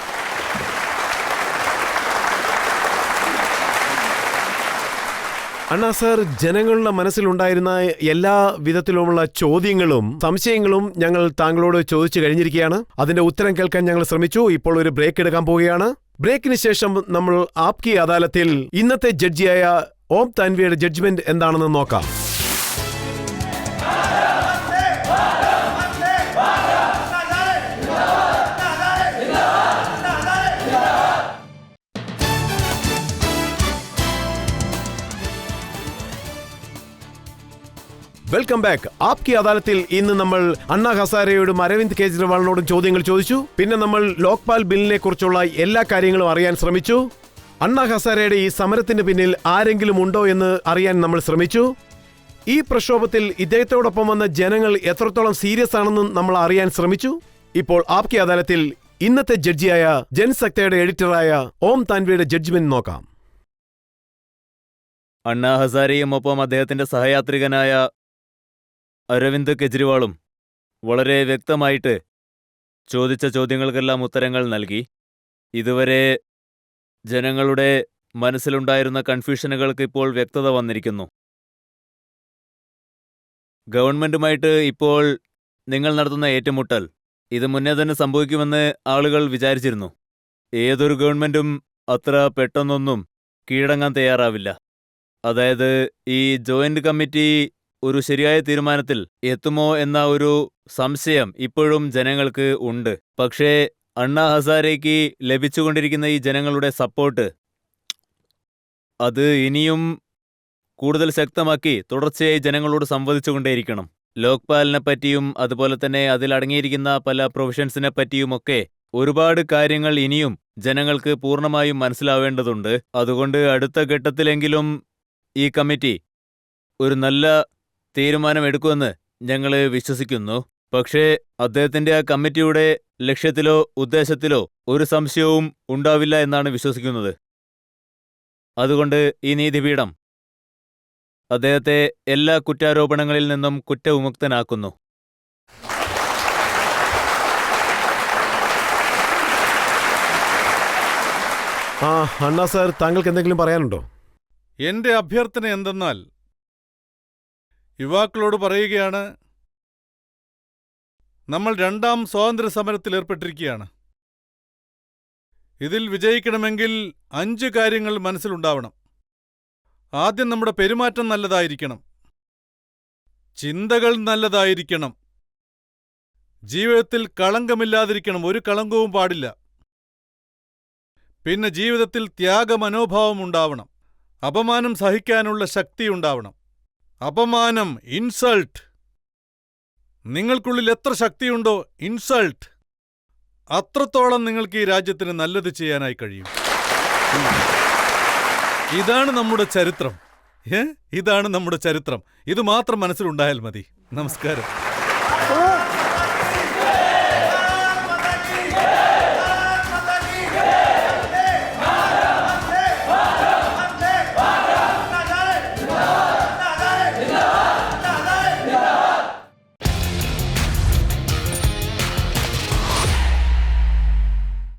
അണ്ണാ സാർ, ജനങ്ങളുടെ മനസ്സിലുണ്ടായിരുന്ന എല്ലാ വിധത്തിലുമുള്ള ചോദ്യങ്ങളും സംശയങ്ങളും ഞങ്ങൾ താങ്കളോട് ചോദിച്ചു കഴിഞ്ഞിരിക്കുകയാണ്. അതിന്റെ ഉത്തരം കേൾക്കാൻ ഞങ്ങൾ ശ്രമിച്ചു. ഇപ്പോൾ ഒരു ബ്രേക്ക് എടുക്കാൻ പോവുകയാണ്. ബ്രേക്കിന് ശേഷം നമ്മൾ ആപ്കി അദാലത്തിൽ ഇന്നത്തെ ജഡ്ജിയായ ഓം താൻവിയുടെ ജഡ്ജ്മെന്റ് എന്താണെന്ന് നോക്കാം. Welcome back. ആപ്കി അദാലത്തിൽ ഇന്ന് നമ്മൾ അണ്ണാ ഹസാരെയോടും അരവിന്ദ് കെജ്രിവാളിനോടും ചോദ്യങ്ങൾ ചോദിച്ചു. പിന്നെ നമ്മൾ ലോക്പാൽ ബില്ലിനെ കുറിച്ചുള്ള എല്ലാ കാര്യങ്ങളും അറിയാൻ ശ്രമിച്ചു. അണ്ണാ ഹസാരെയുടെ ഈ സമരത്തിന് പിന്നിൽ ആരെങ്കിലും ഉണ്ടോ എന്ന് അറിയാൻ നമ്മൾ ശ്രമിച്ചു. ഈ പ്രക്ഷോഭത്തിൽ ഇദ്ദേഹത്തോടൊപ്പം വന്ന ജനങ്ങൾ എത്രത്തോളം സീരിയസ് ആണെന്നും നമ്മൾ അറിയാൻ ശ്രമിച്ചു. ഇപ്പോൾ ആപ്കി അദാലത്തിൽ ഇന്നത്തെ ജഡ്ജിയായ ജൻസക്തയുടെ എഡിറ്ററായ ഓം താൻവിയുടെ ജഡ്ജ്മെന്റ് നോക്കാം.
അണ്ണാ ഹസാരെയും ഒപ്പം അദ്ദേഹത്തിന്റെ സഹയാത്രികനായ അരവിന്ദ് കെജ്രിവാളും വളരെ വ്യക്തമായിട്ട് ചോദിച്ച ചോദ്യങ്ങൾക്കെല്ലാം ഉത്തരങ്ങൾ നൽകി. ഇതുവരെ ജനങ്ങളുടെ മനസ്സിലുണ്ടായിരുന്ന കൺഫ്യൂഷനുകൾക്ക് ഇപ്പോൾ വ്യക്തത വന്നിരിക്കുന്നു. ഗവൺമെന്റുമായിട്ട് ഇപ്പോൾ നിങ്ങൾ നടത്തുന്ന ഏറ്റുമുട്ടൽ ഇത് മുന്നേ തന്നെ സംഭവിക്കുമെന്ന് ആളുകൾ വിചാരിച്ചിരുന്നു. ഏതൊരു ഗവൺമെന്റും അത്ര പെട്ടെന്നൊന്നും കീഴടങ്ങാൻ തയ്യാറാവില്ല. അതായത് ഈ ജോയിന്റ് കമ്മിറ്റി ഒരു ശരിയായ തീരുമാനത്തിൽ എത്തുമോ എന്ന ഒരു സംശയം ഇപ്പോഴും ജനങ്ങൾക്ക് ഉണ്ട്. പക്ഷേ അണ്ണാ ഹസാരേക്ക് ലഭിച്ചുകൊണ്ടിരിക്കുന്ന ഈ ജനങ്ങളുടെ സപ്പോർട്ട് അത് ഇനിയും കൂടുതൽ ശക്തമാക്കി തുടർച്ചയായി ജനങ്ങളോട് സംവദിച്ചുകൊണ്ടേയിരിക്കണം. ലോക്പാലിനെ പറ്റിയും അതുപോലെ തന്നെ അതിലടങ്ങിയിരിക്കുന്ന പല പ്രൊവിഷൻസിനെ പറ്റിയുമൊക്കെ ഒരുപാട് കാര്യങ്ങൾ ഇനിയും ജനങ്ങൾക്ക് പൂർണ്ണമായും മനസ്സിലാവേണ്ടതുണ്ട്. അതുകൊണ്ട് അടുത്ത ഘട്ടത്തിലെങ്കിലും ഈ കമ്മിറ്റി ഒരു നല്ല തീരുമാനമെടുക്കുമെന്ന് ഞങ്ങൾ വിശ്വസിക്കുന്നു. പക്ഷേ അദ്ദേഹത്തിന്റെ ആ കമ്മിറ്റിയുടെ ലക്ഷ്യത്തിലോ ഉദ്ദേശത്തിലോ ഒരു സംശയവും ഉണ്ടാവില്ല എന്നാണ് വിശ്വസിക്കുന്നത്. അതുകൊണ്ട് ഈ നീതിപീഠം അദ്ദേഹത്തെ എല്ലാ കുറ്റാരോപണങ്ങളിൽ നിന്നും കുറ്റവിമുക്തനാക്കുന്നു.
അണ്ണാ സാർ, താങ്കൾക്ക് എന്തെങ്കിലും പറയാനുണ്ടോ?
എന്റെ അഭ്യർത്ഥന എന്തെന്നാൽ, യുവാക്കളോട് പറയുകയാണ്, നമ്മൾ രണ്ടാം സ്വാതന്ത്ര്യ സമരത്തിൽ ഏർപ്പെട്ടിരിക്കുകയാണ്. ഇതിൽ വിജയിക്കണമെങ്കിൽ 5 കാര്യങ്ങൾ മനസ്സിലുണ്ടാവണം. ആദ്യം നമ്മുടെ പെരുമാറ്റം നല്ലതായിരിക്കണം, ചിന്തകൾ നല്ലതായിരിക്കണം, ജീവിതത്തിൽ കളങ്കമില്ലാതിരിക്കണം, ഒരു കളങ്കവും പാടില്ല. പിന്നെ ജീവിതത്തിൽ ത്യാഗമനോഭാവം ഉണ്ടാവണം, അപമാനം സഹിക്കാനുള്ള ശക്തിയുണ്ടാവണം. അപമാനം, ഇൻസൾട്ട്, നിങ്ങൾക്കുള്ളിൽ എത്ര ശക്തിയുണ്ടോ ഇൻസൾട്ട്, അത്രത്തോളം നിങ്ങൾക്ക് ഈ രാജ്യത്തിന് നല്ലത് ചെയ്യാനായി കഴിയും. ഇതാണ് നമ്മുടെ ചരിത്രം. ഇതാണ് നമ്മുടെ ചരിത്രം. ഇത് മാത്രം മനസ്സിലുണ്ടായാൽ മതി. നമസ്കാരം.